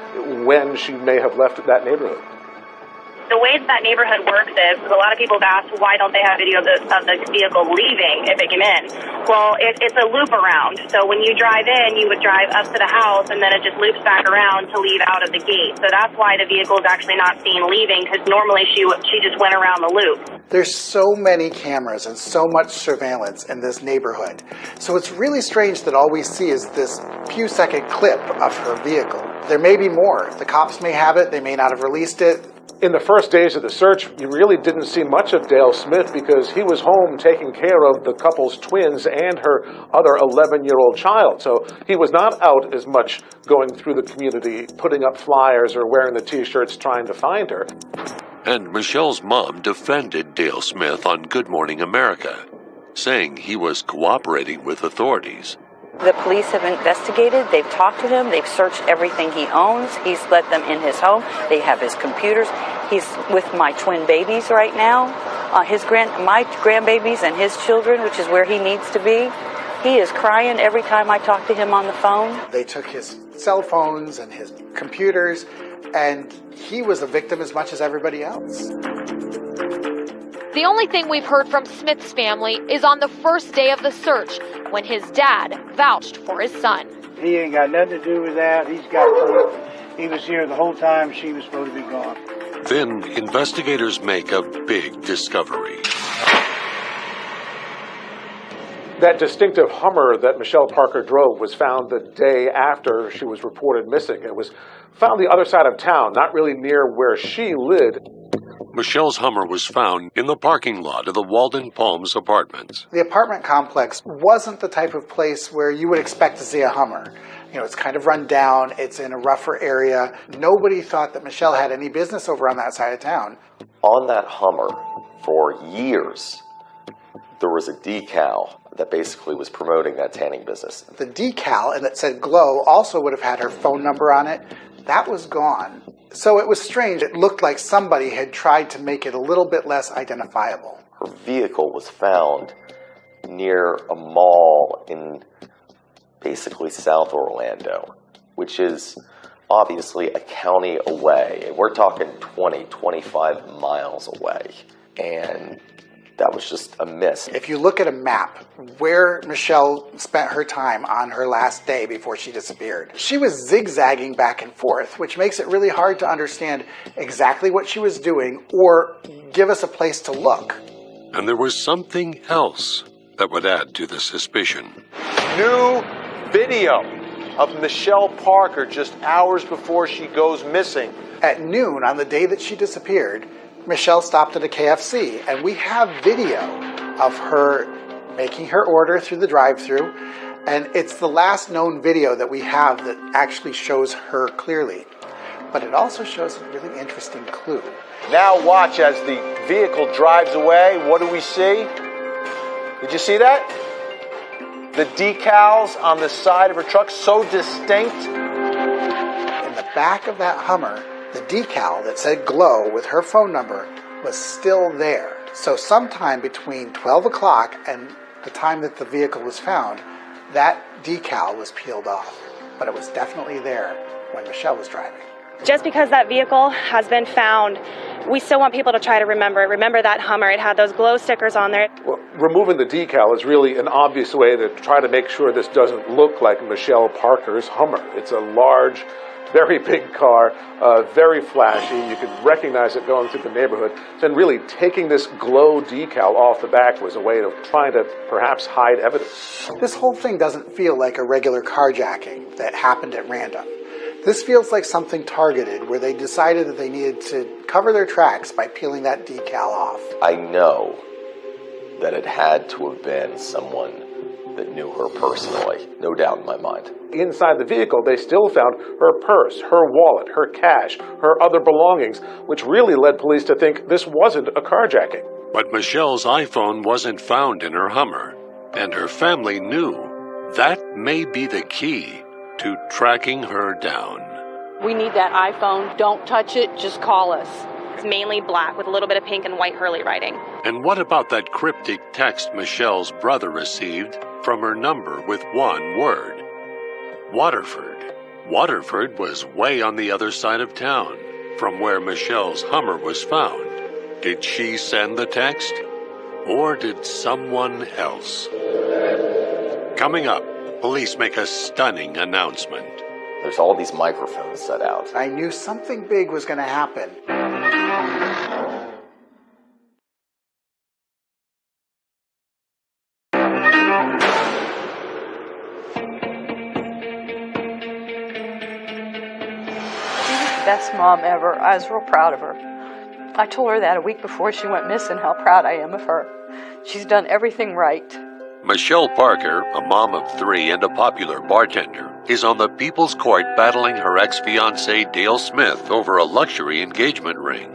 when she may have left that neighborhood. The way that neighborhood works is, because a lot of people have asked, why don't they have video of the vehicle leaving if it came in? Well, it's a loop around. So when you drive in, you would drive up to the house, and then it just loops back around to leave out of the gate. So that's why the vehicle is actually not seen leaving, because normally she just went around the loop. There's so many cameras and so much surveillance in this neighborhood. So it's really strange that all we see is this few-second clip of her vehicle. There may be more. The cops may have it. They may not have released it. In the first days of the search, you really didn't see much of Dale Smith because he was home taking care of the couple's twins and her other 11-year-old child. So he was not out as much going through the community, putting up flyers or wearing the T-shirts trying to find her. And Michelle's mom defended Dale Smith on Good Morning America, saying he was cooperating with authorities. The police have investigated, they've talked to him, they've searched everything he owns, he's let them in his home, they have his computers, he's with my twin babies right now, my grandbabies and his children, which is where he needs to be. He is crying every time I talk to him on the phone. They took his cell phones and his computers, and he was a victim as much as everybody else. The only thing we've heard from Smith's family is on the first day of the search, when his dad vouched for his son. He ain't got nothing to do with that. He was here the whole time she was supposed to be gone. Then investigators make a big discovery. That distinctive Hummer that Michelle Parker drove was found the day after she was reported missing. It was found the other side of town, not really near where she lived. Michelle's Hummer was found in the parking lot of the Walden Palms apartments. The apartment complex wasn't the type of place where you would expect to see a Hummer. You know, it's kind of run down, it's in a rougher area. Nobody thought that Michelle had any business over on that side of town. On that Hummer, for years, there was a decal that basically was promoting that tanning business. The decal, and it said Glow, also would have had her phone number on it. That was gone. So it was strange. It looked like somebody had tried to make it a little bit less identifiable. Her vehicle was found near a mall in basically South Orlando, which is obviously a county away. We're talking 20, 25 miles away. And that was just a miss. If you look at a map where Michelle spent her time on her last day before she disappeared, she was zigzagging back and forth, which makes it really hard to understand exactly what she was doing or give us a place to look. And there was something else that would add to the suspicion. New video of Michelle Parker just hours before she goes missing. At noon on the day that she disappeared, Michelle stopped at a KFC, and we have video of her making her order through the drive-thru, and it's the last known video that we have that actually shows her clearly. But it also shows a really interesting clue. Now watch as the vehicle drives away. What do we see? Did you see that? The decals on the side of her truck, so distinct. In the back of that Hummer, The decal that said Glow with her phone number was still there. So sometime between 12 o'clock and the time that the vehicle was found, that decal was peeled off. But it was definitely there when Michelle was driving. Just because that vehicle has been found, we still want people to try to remember it. Remember that Hummer. It had those glow stickers on there. Well, removing the decal is really an obvious way to try to make sure this doesn't look like Michelle Parker's Hummer. It's a large, very big car, very flashy. You could recognize it going through the neighborhood. And really taking this glow decal off the back was a way of trying to perhaps hide evidence. This whole thing doesn't feel like a regular carjacking that happened at random. This feels like something targeted, where they decided that they needed to cover their tracks by peeling that decal off. I know that it had to have been someone that knew her personally, no doubt in my mind. Inside the vehicle, they still found her purse, her wallet, her cash, her other belongings, which really led police to think this wasn't a carjacking. But Michelle's iPhone wasn't found in her Hummer, and her family knew that may be the key to tracking her down. We need that iPhone. Don't touch it. Just call us. It's mainly black with a little bit of pink and white Hurley writing. And what about that cryptic text Michelle's brother received from her number with one word? Waterford. Waterford was way on the other side of town from where Michelle's Hummer was found. Did she send the text? Or did someone else? Coming up, police make a stunning announcement. There's all these microphones set out. I knew something big was going to happen. Best mom ever. I was real proud of her. I told her that a week before she went missing, how proud I am of her. She's done everything right. Michelle Parker, a mom of 3 and a popular bartender, is on the People's Court battling her ex-fiancé Dale Smith over a luxury engagement ring.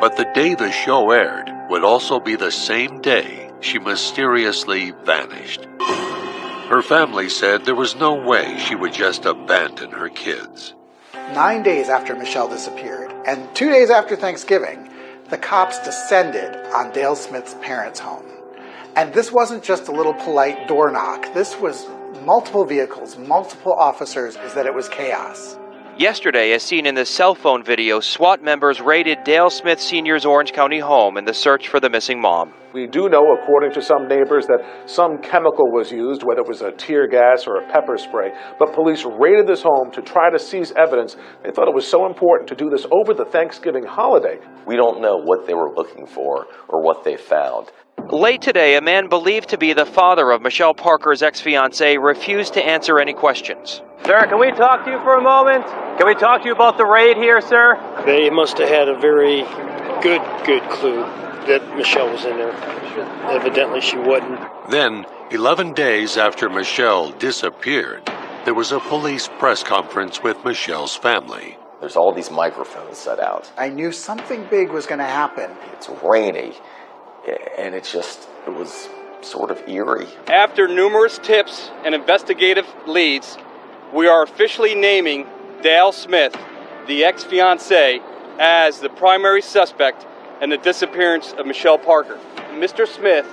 But the day the show aired would also be the same day she mysteriously vanished. Her family said there was no way she would just abandon her kids. 9 days after Michelle disappeared, and 2 days after Thanksgiving, the cops descended on Dale Smith's parents' home. And this wasn't just a little polite door knock. This was multiple vehicles, multiple officers, that it was chaos. Yesterday, as seen in the cell phone video, SWAT members raided Dale Smith Sr.'s Orange County home in the search for the missing mom. We do know, according to some neighbors, that some chemical was used, whether it was a tear gas or a pepper spray. But police raided this home to try to seize evidence. They thought it was so important to do this over the Thanksgiving holiday. We don't know what they were looking for or what they found. Late today, a man believed to be the father of Michelle Parker's ex-fiancée refused to answer any questions. Sir, can we talk to you for a moment? Can we talk to you about the raid here, sir? They must have had a very good clue that Michelle was in there. Evidently she wasn't. Then, 11 days after Michelle disappeared, there was a police press conference with Michelle's family. There's all these microphones set out. I knew something big was going to happen. It's rainy, and it was sort of eerie. After numerous tips and investigative leads, we are officially naming Dale Smith, the ex-fiancé, as the primary suspect in the disappearance of Michelle Parker. Mr. Smith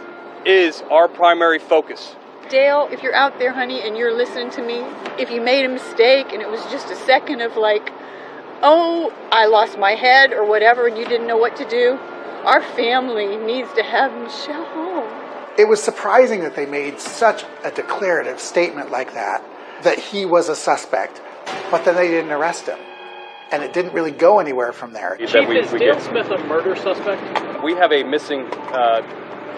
is our primary focus. Dale, if you're out there, honey, and you're listening to me, if you made a mistake and it was just a second of like, oh, I lost my head or whatever, and you didn't know what to do, our family needs to have Michelle home. It was surprising that they made such a declarative statement like that he was a suspect, but then they didn't arrest him. And it didn't really go anywhere from there. Chief, is Dale Smith a murder suspect? We have a missing,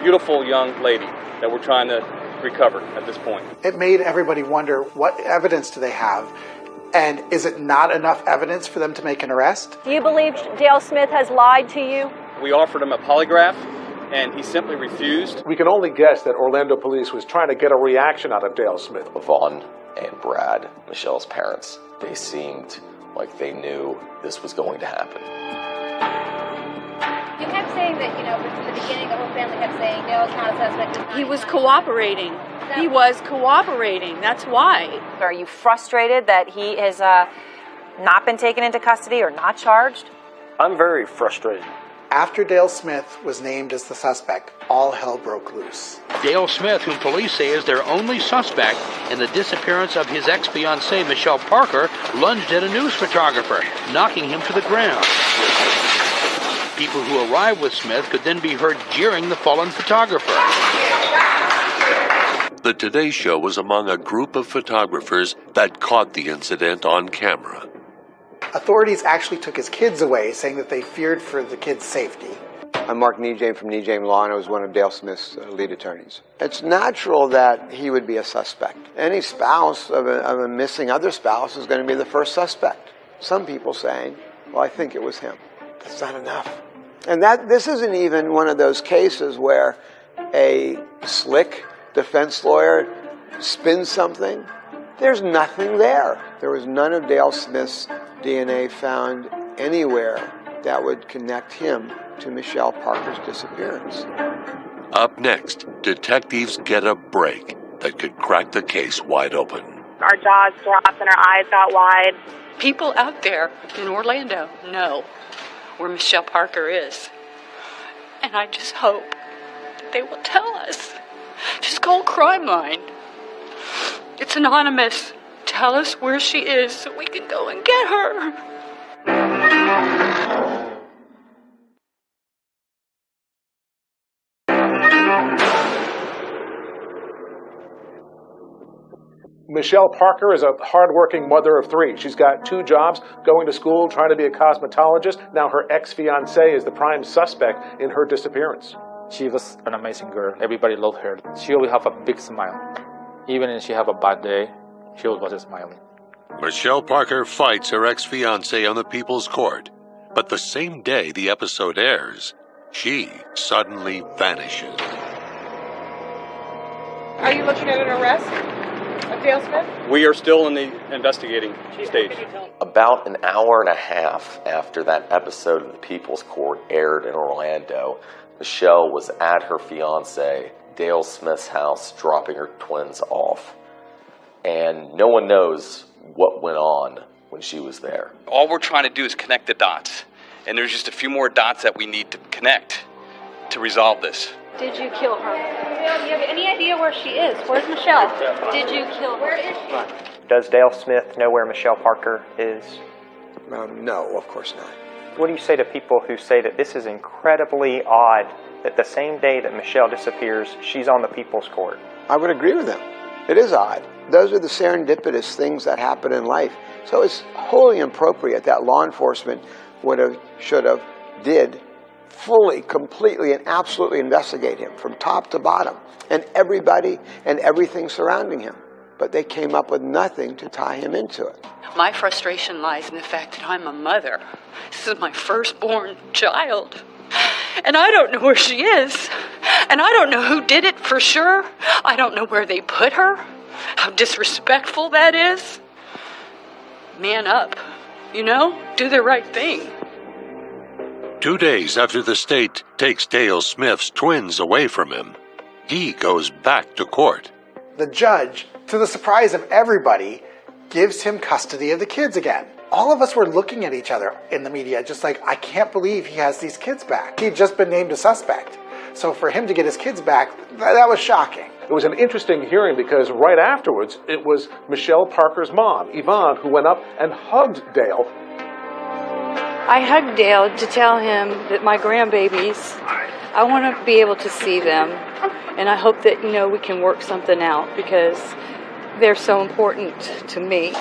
beautiful young lady that we're trying to recover at this point. It made everybody wonder, what evidence do they have? And is it not enough evidence for them to make an arrest? Do you believe Dale Smith has lied to you? We offered him a polygraph, and he simply refused. We can only guess that Orlando police was trying to get a reaction out of Dale Smith. Vaughn and Brad, Michelle's parents, they seemed like they knew this was going to happen. You kept saying that, from the beginning, the whole family kept saying, no, it's not a suspect. He was cooperating. He was cooperating. That's why. Are you frustrated that he is not been taken into custody or not charged? I'm very frustrated. After Dale Smith was named as the suspect, all hell broke loose. Dale Smith, whom police say is their only suspect in the disappearance of his ex-fiancée Michelle Parker, lunged at a news photographer, knocking him to the ground. People who arrived with Smith could then be heard jeering the fallen photographer. The Today Show was among a group of photographers that caught the incident on camera. Authorities actually took his kids away, saying that they feared for the kids' safety. I'm Mark Nejame from Nejame Law, and I was one of Dale Smith's lead attorneys. It's natural that he would be a suspect. Any spouse of a missing other spouse is going to be the first suspect. Some people saying, well, I think it was him. That's not enough. And this isn't even one of those cases where a slick defense lawyer spins something. There's nothing there. There was none of Dale Smith's DNA found anywhere that would connect him to Michelle Parker's disappearance. Up next, detectives get a break that could crack the case wide open. Our jaws dropped and our eyes got wide. People out there in Orlando know where Michelle Parker is. And I just hope that they will tell us. Just call Crime Line. It's anonymous. Tell us where she is so we can go and get her. Michelle Parker is a hardworking mother of three. She's got 2 jobs, going to school, trying to be a cosmetologist. Now her ex-fiancé is the prime suspect in her disappearance. She was an amazing girl. Everybody loved her. She always have a big smile. Even if she have a bad day, she always was smiling. Michelle Parker fights her ex-fiancé on the People's Court, but the same day the episode airs, she suddenly vanishes. Are you looking at an arrest of Dale Smith? We are still in the investigating stage. About an hour and a half after that episode of the People's Court aired in Orlando, Michelle was at her fiancé, Dale Smith's house, dropping her twins off. And no one knows what went on when she was there. All we're trying to do is connect the dots. And there's just a few more dots that we need to connect to resolve this. Did you kill her? Do you have any idea where she is? Where's Michelle? Did you kill her? Where is she? Does Dale Smith know where Michelle Parker is? No, of course not. What do you say to people who say that this is incredibly odd, that the same day that Michelle disappears, she's on the People's Court? I would agree with them. It is odd. Those are the serendipitous things that happen in life. So it's wholly appropriate that law enforcement should have, did fully, completely, and absolutely investigate him from top to bottom, and everybody and everything surrounding him. But they came up with nothing to tie him into it. My frustration lies in the fact that I'm a mother. This is my firstborn child. And I don't know where she is. And I don't know who did it for sure. I don't know where they put her. How disrespectful that is. Man up. You know? Do the right thing. 2 days after the state takes Dale Smith's twins away from him, he goes back to court. The judge, to the surprise of everybody, gives him custody of the kids again. All of us were looking at each other in the media, just like, I can't believe he has these kids back. He'd just been named a suspect. So for him to get his kids back, that was shocking. It was an interesting hearing because right afterwards, it was Michelle Parker's mom, Yvonne, who went up and hugged Dale. I hugged Dale to tell him that my grandbabies, I want to be able to see them. And I hope that, we can work something out because they're so important to me.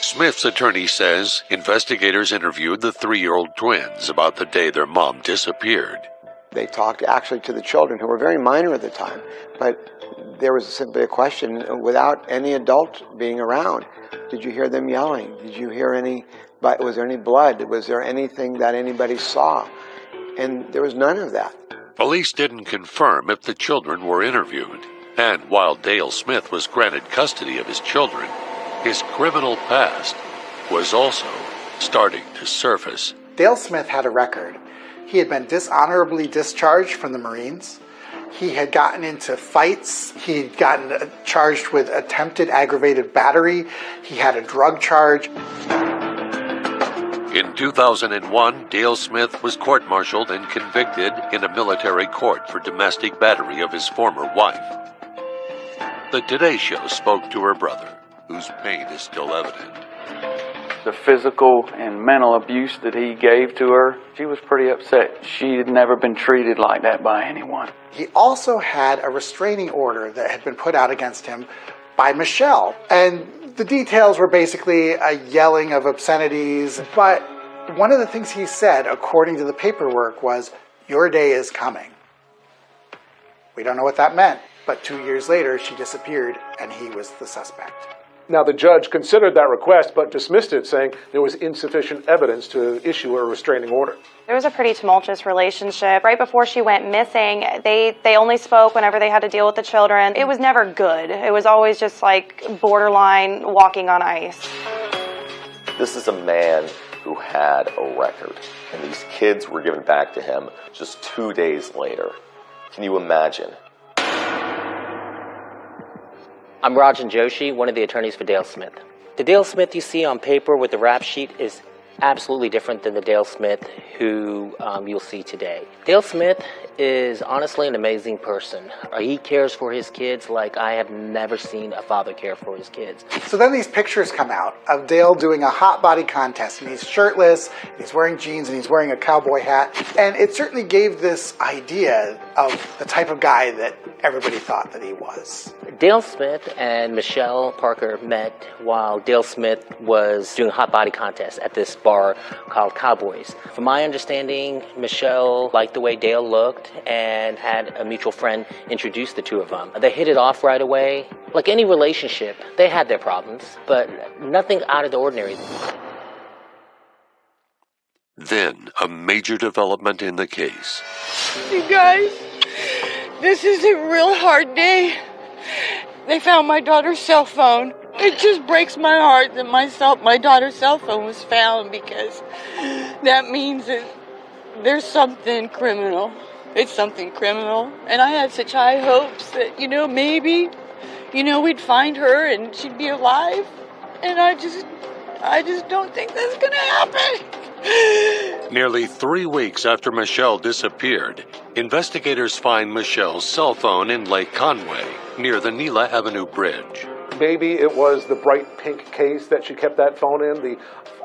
Smith's attorney says investigators interviewed the 3-year-old twins about the day their mom disappeared. They talked actually to the children, who were very minor at the time, but there was simply a question without any adult being around. Did you hear them yelling? Did you hear was there any blood? Was there anything that anybody saw? And there was none of that. Police didn't confirm if the children were interviewed. And while Dale Smith was granted custody of his children, his criminal past was also starting to surface. Dale Smith had a record. He had been dishonorably discharged from the Marines. He had gotten into fights. He'd gotten charged with attempted aggravated battery. He had a drug charge. 2001, Dale Smith was court-martialed and convicted in a military court for domestic battery of his former wife. The Today Show spoke to her brother, whose pain is still evident. The physical and mental abuse that he gave to her, she was pretty upset. She had never been treated like that by anyone. He also had a restraining order that had been put out against him by Michelle. And the details were basically a yelling of obscenities, but one of the things he said, according to the paperwork, was, "Your day is coming." We don't know what that meant, but 2 years later, she disappeared, and he was the suspect. Now, the judge considered that request, but dismissed it, saying there was insufficient evidence to issue a restraining order. There was a pretty tumultuous relationship. Right before she went missing, they only spoke whenever they had to deal with the children. It was never good. It was always just like borderline walking on ice. This is a man who had a record, and these kids were given back to him just 2 days later. Can you imagine? I'm Rajan Joshi, one of the attorneys for Dale Smith. The Dale Smith you see on paper with the rap sheet is absolutely different than the Dale Smith who you'll see today. Dale Smith is honestly an amazing person. He cares for his kids like I have never seen a father care for his kids. So then these pictures come out of Dale doing a hot body contest, and he's shirtless, and he's wearing jeans, and he's wearing a cowboy hat. And it certainly gave this idea of the type of guy that everybody thought that he was. Dale Smith and Michelle Parker met while Dale Smith was doing a hot body contest at this bar called Cowboys. From my understanding, Michelle liked the way Dale looked and had a mutual friend introduce the two of them. They hit it off right away. Like any relationship, they had their problems, but nothing out of the ordinary. Then, a major development in the case. You guys, this is a real hard day. They found my daughter's cell phone. It just breaks my heart that my daughter's cell phone was found, because that means that there's something criminal. It's something criminal. And I had such high hopes that, maybe, we'd find her and she'd be alive. And I just don't think that's gonna happen. Nearly 3 weeks after Michelle disappeared, investigators find Michelle's cell phone in Lake Conway, near the Neela Avenue Bridge. Maybe it was the bright pink case that she kept that phone in, the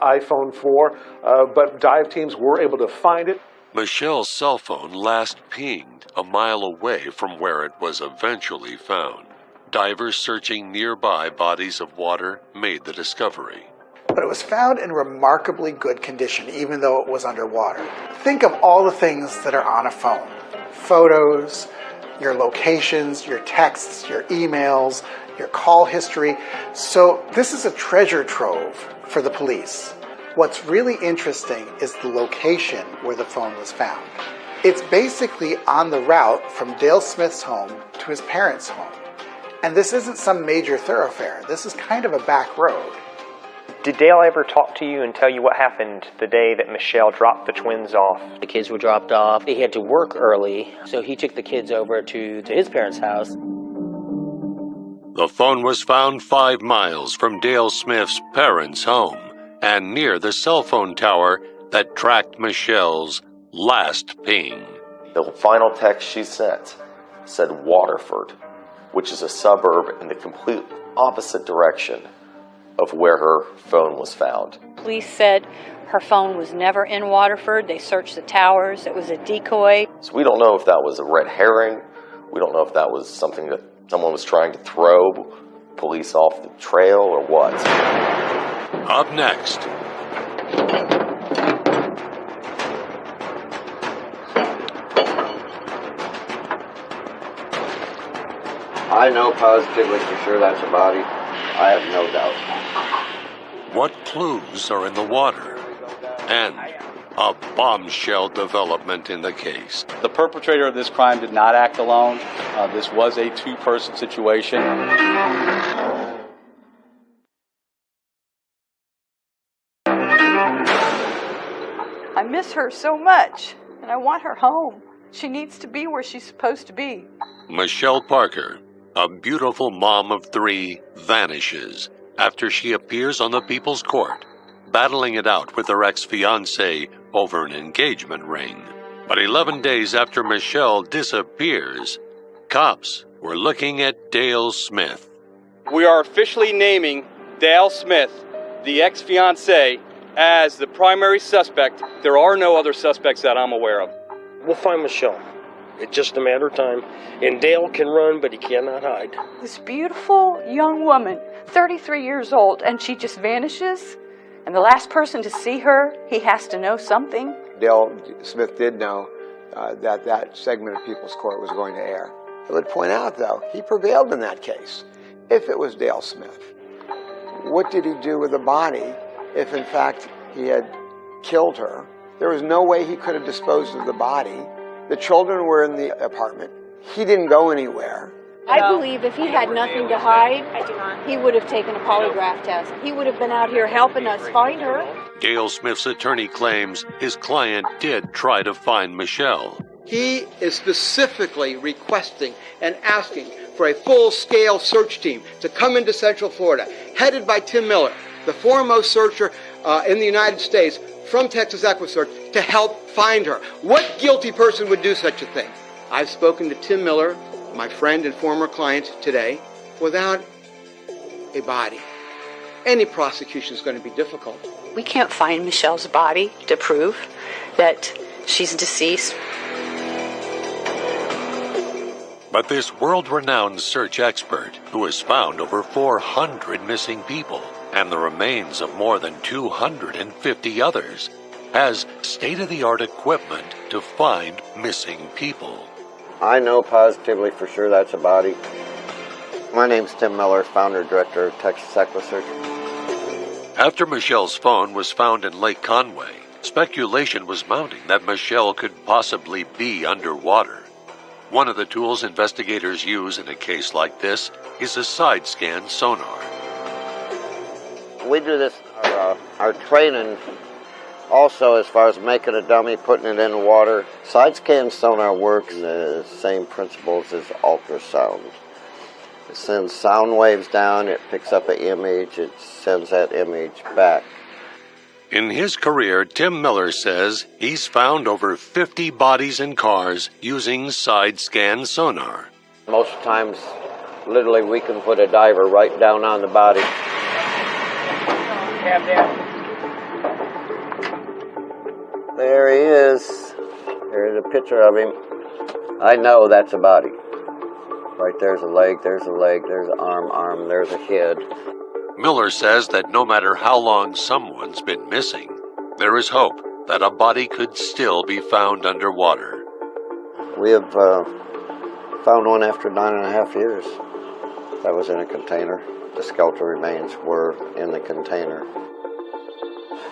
iPhone 4, but dive teams were able to find it. Michelle's cell phone last pinged a mile away from where it was eventually found. Divers searching nearby bodies of water made the discovery. But it was found in remarkably good condition, even though it was underwater. Think of all the things that are on a phone. Photos, your locations, your texts, your emails, your call history. So this is a treasure trove for the police. What's really interesting is the location where the phone was found. It's basically on the route from Dale Smith's home to his parents' home. And this isn't some major thoroughfare. This is kind of a back road. Did Dale ever talk to you and tell you what happened the day that Michelle dropped the twins off? The kids were dropped off. He had to work early, so he took the kids over to his parents' house. The phone was found 5 miles from Dale Smith's parents' home and near the cell phone tower that tracked Michelle's last ping. The final text she sent said Waterford, which is a suburb in the complete opposite direction of where her phone was found. Police said her phone was never in Waterford. They searched the towers. It was a decoy. So we don't know if that was a red herring. We don't know if that was something that someone was trying to throw police off the trail or what. Up next. I know positively for sure that's a body. I have no doubt. What clues are in the water? And a bombshell development in the case. The perpetrator of this crime did not act alone. This was a two-person situation. I miss her so much, and I want her home. She needs to be where she's supposed to be. Michelle Parker, a beautiful mom of 3, vanishes after she appears on the People's Court, battling it out with her ex-fiancé over an engagement ring. But 11 days after Michelle disappears, cops were looking at Dale Smith. We are officially naming Dale Smith, the ex-fiancé, as the primary suspect. There are no other suspects that I'm aware of. We'll find Michelle. It's just a matter of time. And Dale can run, but he cannot hide. This beautiful young woman, 33 years old, and she just vanishes. And the last person to see her, he has to know something. Dale Smith did know that segment of People's Court was going to air. I would point out, though, he prevailed in that case. If it was Dale Smith, what did he do with the body if, in fact, he had killed her? There was no way he could have disposed of the body. The children were in the apartment. He didn't go anywhere. I believe if he had nothing to hide, he would have taken a polygraph test. He would have been out here helping us find her. Dale Smith's attorney claims his client did try to find Michelle. He is specifically requesting and asking for a full-scale search team to come into Central Florida, headed by Tim Miller, the foremost searcher in the United States from Texas EquiSearch, to help find her. What guilty person would do such a thing? I've spoken to Tim Miller, my friend and former client, today. Without a body, any prosecution is going to be difficult. We can't find Michelle's body to prove that she's deceased. But this world-renowned search expert, who has found over 400 missing people and the remains of more than 250 others, has state-of-the-art equipment to find missing people. I know positively for sure that's a body. My name's Tim Miller, founder director of Texas EquiSearch. After Michelle's phone was found in Lake Conway, speculation was mounting that Michelle could possibly be underwater. One of the tools investigators use in a case like this is a side-scan sonar. We do this our training also as far as making a dummy, putting it in the water. Side-scan sonar works the same principles as ultrasound. It sends sound waves down, it picks up an image, it sends that image back. In his career, Tim Miller says he's found over 50 bodies in cars using side-scan sonar. Most times, literally, we can put a diver right down on the body. There he is. There's a picture of him. I know that's a body. Right there's a leg, there's an arm, there's a head. Miller says that no matter how long someone's been missing, there is hope that a body could still be found underwater. We have found one after 9.5 years. That was in a container. The skeletal remains were in the container.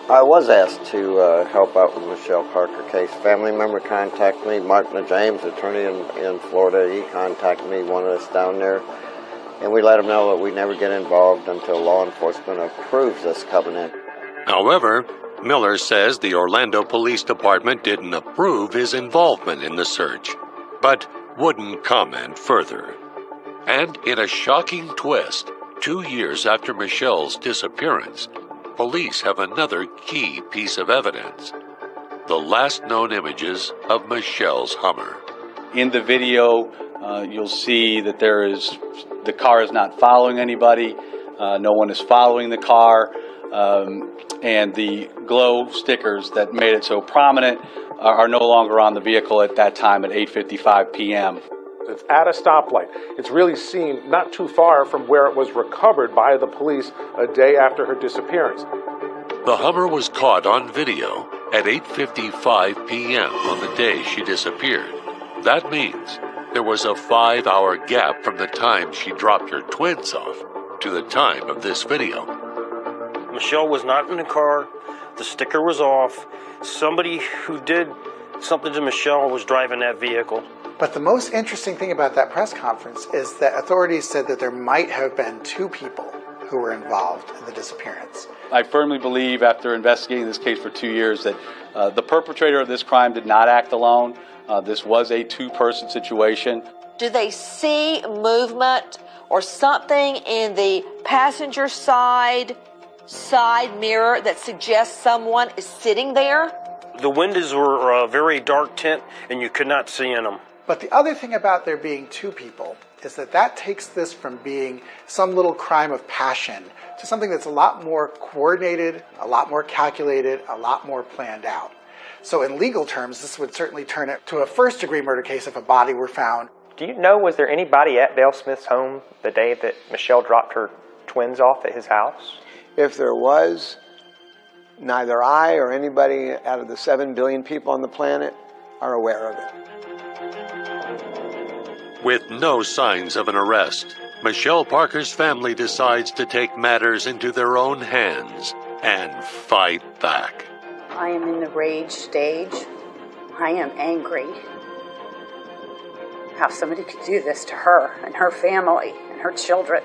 I was asked to help out with the Michelle Parker case. Family member contacted me, Martin James, attorney in Florida. He contacted me, wanted us down there. And we let him know that we never get involved until law enforcement approves us coming in. However, Miller says the Orlando Police Department didn't approve his involvement in the search, but wouldn't comment further. And in a shocking twist, 2 years after Michelle's disappearance, police have another key piece of evidence: the last known images of Michelle's Hummer. In the video, you'll see that the car is not following anybody. No one is following the car. And the glow stickers that made it so prominent are no longer on the vehicle at that time at 8:55 p.m. It's at a stoplight. It's really seen not too far from where it was recovered by the police a day after her disappearance. The Hummer was caught on video at 8:55 p.m. on the day she disappeared. That means there was a 5-hour gap from the time she dropped her twins off to the time of this video. Michelle was not in the car. The sticker was off. Somebody who did something to Michelle was driving that vehicle. But the most interesting thing about that press conference is that authorities said that there might have been 2 people who were involved in the disappearance. I firmly believe, after investigating this case for 2 years, that the perpetrator of this crime did not act alone. This was a 2-person situation. Do they see movement or something in the passenger side side mirror that suggests someone is sitting there? The windows were a very dark tint, and you could not see in them. But the other thing about there being two people is that takes this from being some little crime of passion to something that's a lot more coordinated, a lot more calculated, a lot more planned out. So in legal terms, this would certainly turn it to a first-degree murder case if a body were found. Do you know, was there anybody at Dale Smith's home the day that Michelle dropped her twins off at his house? If there was, neither I or anybody out of the 7 billion people on the planet are aware of it. With no signs of an arrest, Michelle Parker's family decides to take matters into their own hands and fight back. I am in the rage stage. I am angry. How somebody could do this to her and her family and her children.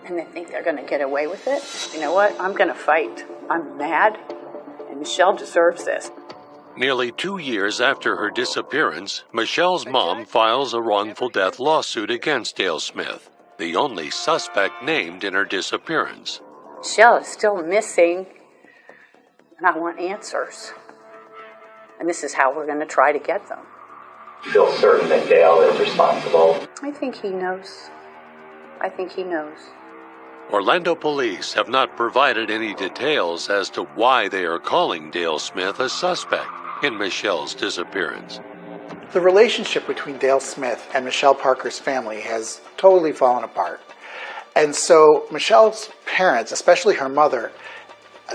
And they think they're going to get away with it. You know what? I'm going to fight. I'm mad. And Michelle deserves this. Nearly 2 years after her disappearance, Michelle's mom files a wrongful death lawsuit against Dale Smith, the only suspect named in her disappearance. Michelle is still missing. And I want answers. And this is how we're going to try to get them. You feel certain that Dale is responsible? I think he knows. I think he knows. Orlando police have not provided any details as to why they are calling Dale Smith a suspect in Michelle's disappearance. The relationship between Dale Smith and Michelle Parker's family has totally fallen apart. And so Michelle's parents, especially her mother,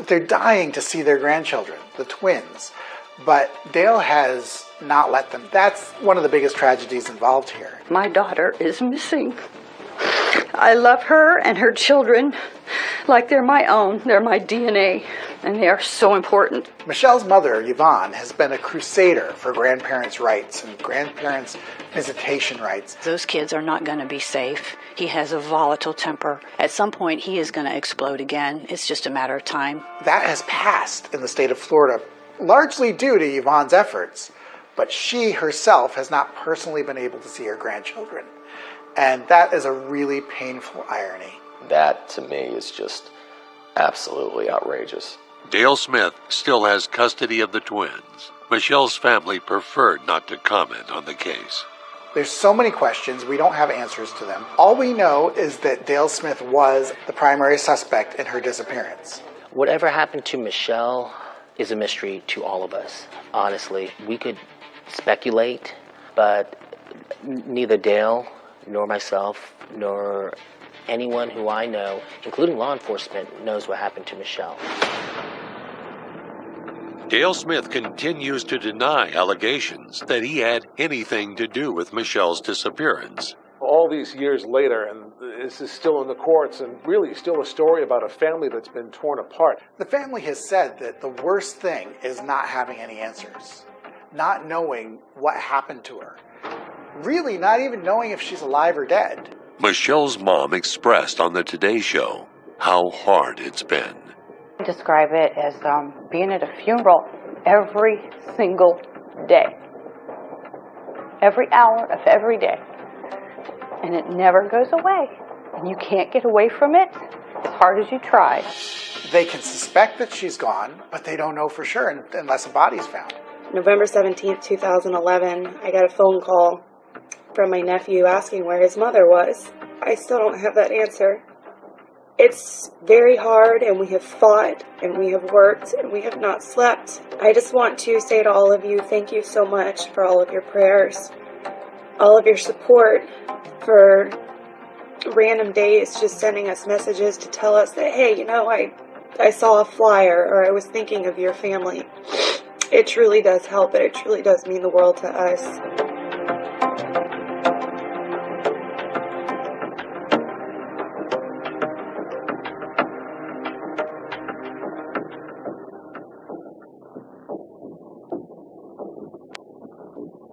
they're dying to see their grandchildren, the twins. But Dale has not let them. That's one of the biggest tragedies involved here. My daughter is missing. I love her and her children like they're my own. They're my DNA, and they are so important. Michelle's mother, Yvonne, has been a crusader for grandparents' rights and grandparents' visitation rights. Those kids are not going to be safe. He has a volatile temper. At some point, he is going to explode again. It's just a matter of time. That has passed in the state of Florida, largely due to Yvonne's efforts. But she herself has not personally been able to see her grandchildren. And that is a really painful irony. That, to me, is just absolutely outrageous. Dale Smith still has custody of the twins. Michelle's family preferred not to comment on the case. There's so many questions, we don't have answers to them. All we know is that Dale Smith was the primary suspect in her disappearance. Whatever happened to Michelle is a mystery to all of us. Honestly, we could speculate, but neither Dale nor myself nor anyone who I know, including law enforcement, knows what happened to Michelle. Dale Smith continues to deny allegations that he had anything to do with Michelle's disappearance. All these years later, and this is still in the courts, and really still a story about a family that's been torn apart. The family has said that the worst thing is not having any answers, not knowing what happened to her, really not even knowing if she's alive or dead. Michelle's mom expressed on the Today Show how hard it's been. I describe it as being at a funeral every single day. Every hour of every day. And it never goes away. And you can't get away from it as hard as you try. They can suspect that she's gone, but they don't know for sure unless a body's found. November 17th, 2011, I got a phone call from my nephew asking where his mother was. I still don't have that answer. It's very hard, and we have fought, and we have worked, and we have not slept. I just want to say to all of you, thank you so much for all of your prayers, all of your support, for random days just sending us messages to tell us that, hey, you know, I saw a flyer, or I was thinking of your family. It truly does help, and it truly does mean the world to us.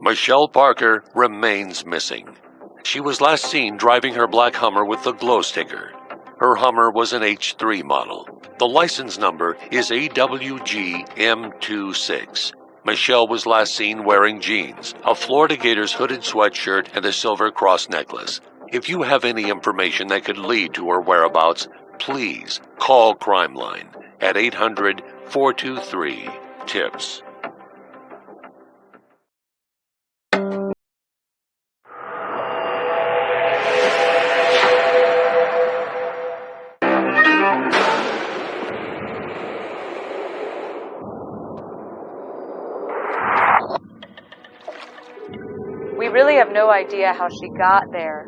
Michelle Parker remains missing. She was last seen driving her black Hummer with the glow sticker. Her Hummer was an H3 model. The license number is AWG M26. Michelle was last seen wearing jeans, a Florida Gators hooded sweatshirt, and a silver cross necklace. If you have any information that could lead to her whereabouts, please call Crime Line at 800-423-TIPS. We really have no idea how she got there.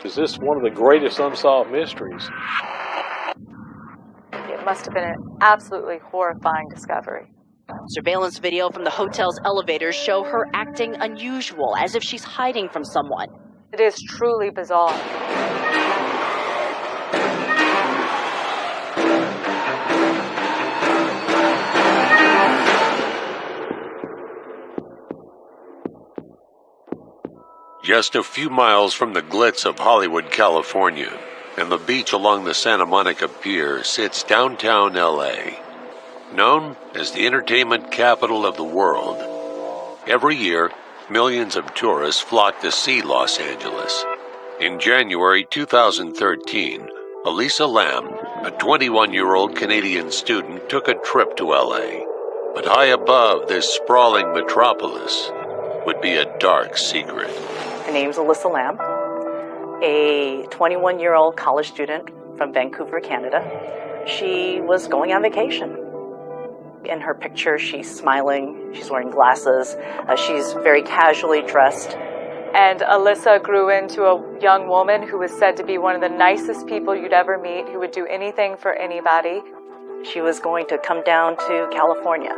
Is this one of the greatest unsolved mysteries? It must have been an absolutely horrifying discovery. Surveillance video from the hotel's elevators show her acting unusual, as if she's hiding from someone. It is truly bizarre. Just a few miles from the glitz of Hollywood, California, and the beach along the Santa Monica Pier sits downtown LA. Known as the entertainment capital of the world, every year, millions of tourists flock to see Los Angeles. In January 2013, Elisa Lam, a 21-year-old Canadian student, took a trip to LA. But high above this sprawling metropolis would be a dark secret. Her name's Elisa Lam, a 21-year-old college student from Vancouver, Canada. She was going on vacation. In her picture, she's smiling, she's wearing glasses, she's very casually dressed. And Elisa grew into a young woman who was said to be one of the nicest people you'd ever meet, who would do anything for anybody. She was going to come down to California,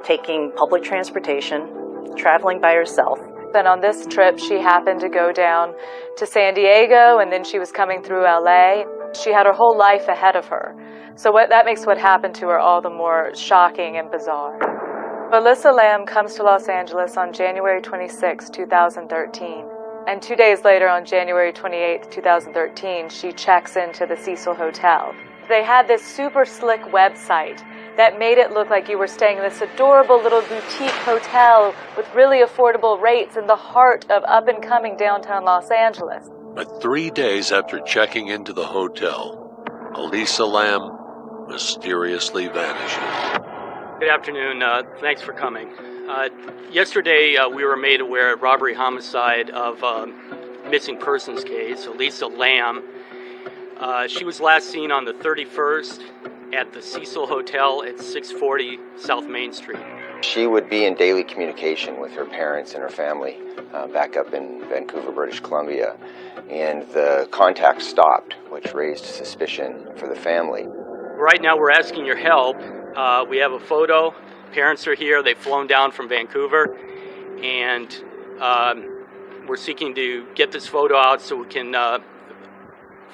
taking public transportation, traveling by herself. Then on this trip, she happened to go down to San Diego, and then she was coming through LA. She had her whole life ahead of her. So that makes what happened to her all the more shocking and bizarre. Elisa Lam comes to Los Angeles on January 26, 2013. And 2 days later, on January 28, 2013, she checks into the Cecil Hotel. They had this super slick website that made it look like you were staying in this adorable little boutique hotel with really affordable rates in the heart of up-and-coming downtown Los Angeles. But 3 days after checking into the hotel, Elisa Lam mysteriously vanishes. Good afternoon. Thanks for coming. Yesterday, we were made aware of robbery homicide of missing persons case, Elisa Lam. She was last seen on the 31st at the Cecil Hotel at 640 South Main Street. She would be in daily communication with her parents and her family back up in Vancouver, British Columbia, and the contact stopped, which raised suspicion for the family. Right now we're asking your help. We have a photo. Parents are here. They've flown down from Vancouver, and we're seeking to get this photo out so we can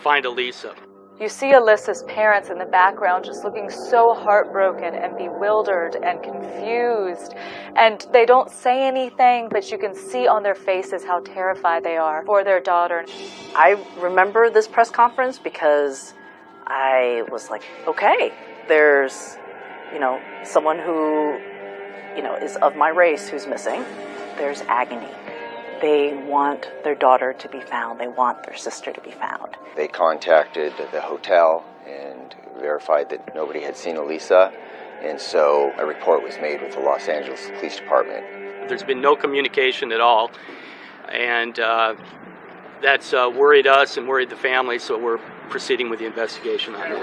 find Elisa. You see Elisa's parents in the background just looking so heartbroken and bewildered and confused. And they don't say anything, but you can see on their faces how terrified they are for their daughter. I remember this press conference because I was like, okay, there's, someone who, is of my race who's missing. There's agony. They want their daughter to be found. They want their sister to be found. They contacted the hotel and verified that nobody had seen Elisa, and so a report was made with the Los Angeles Police Department. There's been no communication at all, and that's worried us and worried the family, so we're proceeding with the investigation on it.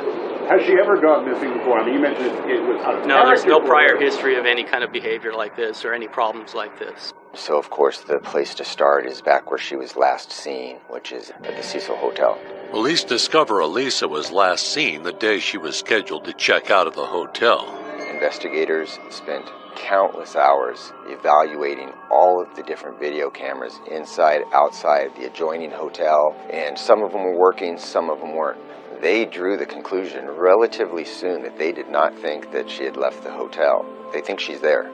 Has she ever gone missing before? I mean, you mentioned it was out of No, there's no prior history of any kind of behavior like this or any problems like this. So, of course, the place to start is back where she was last seen, which is at the Cecil Hotel. Police discover Elisa was last seen the day she was scheduled to check out of the hotel. Investigators spent countless hours evaluating all of the different video cameras inside, outside the adjoining hotel, and some of them were working, some of them weren't. They drew the conclusion relatively soon that they did not think that she had left the hotel. They think she's there.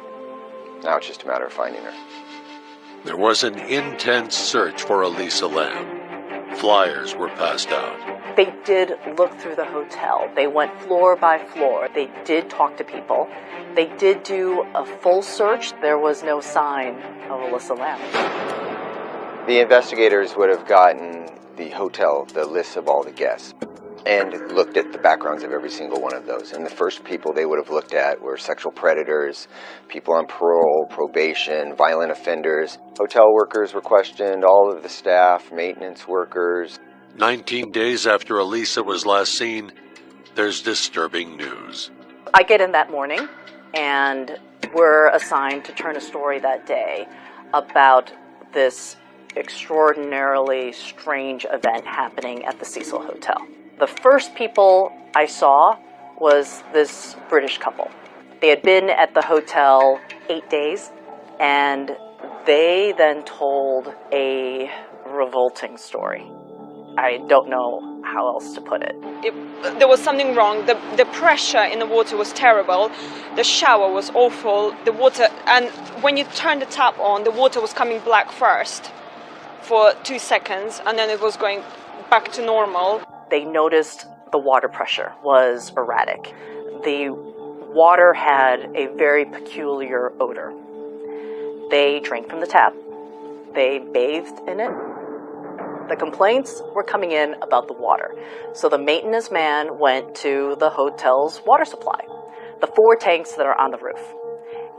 Now it's just a matter of finding her. There was an intense search for Elisa Lam. Flyers were passed out. They did look through the hotel. They went floor by floor. They did talk to people. They did do a full search. There was no sign of Elisa Lam. The investigators would have gotten the hotel, the list of all the guests, and looked at the backgrounds of every single one of those. And the first people they would have looked at were sexual predators, people on parole, probation, violent offenders. Hotel workers were questioned, all of the staff, maintenance workers. 19 days after Elisa was last seen, there's disturbing news. I get in that morning, and we're assigned to turn a story that day about this extraordinarily strange event happening at the Cecil Hotel. The first people I saw was this British couple. They had been at the hotel 8 days, and they then told a revolting story. I don't know how else to put it. There was something wrong. The pressure in the water was terrible. The shower was awful. The water, and when you turned the tap on, the water was coming black first for 2 seconds, and then it was going back to normal. They noticed the water pressure was erratic. The water had a very peculiar odor. They drank from the tap. They bathed in it. The complaints were coming in about the water. So the maintenance man went to the hotel's water supply, the 4 tanks that are on the roof,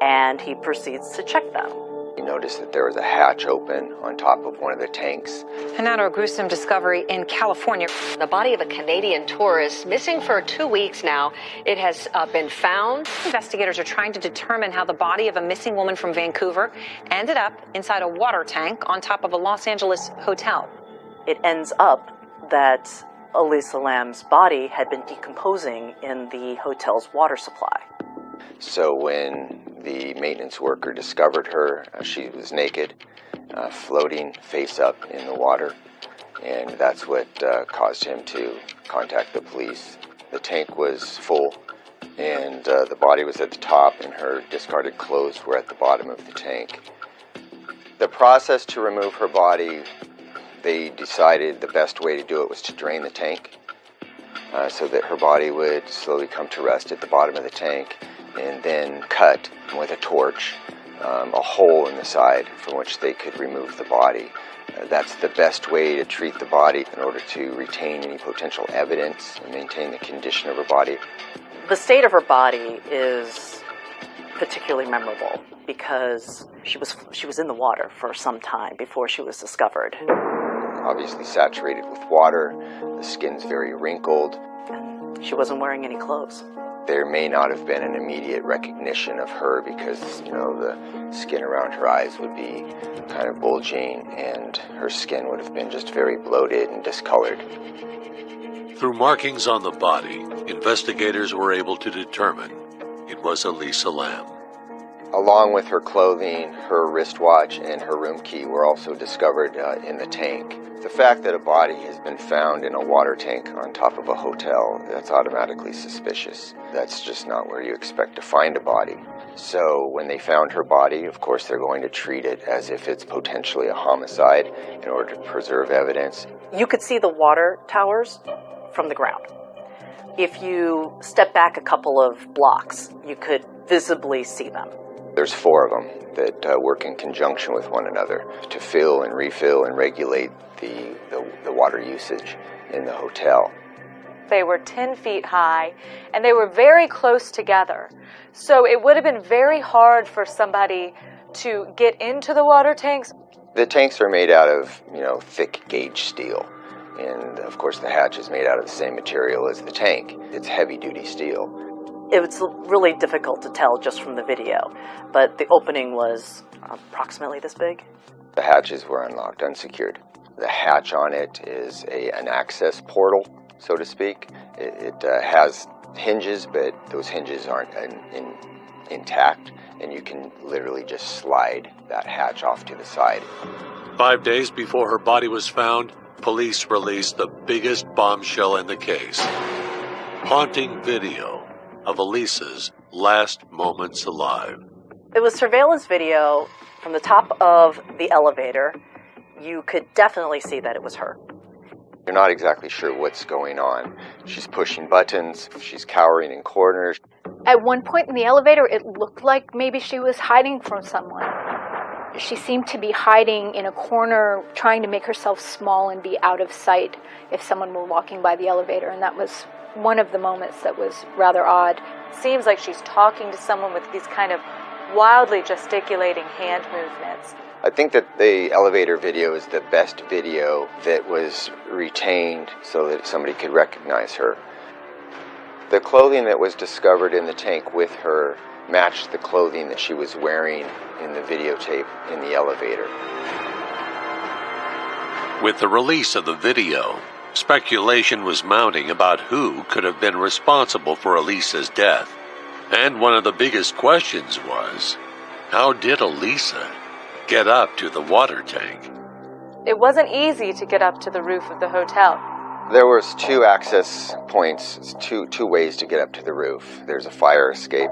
and he proceeds to check them. He noticed that there was a hatch open on top of one of the tanks. And now to a gruesome discovery in California. The body of a Canadian tourist missing for 2 weeks now. It has been found. Investigators are trying to determine how the body of a missing woman from Vancouver ended up inside a water tank on top of a Los Angeles hotel. It ends up that Elisa Lam's body had been decomposing in the hotel's water supply. So when the maintenance worker discovered her, she was naked, floating face up in the water, and that's what caused him to contact the police. The tank was full, and the body was at the top, and her discarded clothes were at the bottom of the tank. The process to remove her body, they decided the best way to do it was to drain the tank, so that her body would slowly come to rest at the bottom of the tank, and then cut with a torch a hole in the side from which they could remove the body. That's the best way to treat the body in order to retain any potential evidence and maintain the condition of her body. The state of her body is particularly memorable because she was in the water for some time before she was discovered. Obviously saturated with water, the skin's very wrinkled. And she wasn't wearing any clothes. There may not have been an immediate recognition of her because, the skin around her eyes would be kind of bulging and her skin would have been just very bloated and discolored. Through markings on the body, investigators were able to determine it was Elisa Lam. Along with her clothing, her wristwatch, and her room key were also discovered in the tank. The fact that a body has been found in a water tank on top of a hotel, that's automatically suspicious. That's just not where you expect to find a body. So when they found her body, of course they're going to treat it as if it's potentially a homicide in order to preserve evidence. You could see the water towers from the ground. If you step back a couple of blocks, you could visibly see them. There's 4 of them that work in conjunction with one another to fill and refill and regulate the water usage in the hotel. They were 10 feet high, and they were very close together. So it would have been very hard for somebody to get into the water tanks. The tanks are made out of, thick gauge steel. And, of course, the hatch is made out of the same material as the tank. It's heavy-duty steel. It was really difficult to tell just from the video, but the opening was approximately this big. The hatches were unlocked, unsecured. The hatch on it is an access portal, so to speak. It has hinges, but those hinges aren't intact, and you can literally just slide that hatch off to the side. 5 days before her body was found, police released the biggest bombshell in the case. Haunting video of Elisa's last moments alive. It was surveillance video from the top of the elevator. You could definitely see that it was her. You're not exactly sure what's going on. She's pushing buttons, she's cowering in corners. At one point in the elevator, it looked like maybe she was hiding from someone. She seemed to be hiding in a corner, trying to make herself small and be out of sight if someone were walking by the elevator, and that was one of the moments that was rather odd. Seems like she's talking to someone with these kind of wildly gesticulating hand movements. I think that the elevator video is the best video that was retained so that somebody could recognize her. The clothing that was discovered in the tank with her matched the clothing that she was wearing in the videotape in the elevator. With the release of the video, speculation was mounting about who could have been responsible for Elisa's death. And one of the biggest questions was, how did Elisa get up to the water tank? It wasn't easy to get up to the roof of the hotel. There was two access points, two ways to get up to the roof. There's a fire escape,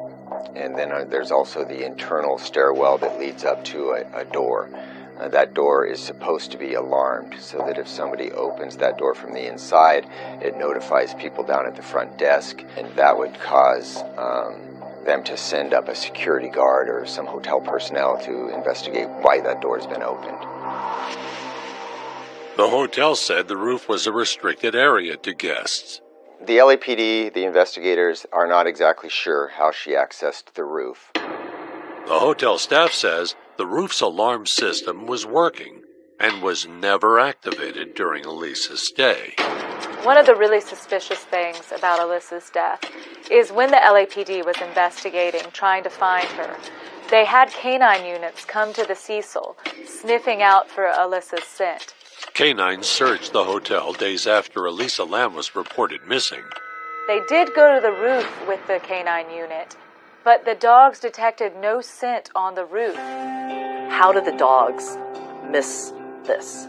and then there's also the internal stairwell that leads up to a door. That door is supposed to be alarmed so that if somebody opens that door from the inside, it notifies people down at the front desk, and that would cause them to send up a security guard or some hotel personnel to investigate why that door has been opened. The hotel said the roof was a restricted area to guests. The LAPD, the investigators, are not exactly sure how she accessed the roof. The hotel staff says the roof's alarm system was working and was never activated during Elisa's stay. One of the really suspicious things about Elisa's death is when the LAPD was investigating, trying to find her, they had canine units come to the Cecil, sniffing out for Elisa's scent. Canines searched the hotel days after Elisa Lam was reported missing. They did go to the roof with the canine unit, but the dogs detected no scent on the roof. How did the dogs miss this?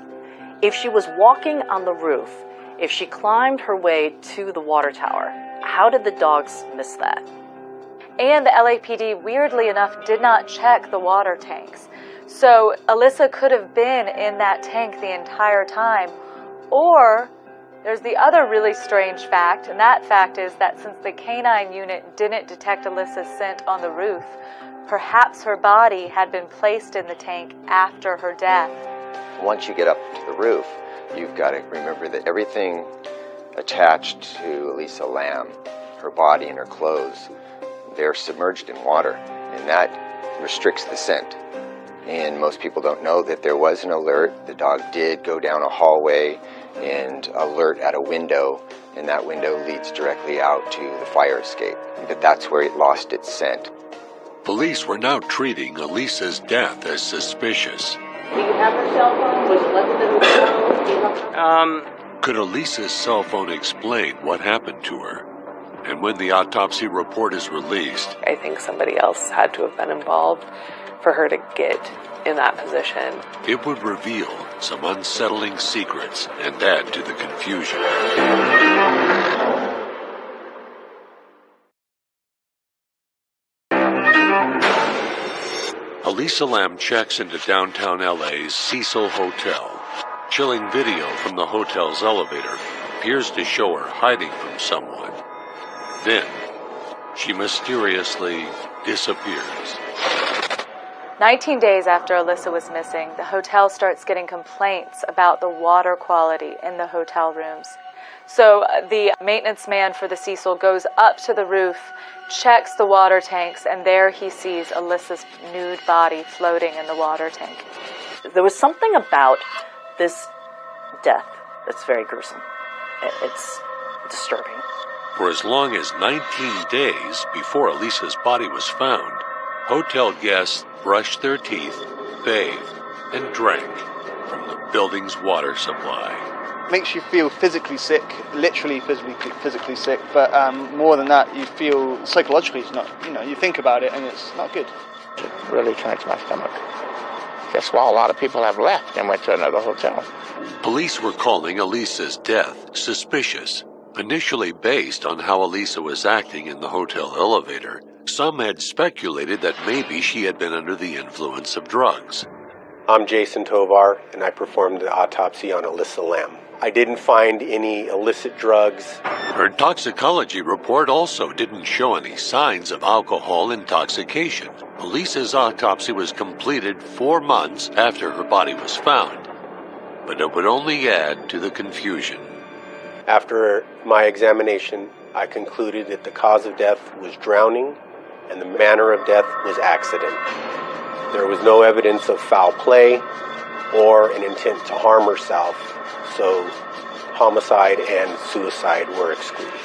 If she was walking on the roof, if she climbed her way to the water tower, how did the dogs miss that? And the LAPD, weirdly enough, did not check the water tanks. So Elisa could have been in that tank the entire time. Or there's the other really strange fact, and that fact is that since the canine unit didn't detect Elisa's scent on the roof, perhaps her body had been placed in the tank after her death. Once you get up to the roof, you've got to remember that everything attached to Elisa Lam, her body and her clothes, they're submerged in water, and that restricts the scent. And most people don't know that there was an alert. The dog did go down a hallway and alert at a window, and that window leads directly out to the fire escape. But that's where it lost its scent. Police were now treating Elisa's death as suspicious. Do you have her cell phone? Was she left at the hotel? Could Elisa's cell phone explain what happened to her? And when the autopsy report is released, I think somebody else had to have been involved for her to get in that position. It would reveal some unsettling secrets and add to the confusion. Elisa Lam checks into downtown LA's Cecil Hotel. Chilling video from the hotel's elevator appears to show her hiding from someone. Then, she mysteriously disappears. 19 days after Elisa was missing, the hotel starts getting complaints about the water quality in the hotel rooms. So the maintenance man for the Cecil goes up to the roof, checks the water tanks, and there he sees Elisa's nude body floating in the water tank. There was something about this death that's very gruesome. It's disturbing. For as long as 19 days before Elisa's body was found, hotel guests brushed their teeth, bathed, and drank from the building's water supply. Makes you feel physically sick, literally physically sick, but more than that, you feel psychologically it's not, you think about it and it's not good. It really turns my stomach. Guess why a lot of people have left and went to another hotel. Police were calling Elisa's death suspicious. Initially based on how Elisa was acting in the hotel elevator, some had speculated that maybe she had been under the influence of drugs. I'm Jason Tovar, and I performed the autopsy on Elisa Lam. I didn't find any illicit drugs. Her toxicology report also didn't show any signs of alcohol intoxication. Elisa's autopsy was completed 4 months after her body was found, but it would only add to the confusion. After my examination, I concluded that the cause of death was drowning and the manner of death was accident. There was no evidence of foul play or an intent to harm herself, so homicide and suicide were excluded.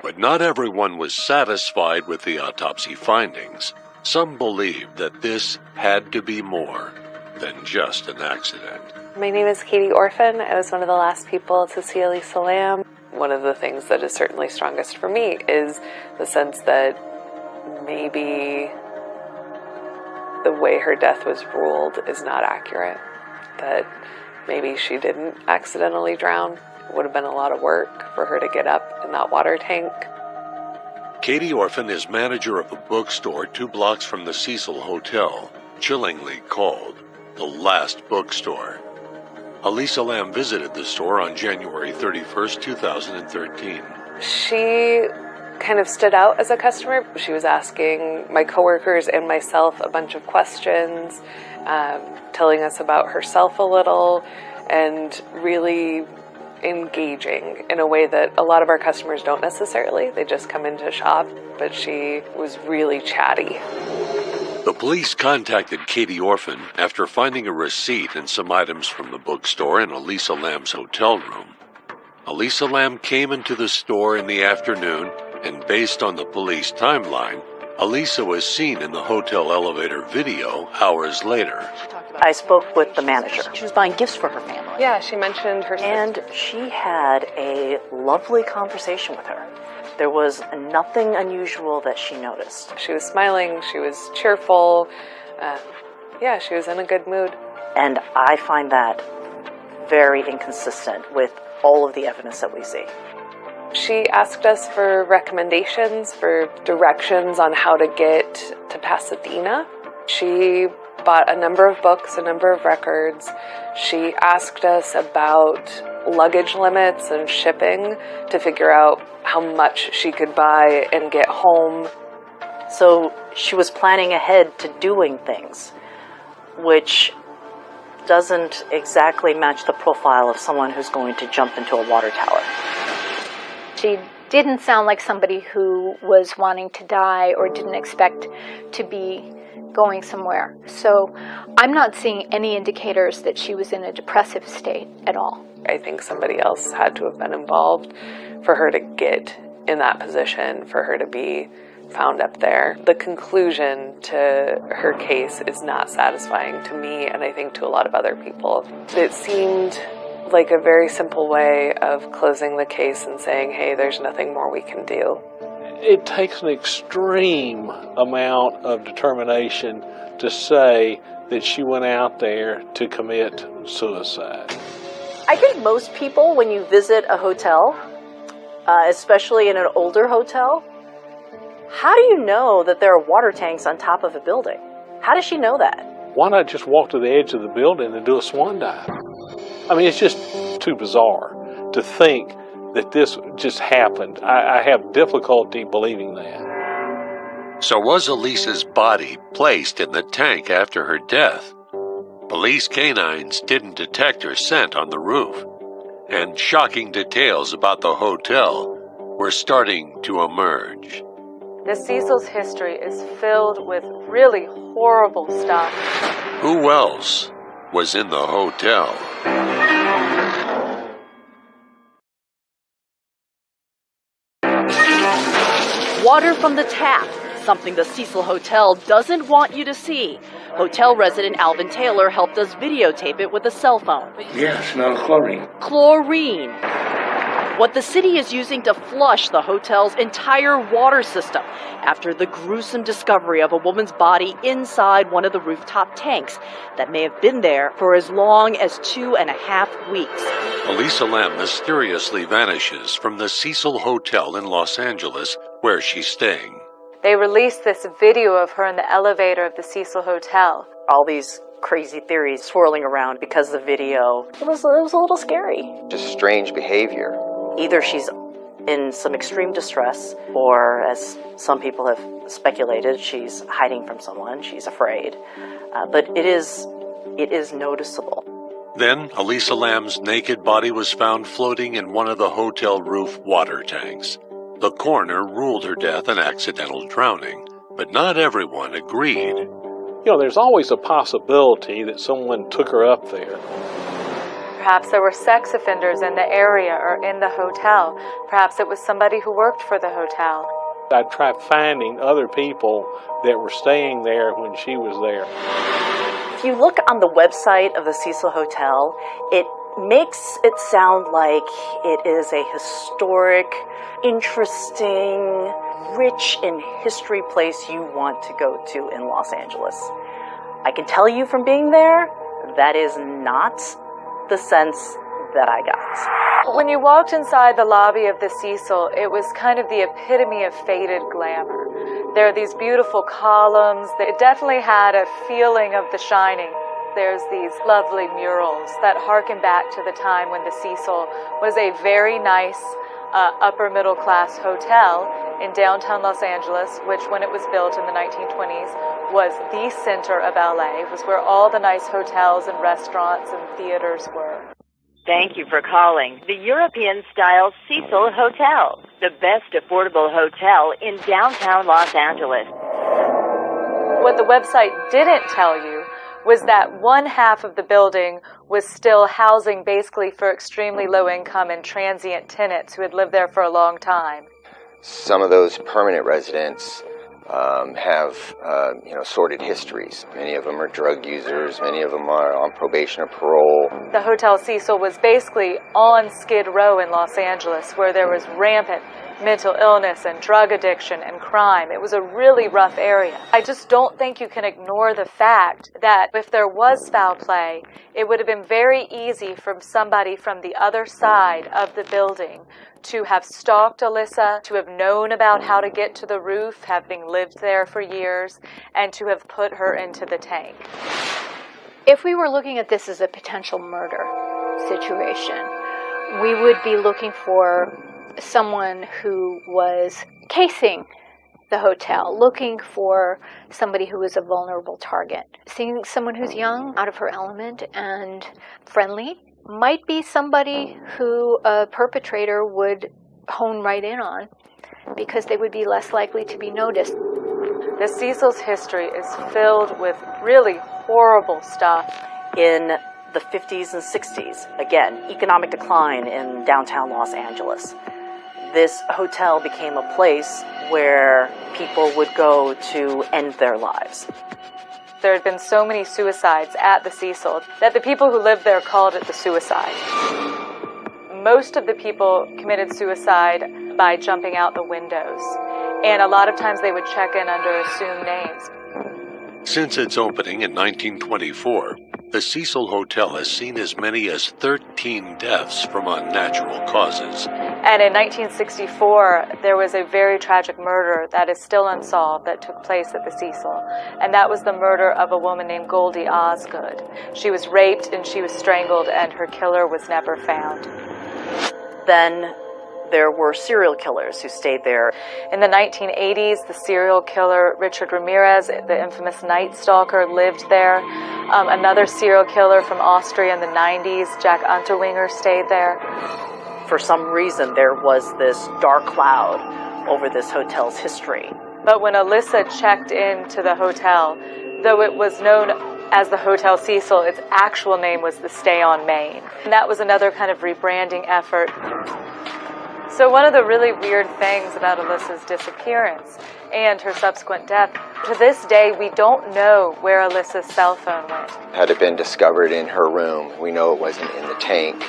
But not everyone was satisfied with the autopsy findings. Some believed that this had to be more than just an accident. My name is Katie Orphan. I was one of the last people to see Elisa Lam. One of the things that is certainly strongest for me is the sense that maybe the way her death was ruled is not accurate. That maybe she didn't accidentally drown. It would have been a lot of work for her to get up in that water tank. Katie Orphan is manager of a bookstore 2 blocks from the Cecil Hotel, chillingly called the last bookstore. Elisa Lam visited the store on January 31st, 2013. She kind of stood out as a customer. She was asking my coworkers and myself a bunch of questions, telling us about herself a little, and really engaging in a way that a lot of our customers don't necessarily. They just come in to shop, but she was really chatty. The police contacted Katie Orphan after finding a receipt and some items from the bookstore in Elisa Lam's hotel room. Elisa Lam came into the store in the afternoon, and based on the police timeline, Elisa was seen in the hotel elevator video hours later. I spoke with the manager. She was buying gifts for her family. Yeah, she mentioned her sister. And she had a lovely conversation with her. There was nothing unusual that she noticed. She was smiling, she was cheerful. Yeah, she was in a good mood. And I find that very inconsistent with all of the evidence that we see. She asked us for recommendations, for directions on how to get to Pasadena. She bought a number of books, a number of records. She asked us about luggage limits and shipping to figure out how much she could buy and get home. So she was planning ahead to doing things, which doesn't exactly match the profile of someone who's going to jump into a water tower. She didn't sound like somebody who was wanting to die or didn't expect to be going somewhere. So I'm not seeing any indicators that she was in a depressive state at all. I think somebody else had to have been involved for her to get in that position, for her to be found up there. The conclusion to her case is not satisfying to me, and I think to a lot of other people. It seemed like a very simple way of closing the case and saying, hey, there's nothing more we can do. It takes an extreme amount of determination to say that she went out there to commit suicide. I think most people, when you visit a hotel, especially in an older hotel, how do you know that there are water tanks on top of a building? How does she know that? Why not just walk to the edge of the building and do a swan dive? I mean, it's just too bizarre to think that this just happened. I have difficulty believing that. So was Elisa's body placed in the tank after her death? Police canines didn't detect her scent on the roof, and shocking details about the hotel were starting to emerge. The Cecil's history is filled with really horrible stuff. Who else was in the hotel? Water from the tap, something the Cecil Hotel doesn't want you to see. Hotel resident Alvin Taylor helped us videotape it with a cell phone. Yeah, smells chlorine. Chlorine. What the city is using to flush the hotel's entire water system after the gruesome discovery of a woman's body inside one of the rooftop tanks that may have been there for as long as 2.5 weeks. Elisa Lam mysteriously vanishes from the Cecil Hotel in Los Angeles, where she's staying. They released this video of her in the elevator of the Cecil Hotel. All these crazy theories swirling around because the video, it was a little scary. Just strange behavior. Either she's in some extreme distress, or as some people have speculated, she's hiding from someone, she's afraid. But it is noticeable. Then, Elisa Lamb's naked body was found floating in one of the hotel roof water tanks. The coroner ruled her death an accidental drowning, but not everyone agreed. You know, there's always a possibility that someone took her up there. Perhaps there were sex offenders in the area or in the hotel. Perhaps it was somebody who worked for the hotel. I tried finding other people that were staying there when she was there. If you look on the website of the Cecil Hotel, it makes it sound like it is a historic, interesting, rich in history place you want to go to in Los Angeles. I can tell you from being there, that is not the sense that I got. When you walked inside the lobby of the Cecil, it was kind of the epitome of faded glamour. There are these beautiful columns. It definitely had a feeling of The Shining. There's these lovely murals that harken back to the time when the Cecil was a very nice upper middle class hotel in downtown Los Angeles, which when it was built in the 1920s was the center of LA. It was where all the nice hotels and restaurants and theaters were. Thank you for calling the European-style Cecil Hotel, the best affordable hotel in downtown Los Angeles. What the website didn't tell you was that one half of the building was still housing basically for extremely low income and transient tenants who had lived there for a long time. Some of those permanent residents have sordid histories. Many of them are drug users. Many of them are on probation or parole. The Hotel Cecil was basically on Skid Row in Los Angeles, where there was rampant mental illness and drug addiction and crime. It was a really rough area. I just don't think you can ignore the fact that if there was foul play, it would have been very easy for somebody from the other side of the building to have stalked Alyssa, to have known about how to get to the roof, having lived there for years, and to have put her into the tank. If we were looking at this as a potential murder situation, we would be looking for someone who was casing the hotel, looking for somebody who was a vulnerable target. Seeing someone who's young, out of her element, and friendly might be somebody who a perpetrator would hone right in on because they would be less likely to be noticed. The Cecil's history is filled with really horrible stuff. In the 50s and 60s, again, economic decline in downtown Los Angeles. This hotel became a place where people would go to end their lives. There had been so many suicides at the Cecil that the people who lived there called it the suicide. Most of the people committed suicide by jumping out the windows, and a lot of times they would check in under assumed names. Since its opening in 1924, the Cecil Hotel has seen as many as 13 deaths from unnatural causes. And in 1964, there was a very tragic murder that is still unsolved that took place at the Cecil. And that was the murder of a woman named Goldie Osgood. She was raped and she was strangled, and her killer was never found. Then there were serial killers who stayed there. In the 1980s, the serial killer Richard Ramirez, the infamous Night Stalker, lived there. Another serial killer from Austria in the 90s, Jack Unterweger, stayed there. For some reason, there was this dark cloud over this hotel's history. But when Alyssa checked into the hotel, though it was known as the Hotel Cecil, its actual name was the Stay on Main. And that was another kind of rebranding effort. So one of the really weird things about Alyssa's disappearance and her subsequent death, to this day, we don't know where Alyssa's cell phone went. Had it been discovered in her room, we know it wasn't in the tank.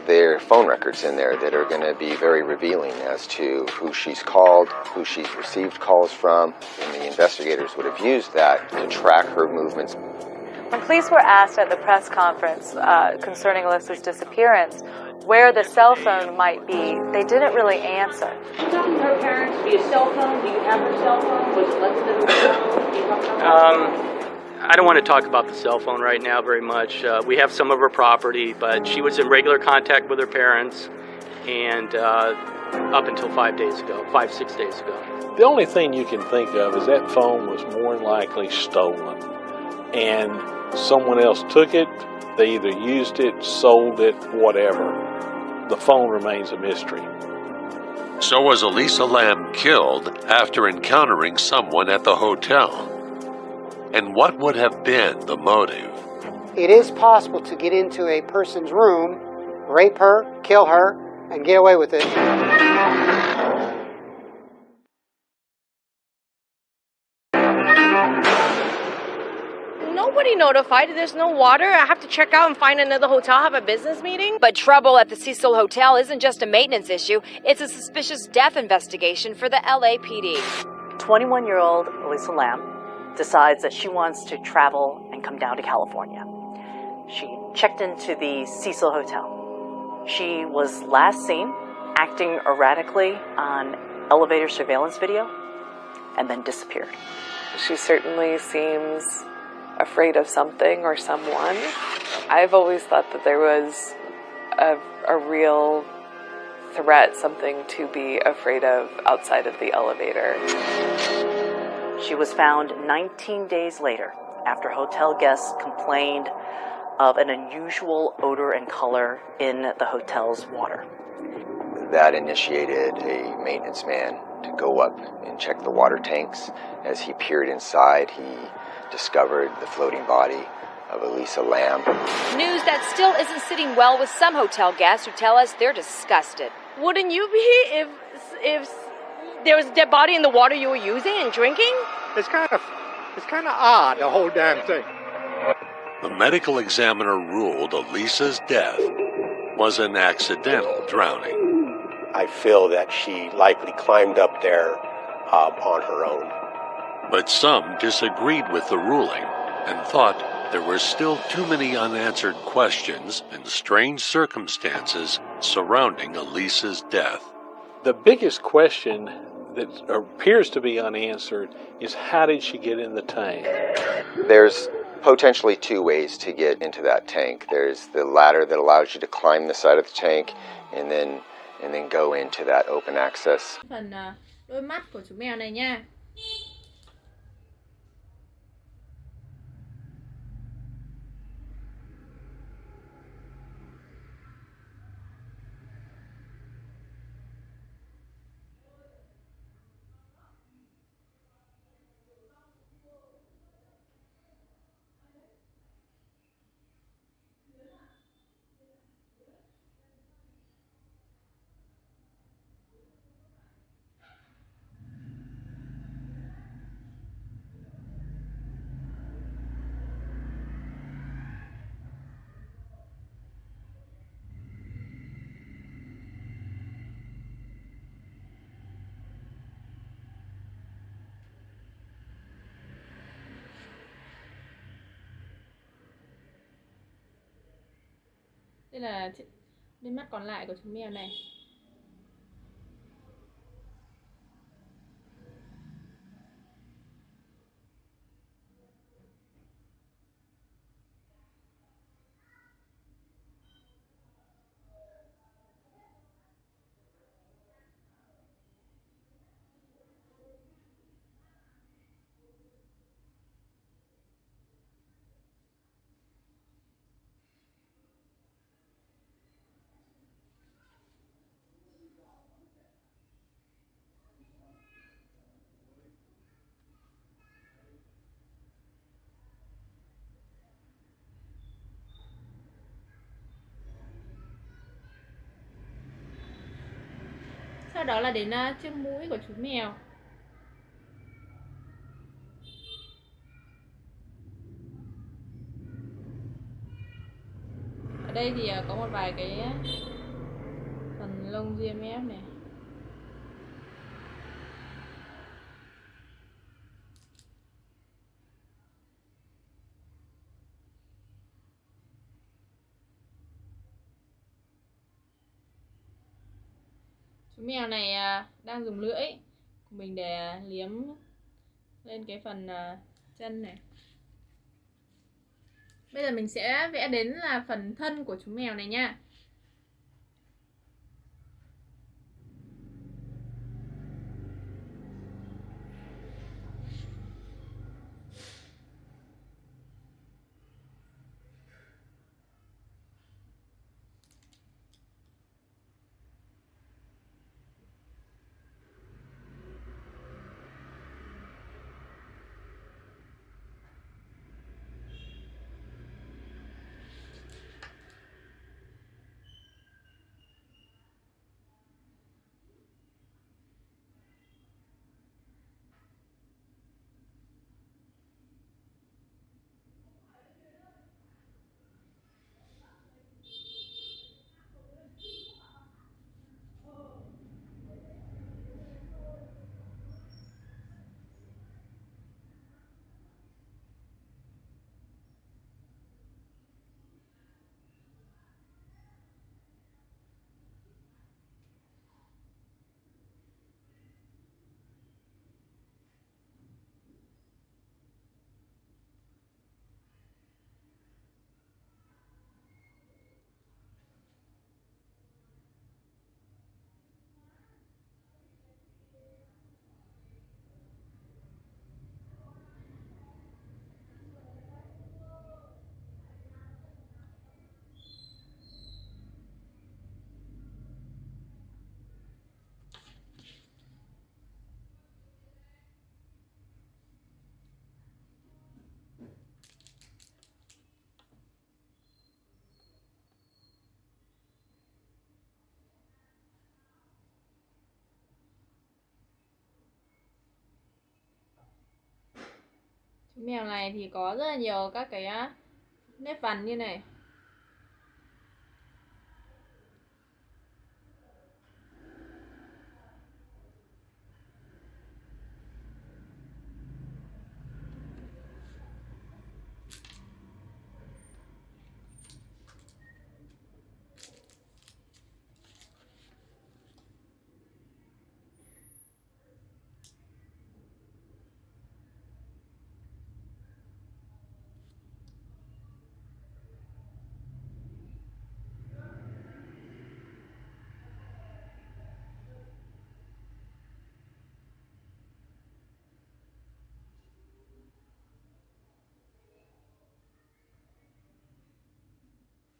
There are phone records in there that are going to be very revealing as to who she's called, who she's received calls from, and the investigators would have used that to track her movements. When police were asked at the press conference concerning Alyssa's disappearance where the cell phone might be, they didn't really answer. She talked to her parents via cell phone. Do you have her cell phone? Was it left in the hotel? I don't want to talk about the cell phone right now very much. We have some of her property, but she was in regular contact with her parents, and up until 5 days ago, 6 days ago. The only thing you can think of is that phone was more than likely stolen, and someone else took it. They either used it, sold it, whatever. The phone remains a mystery. So was Elisa Lamb killed after encountering someone at the hotel? And what would have been the motive? It is possible to get into a person's room, rape her, kill her, and get away with it. Nobody notified. There's no water. I have to check out and find another hotel, have a business meeting. But trouble at the Cecil Hotel isn't just a maintenance issue. It's a suspicious death investigation for the LAPD. 21-year-old Elisa Lamb decides that she wants to travel and come down to California. She checked into the Cecil Hotel. She was last seen acting erratically on elevator surveillance video and then disappeared. She certainly seems afraid of something or someone. I've always thought that there was a real threat, something to be afraid of outside of the elevator. She was found 19 days later after hotel guests complained of an unusual odor and color in the hotel's water. That initiated a maintenance man to go up and check the water tanks. As he peered inside, he discovered the floating body of Elisa Lamb. News that still isn't sitting well with some hotel guests who tell us they're disgusted. Wouldn't you be if there was a dead body in the water you were using and drinking? It's kind of odd, the whole damn thing. The medical examiner ruled Elisa's death was an accidental drowning. I feel that she likely climbed up there on her own. But some disagreed with the ruling and thought there were still too many unanswered questions and strange circumstances surrounding Elisa's death. The biggest question that appears to be unanswered is, how did she get in the tank? There's potentially two ways to get into that tank. There's the ladder that allows you to climb the side of the tank and then go into that open access. Phần đôi mắt của chú mèo này nha. Đây là đôi mắt còn lại của chú mèo này. Sau đó là đến chiếc mũi của chú mèo. Ở đây thì có một vài cái phần lông ria mép này. Chú mèo này đang dùng lưỡi của mình để liếm lên cái phần chân này. Bây giờ mình sẽ vẽ đến là phần thân của chú mèo này nha. Chú mèo này thì có rất là nhiều các cái nếp vằn như này.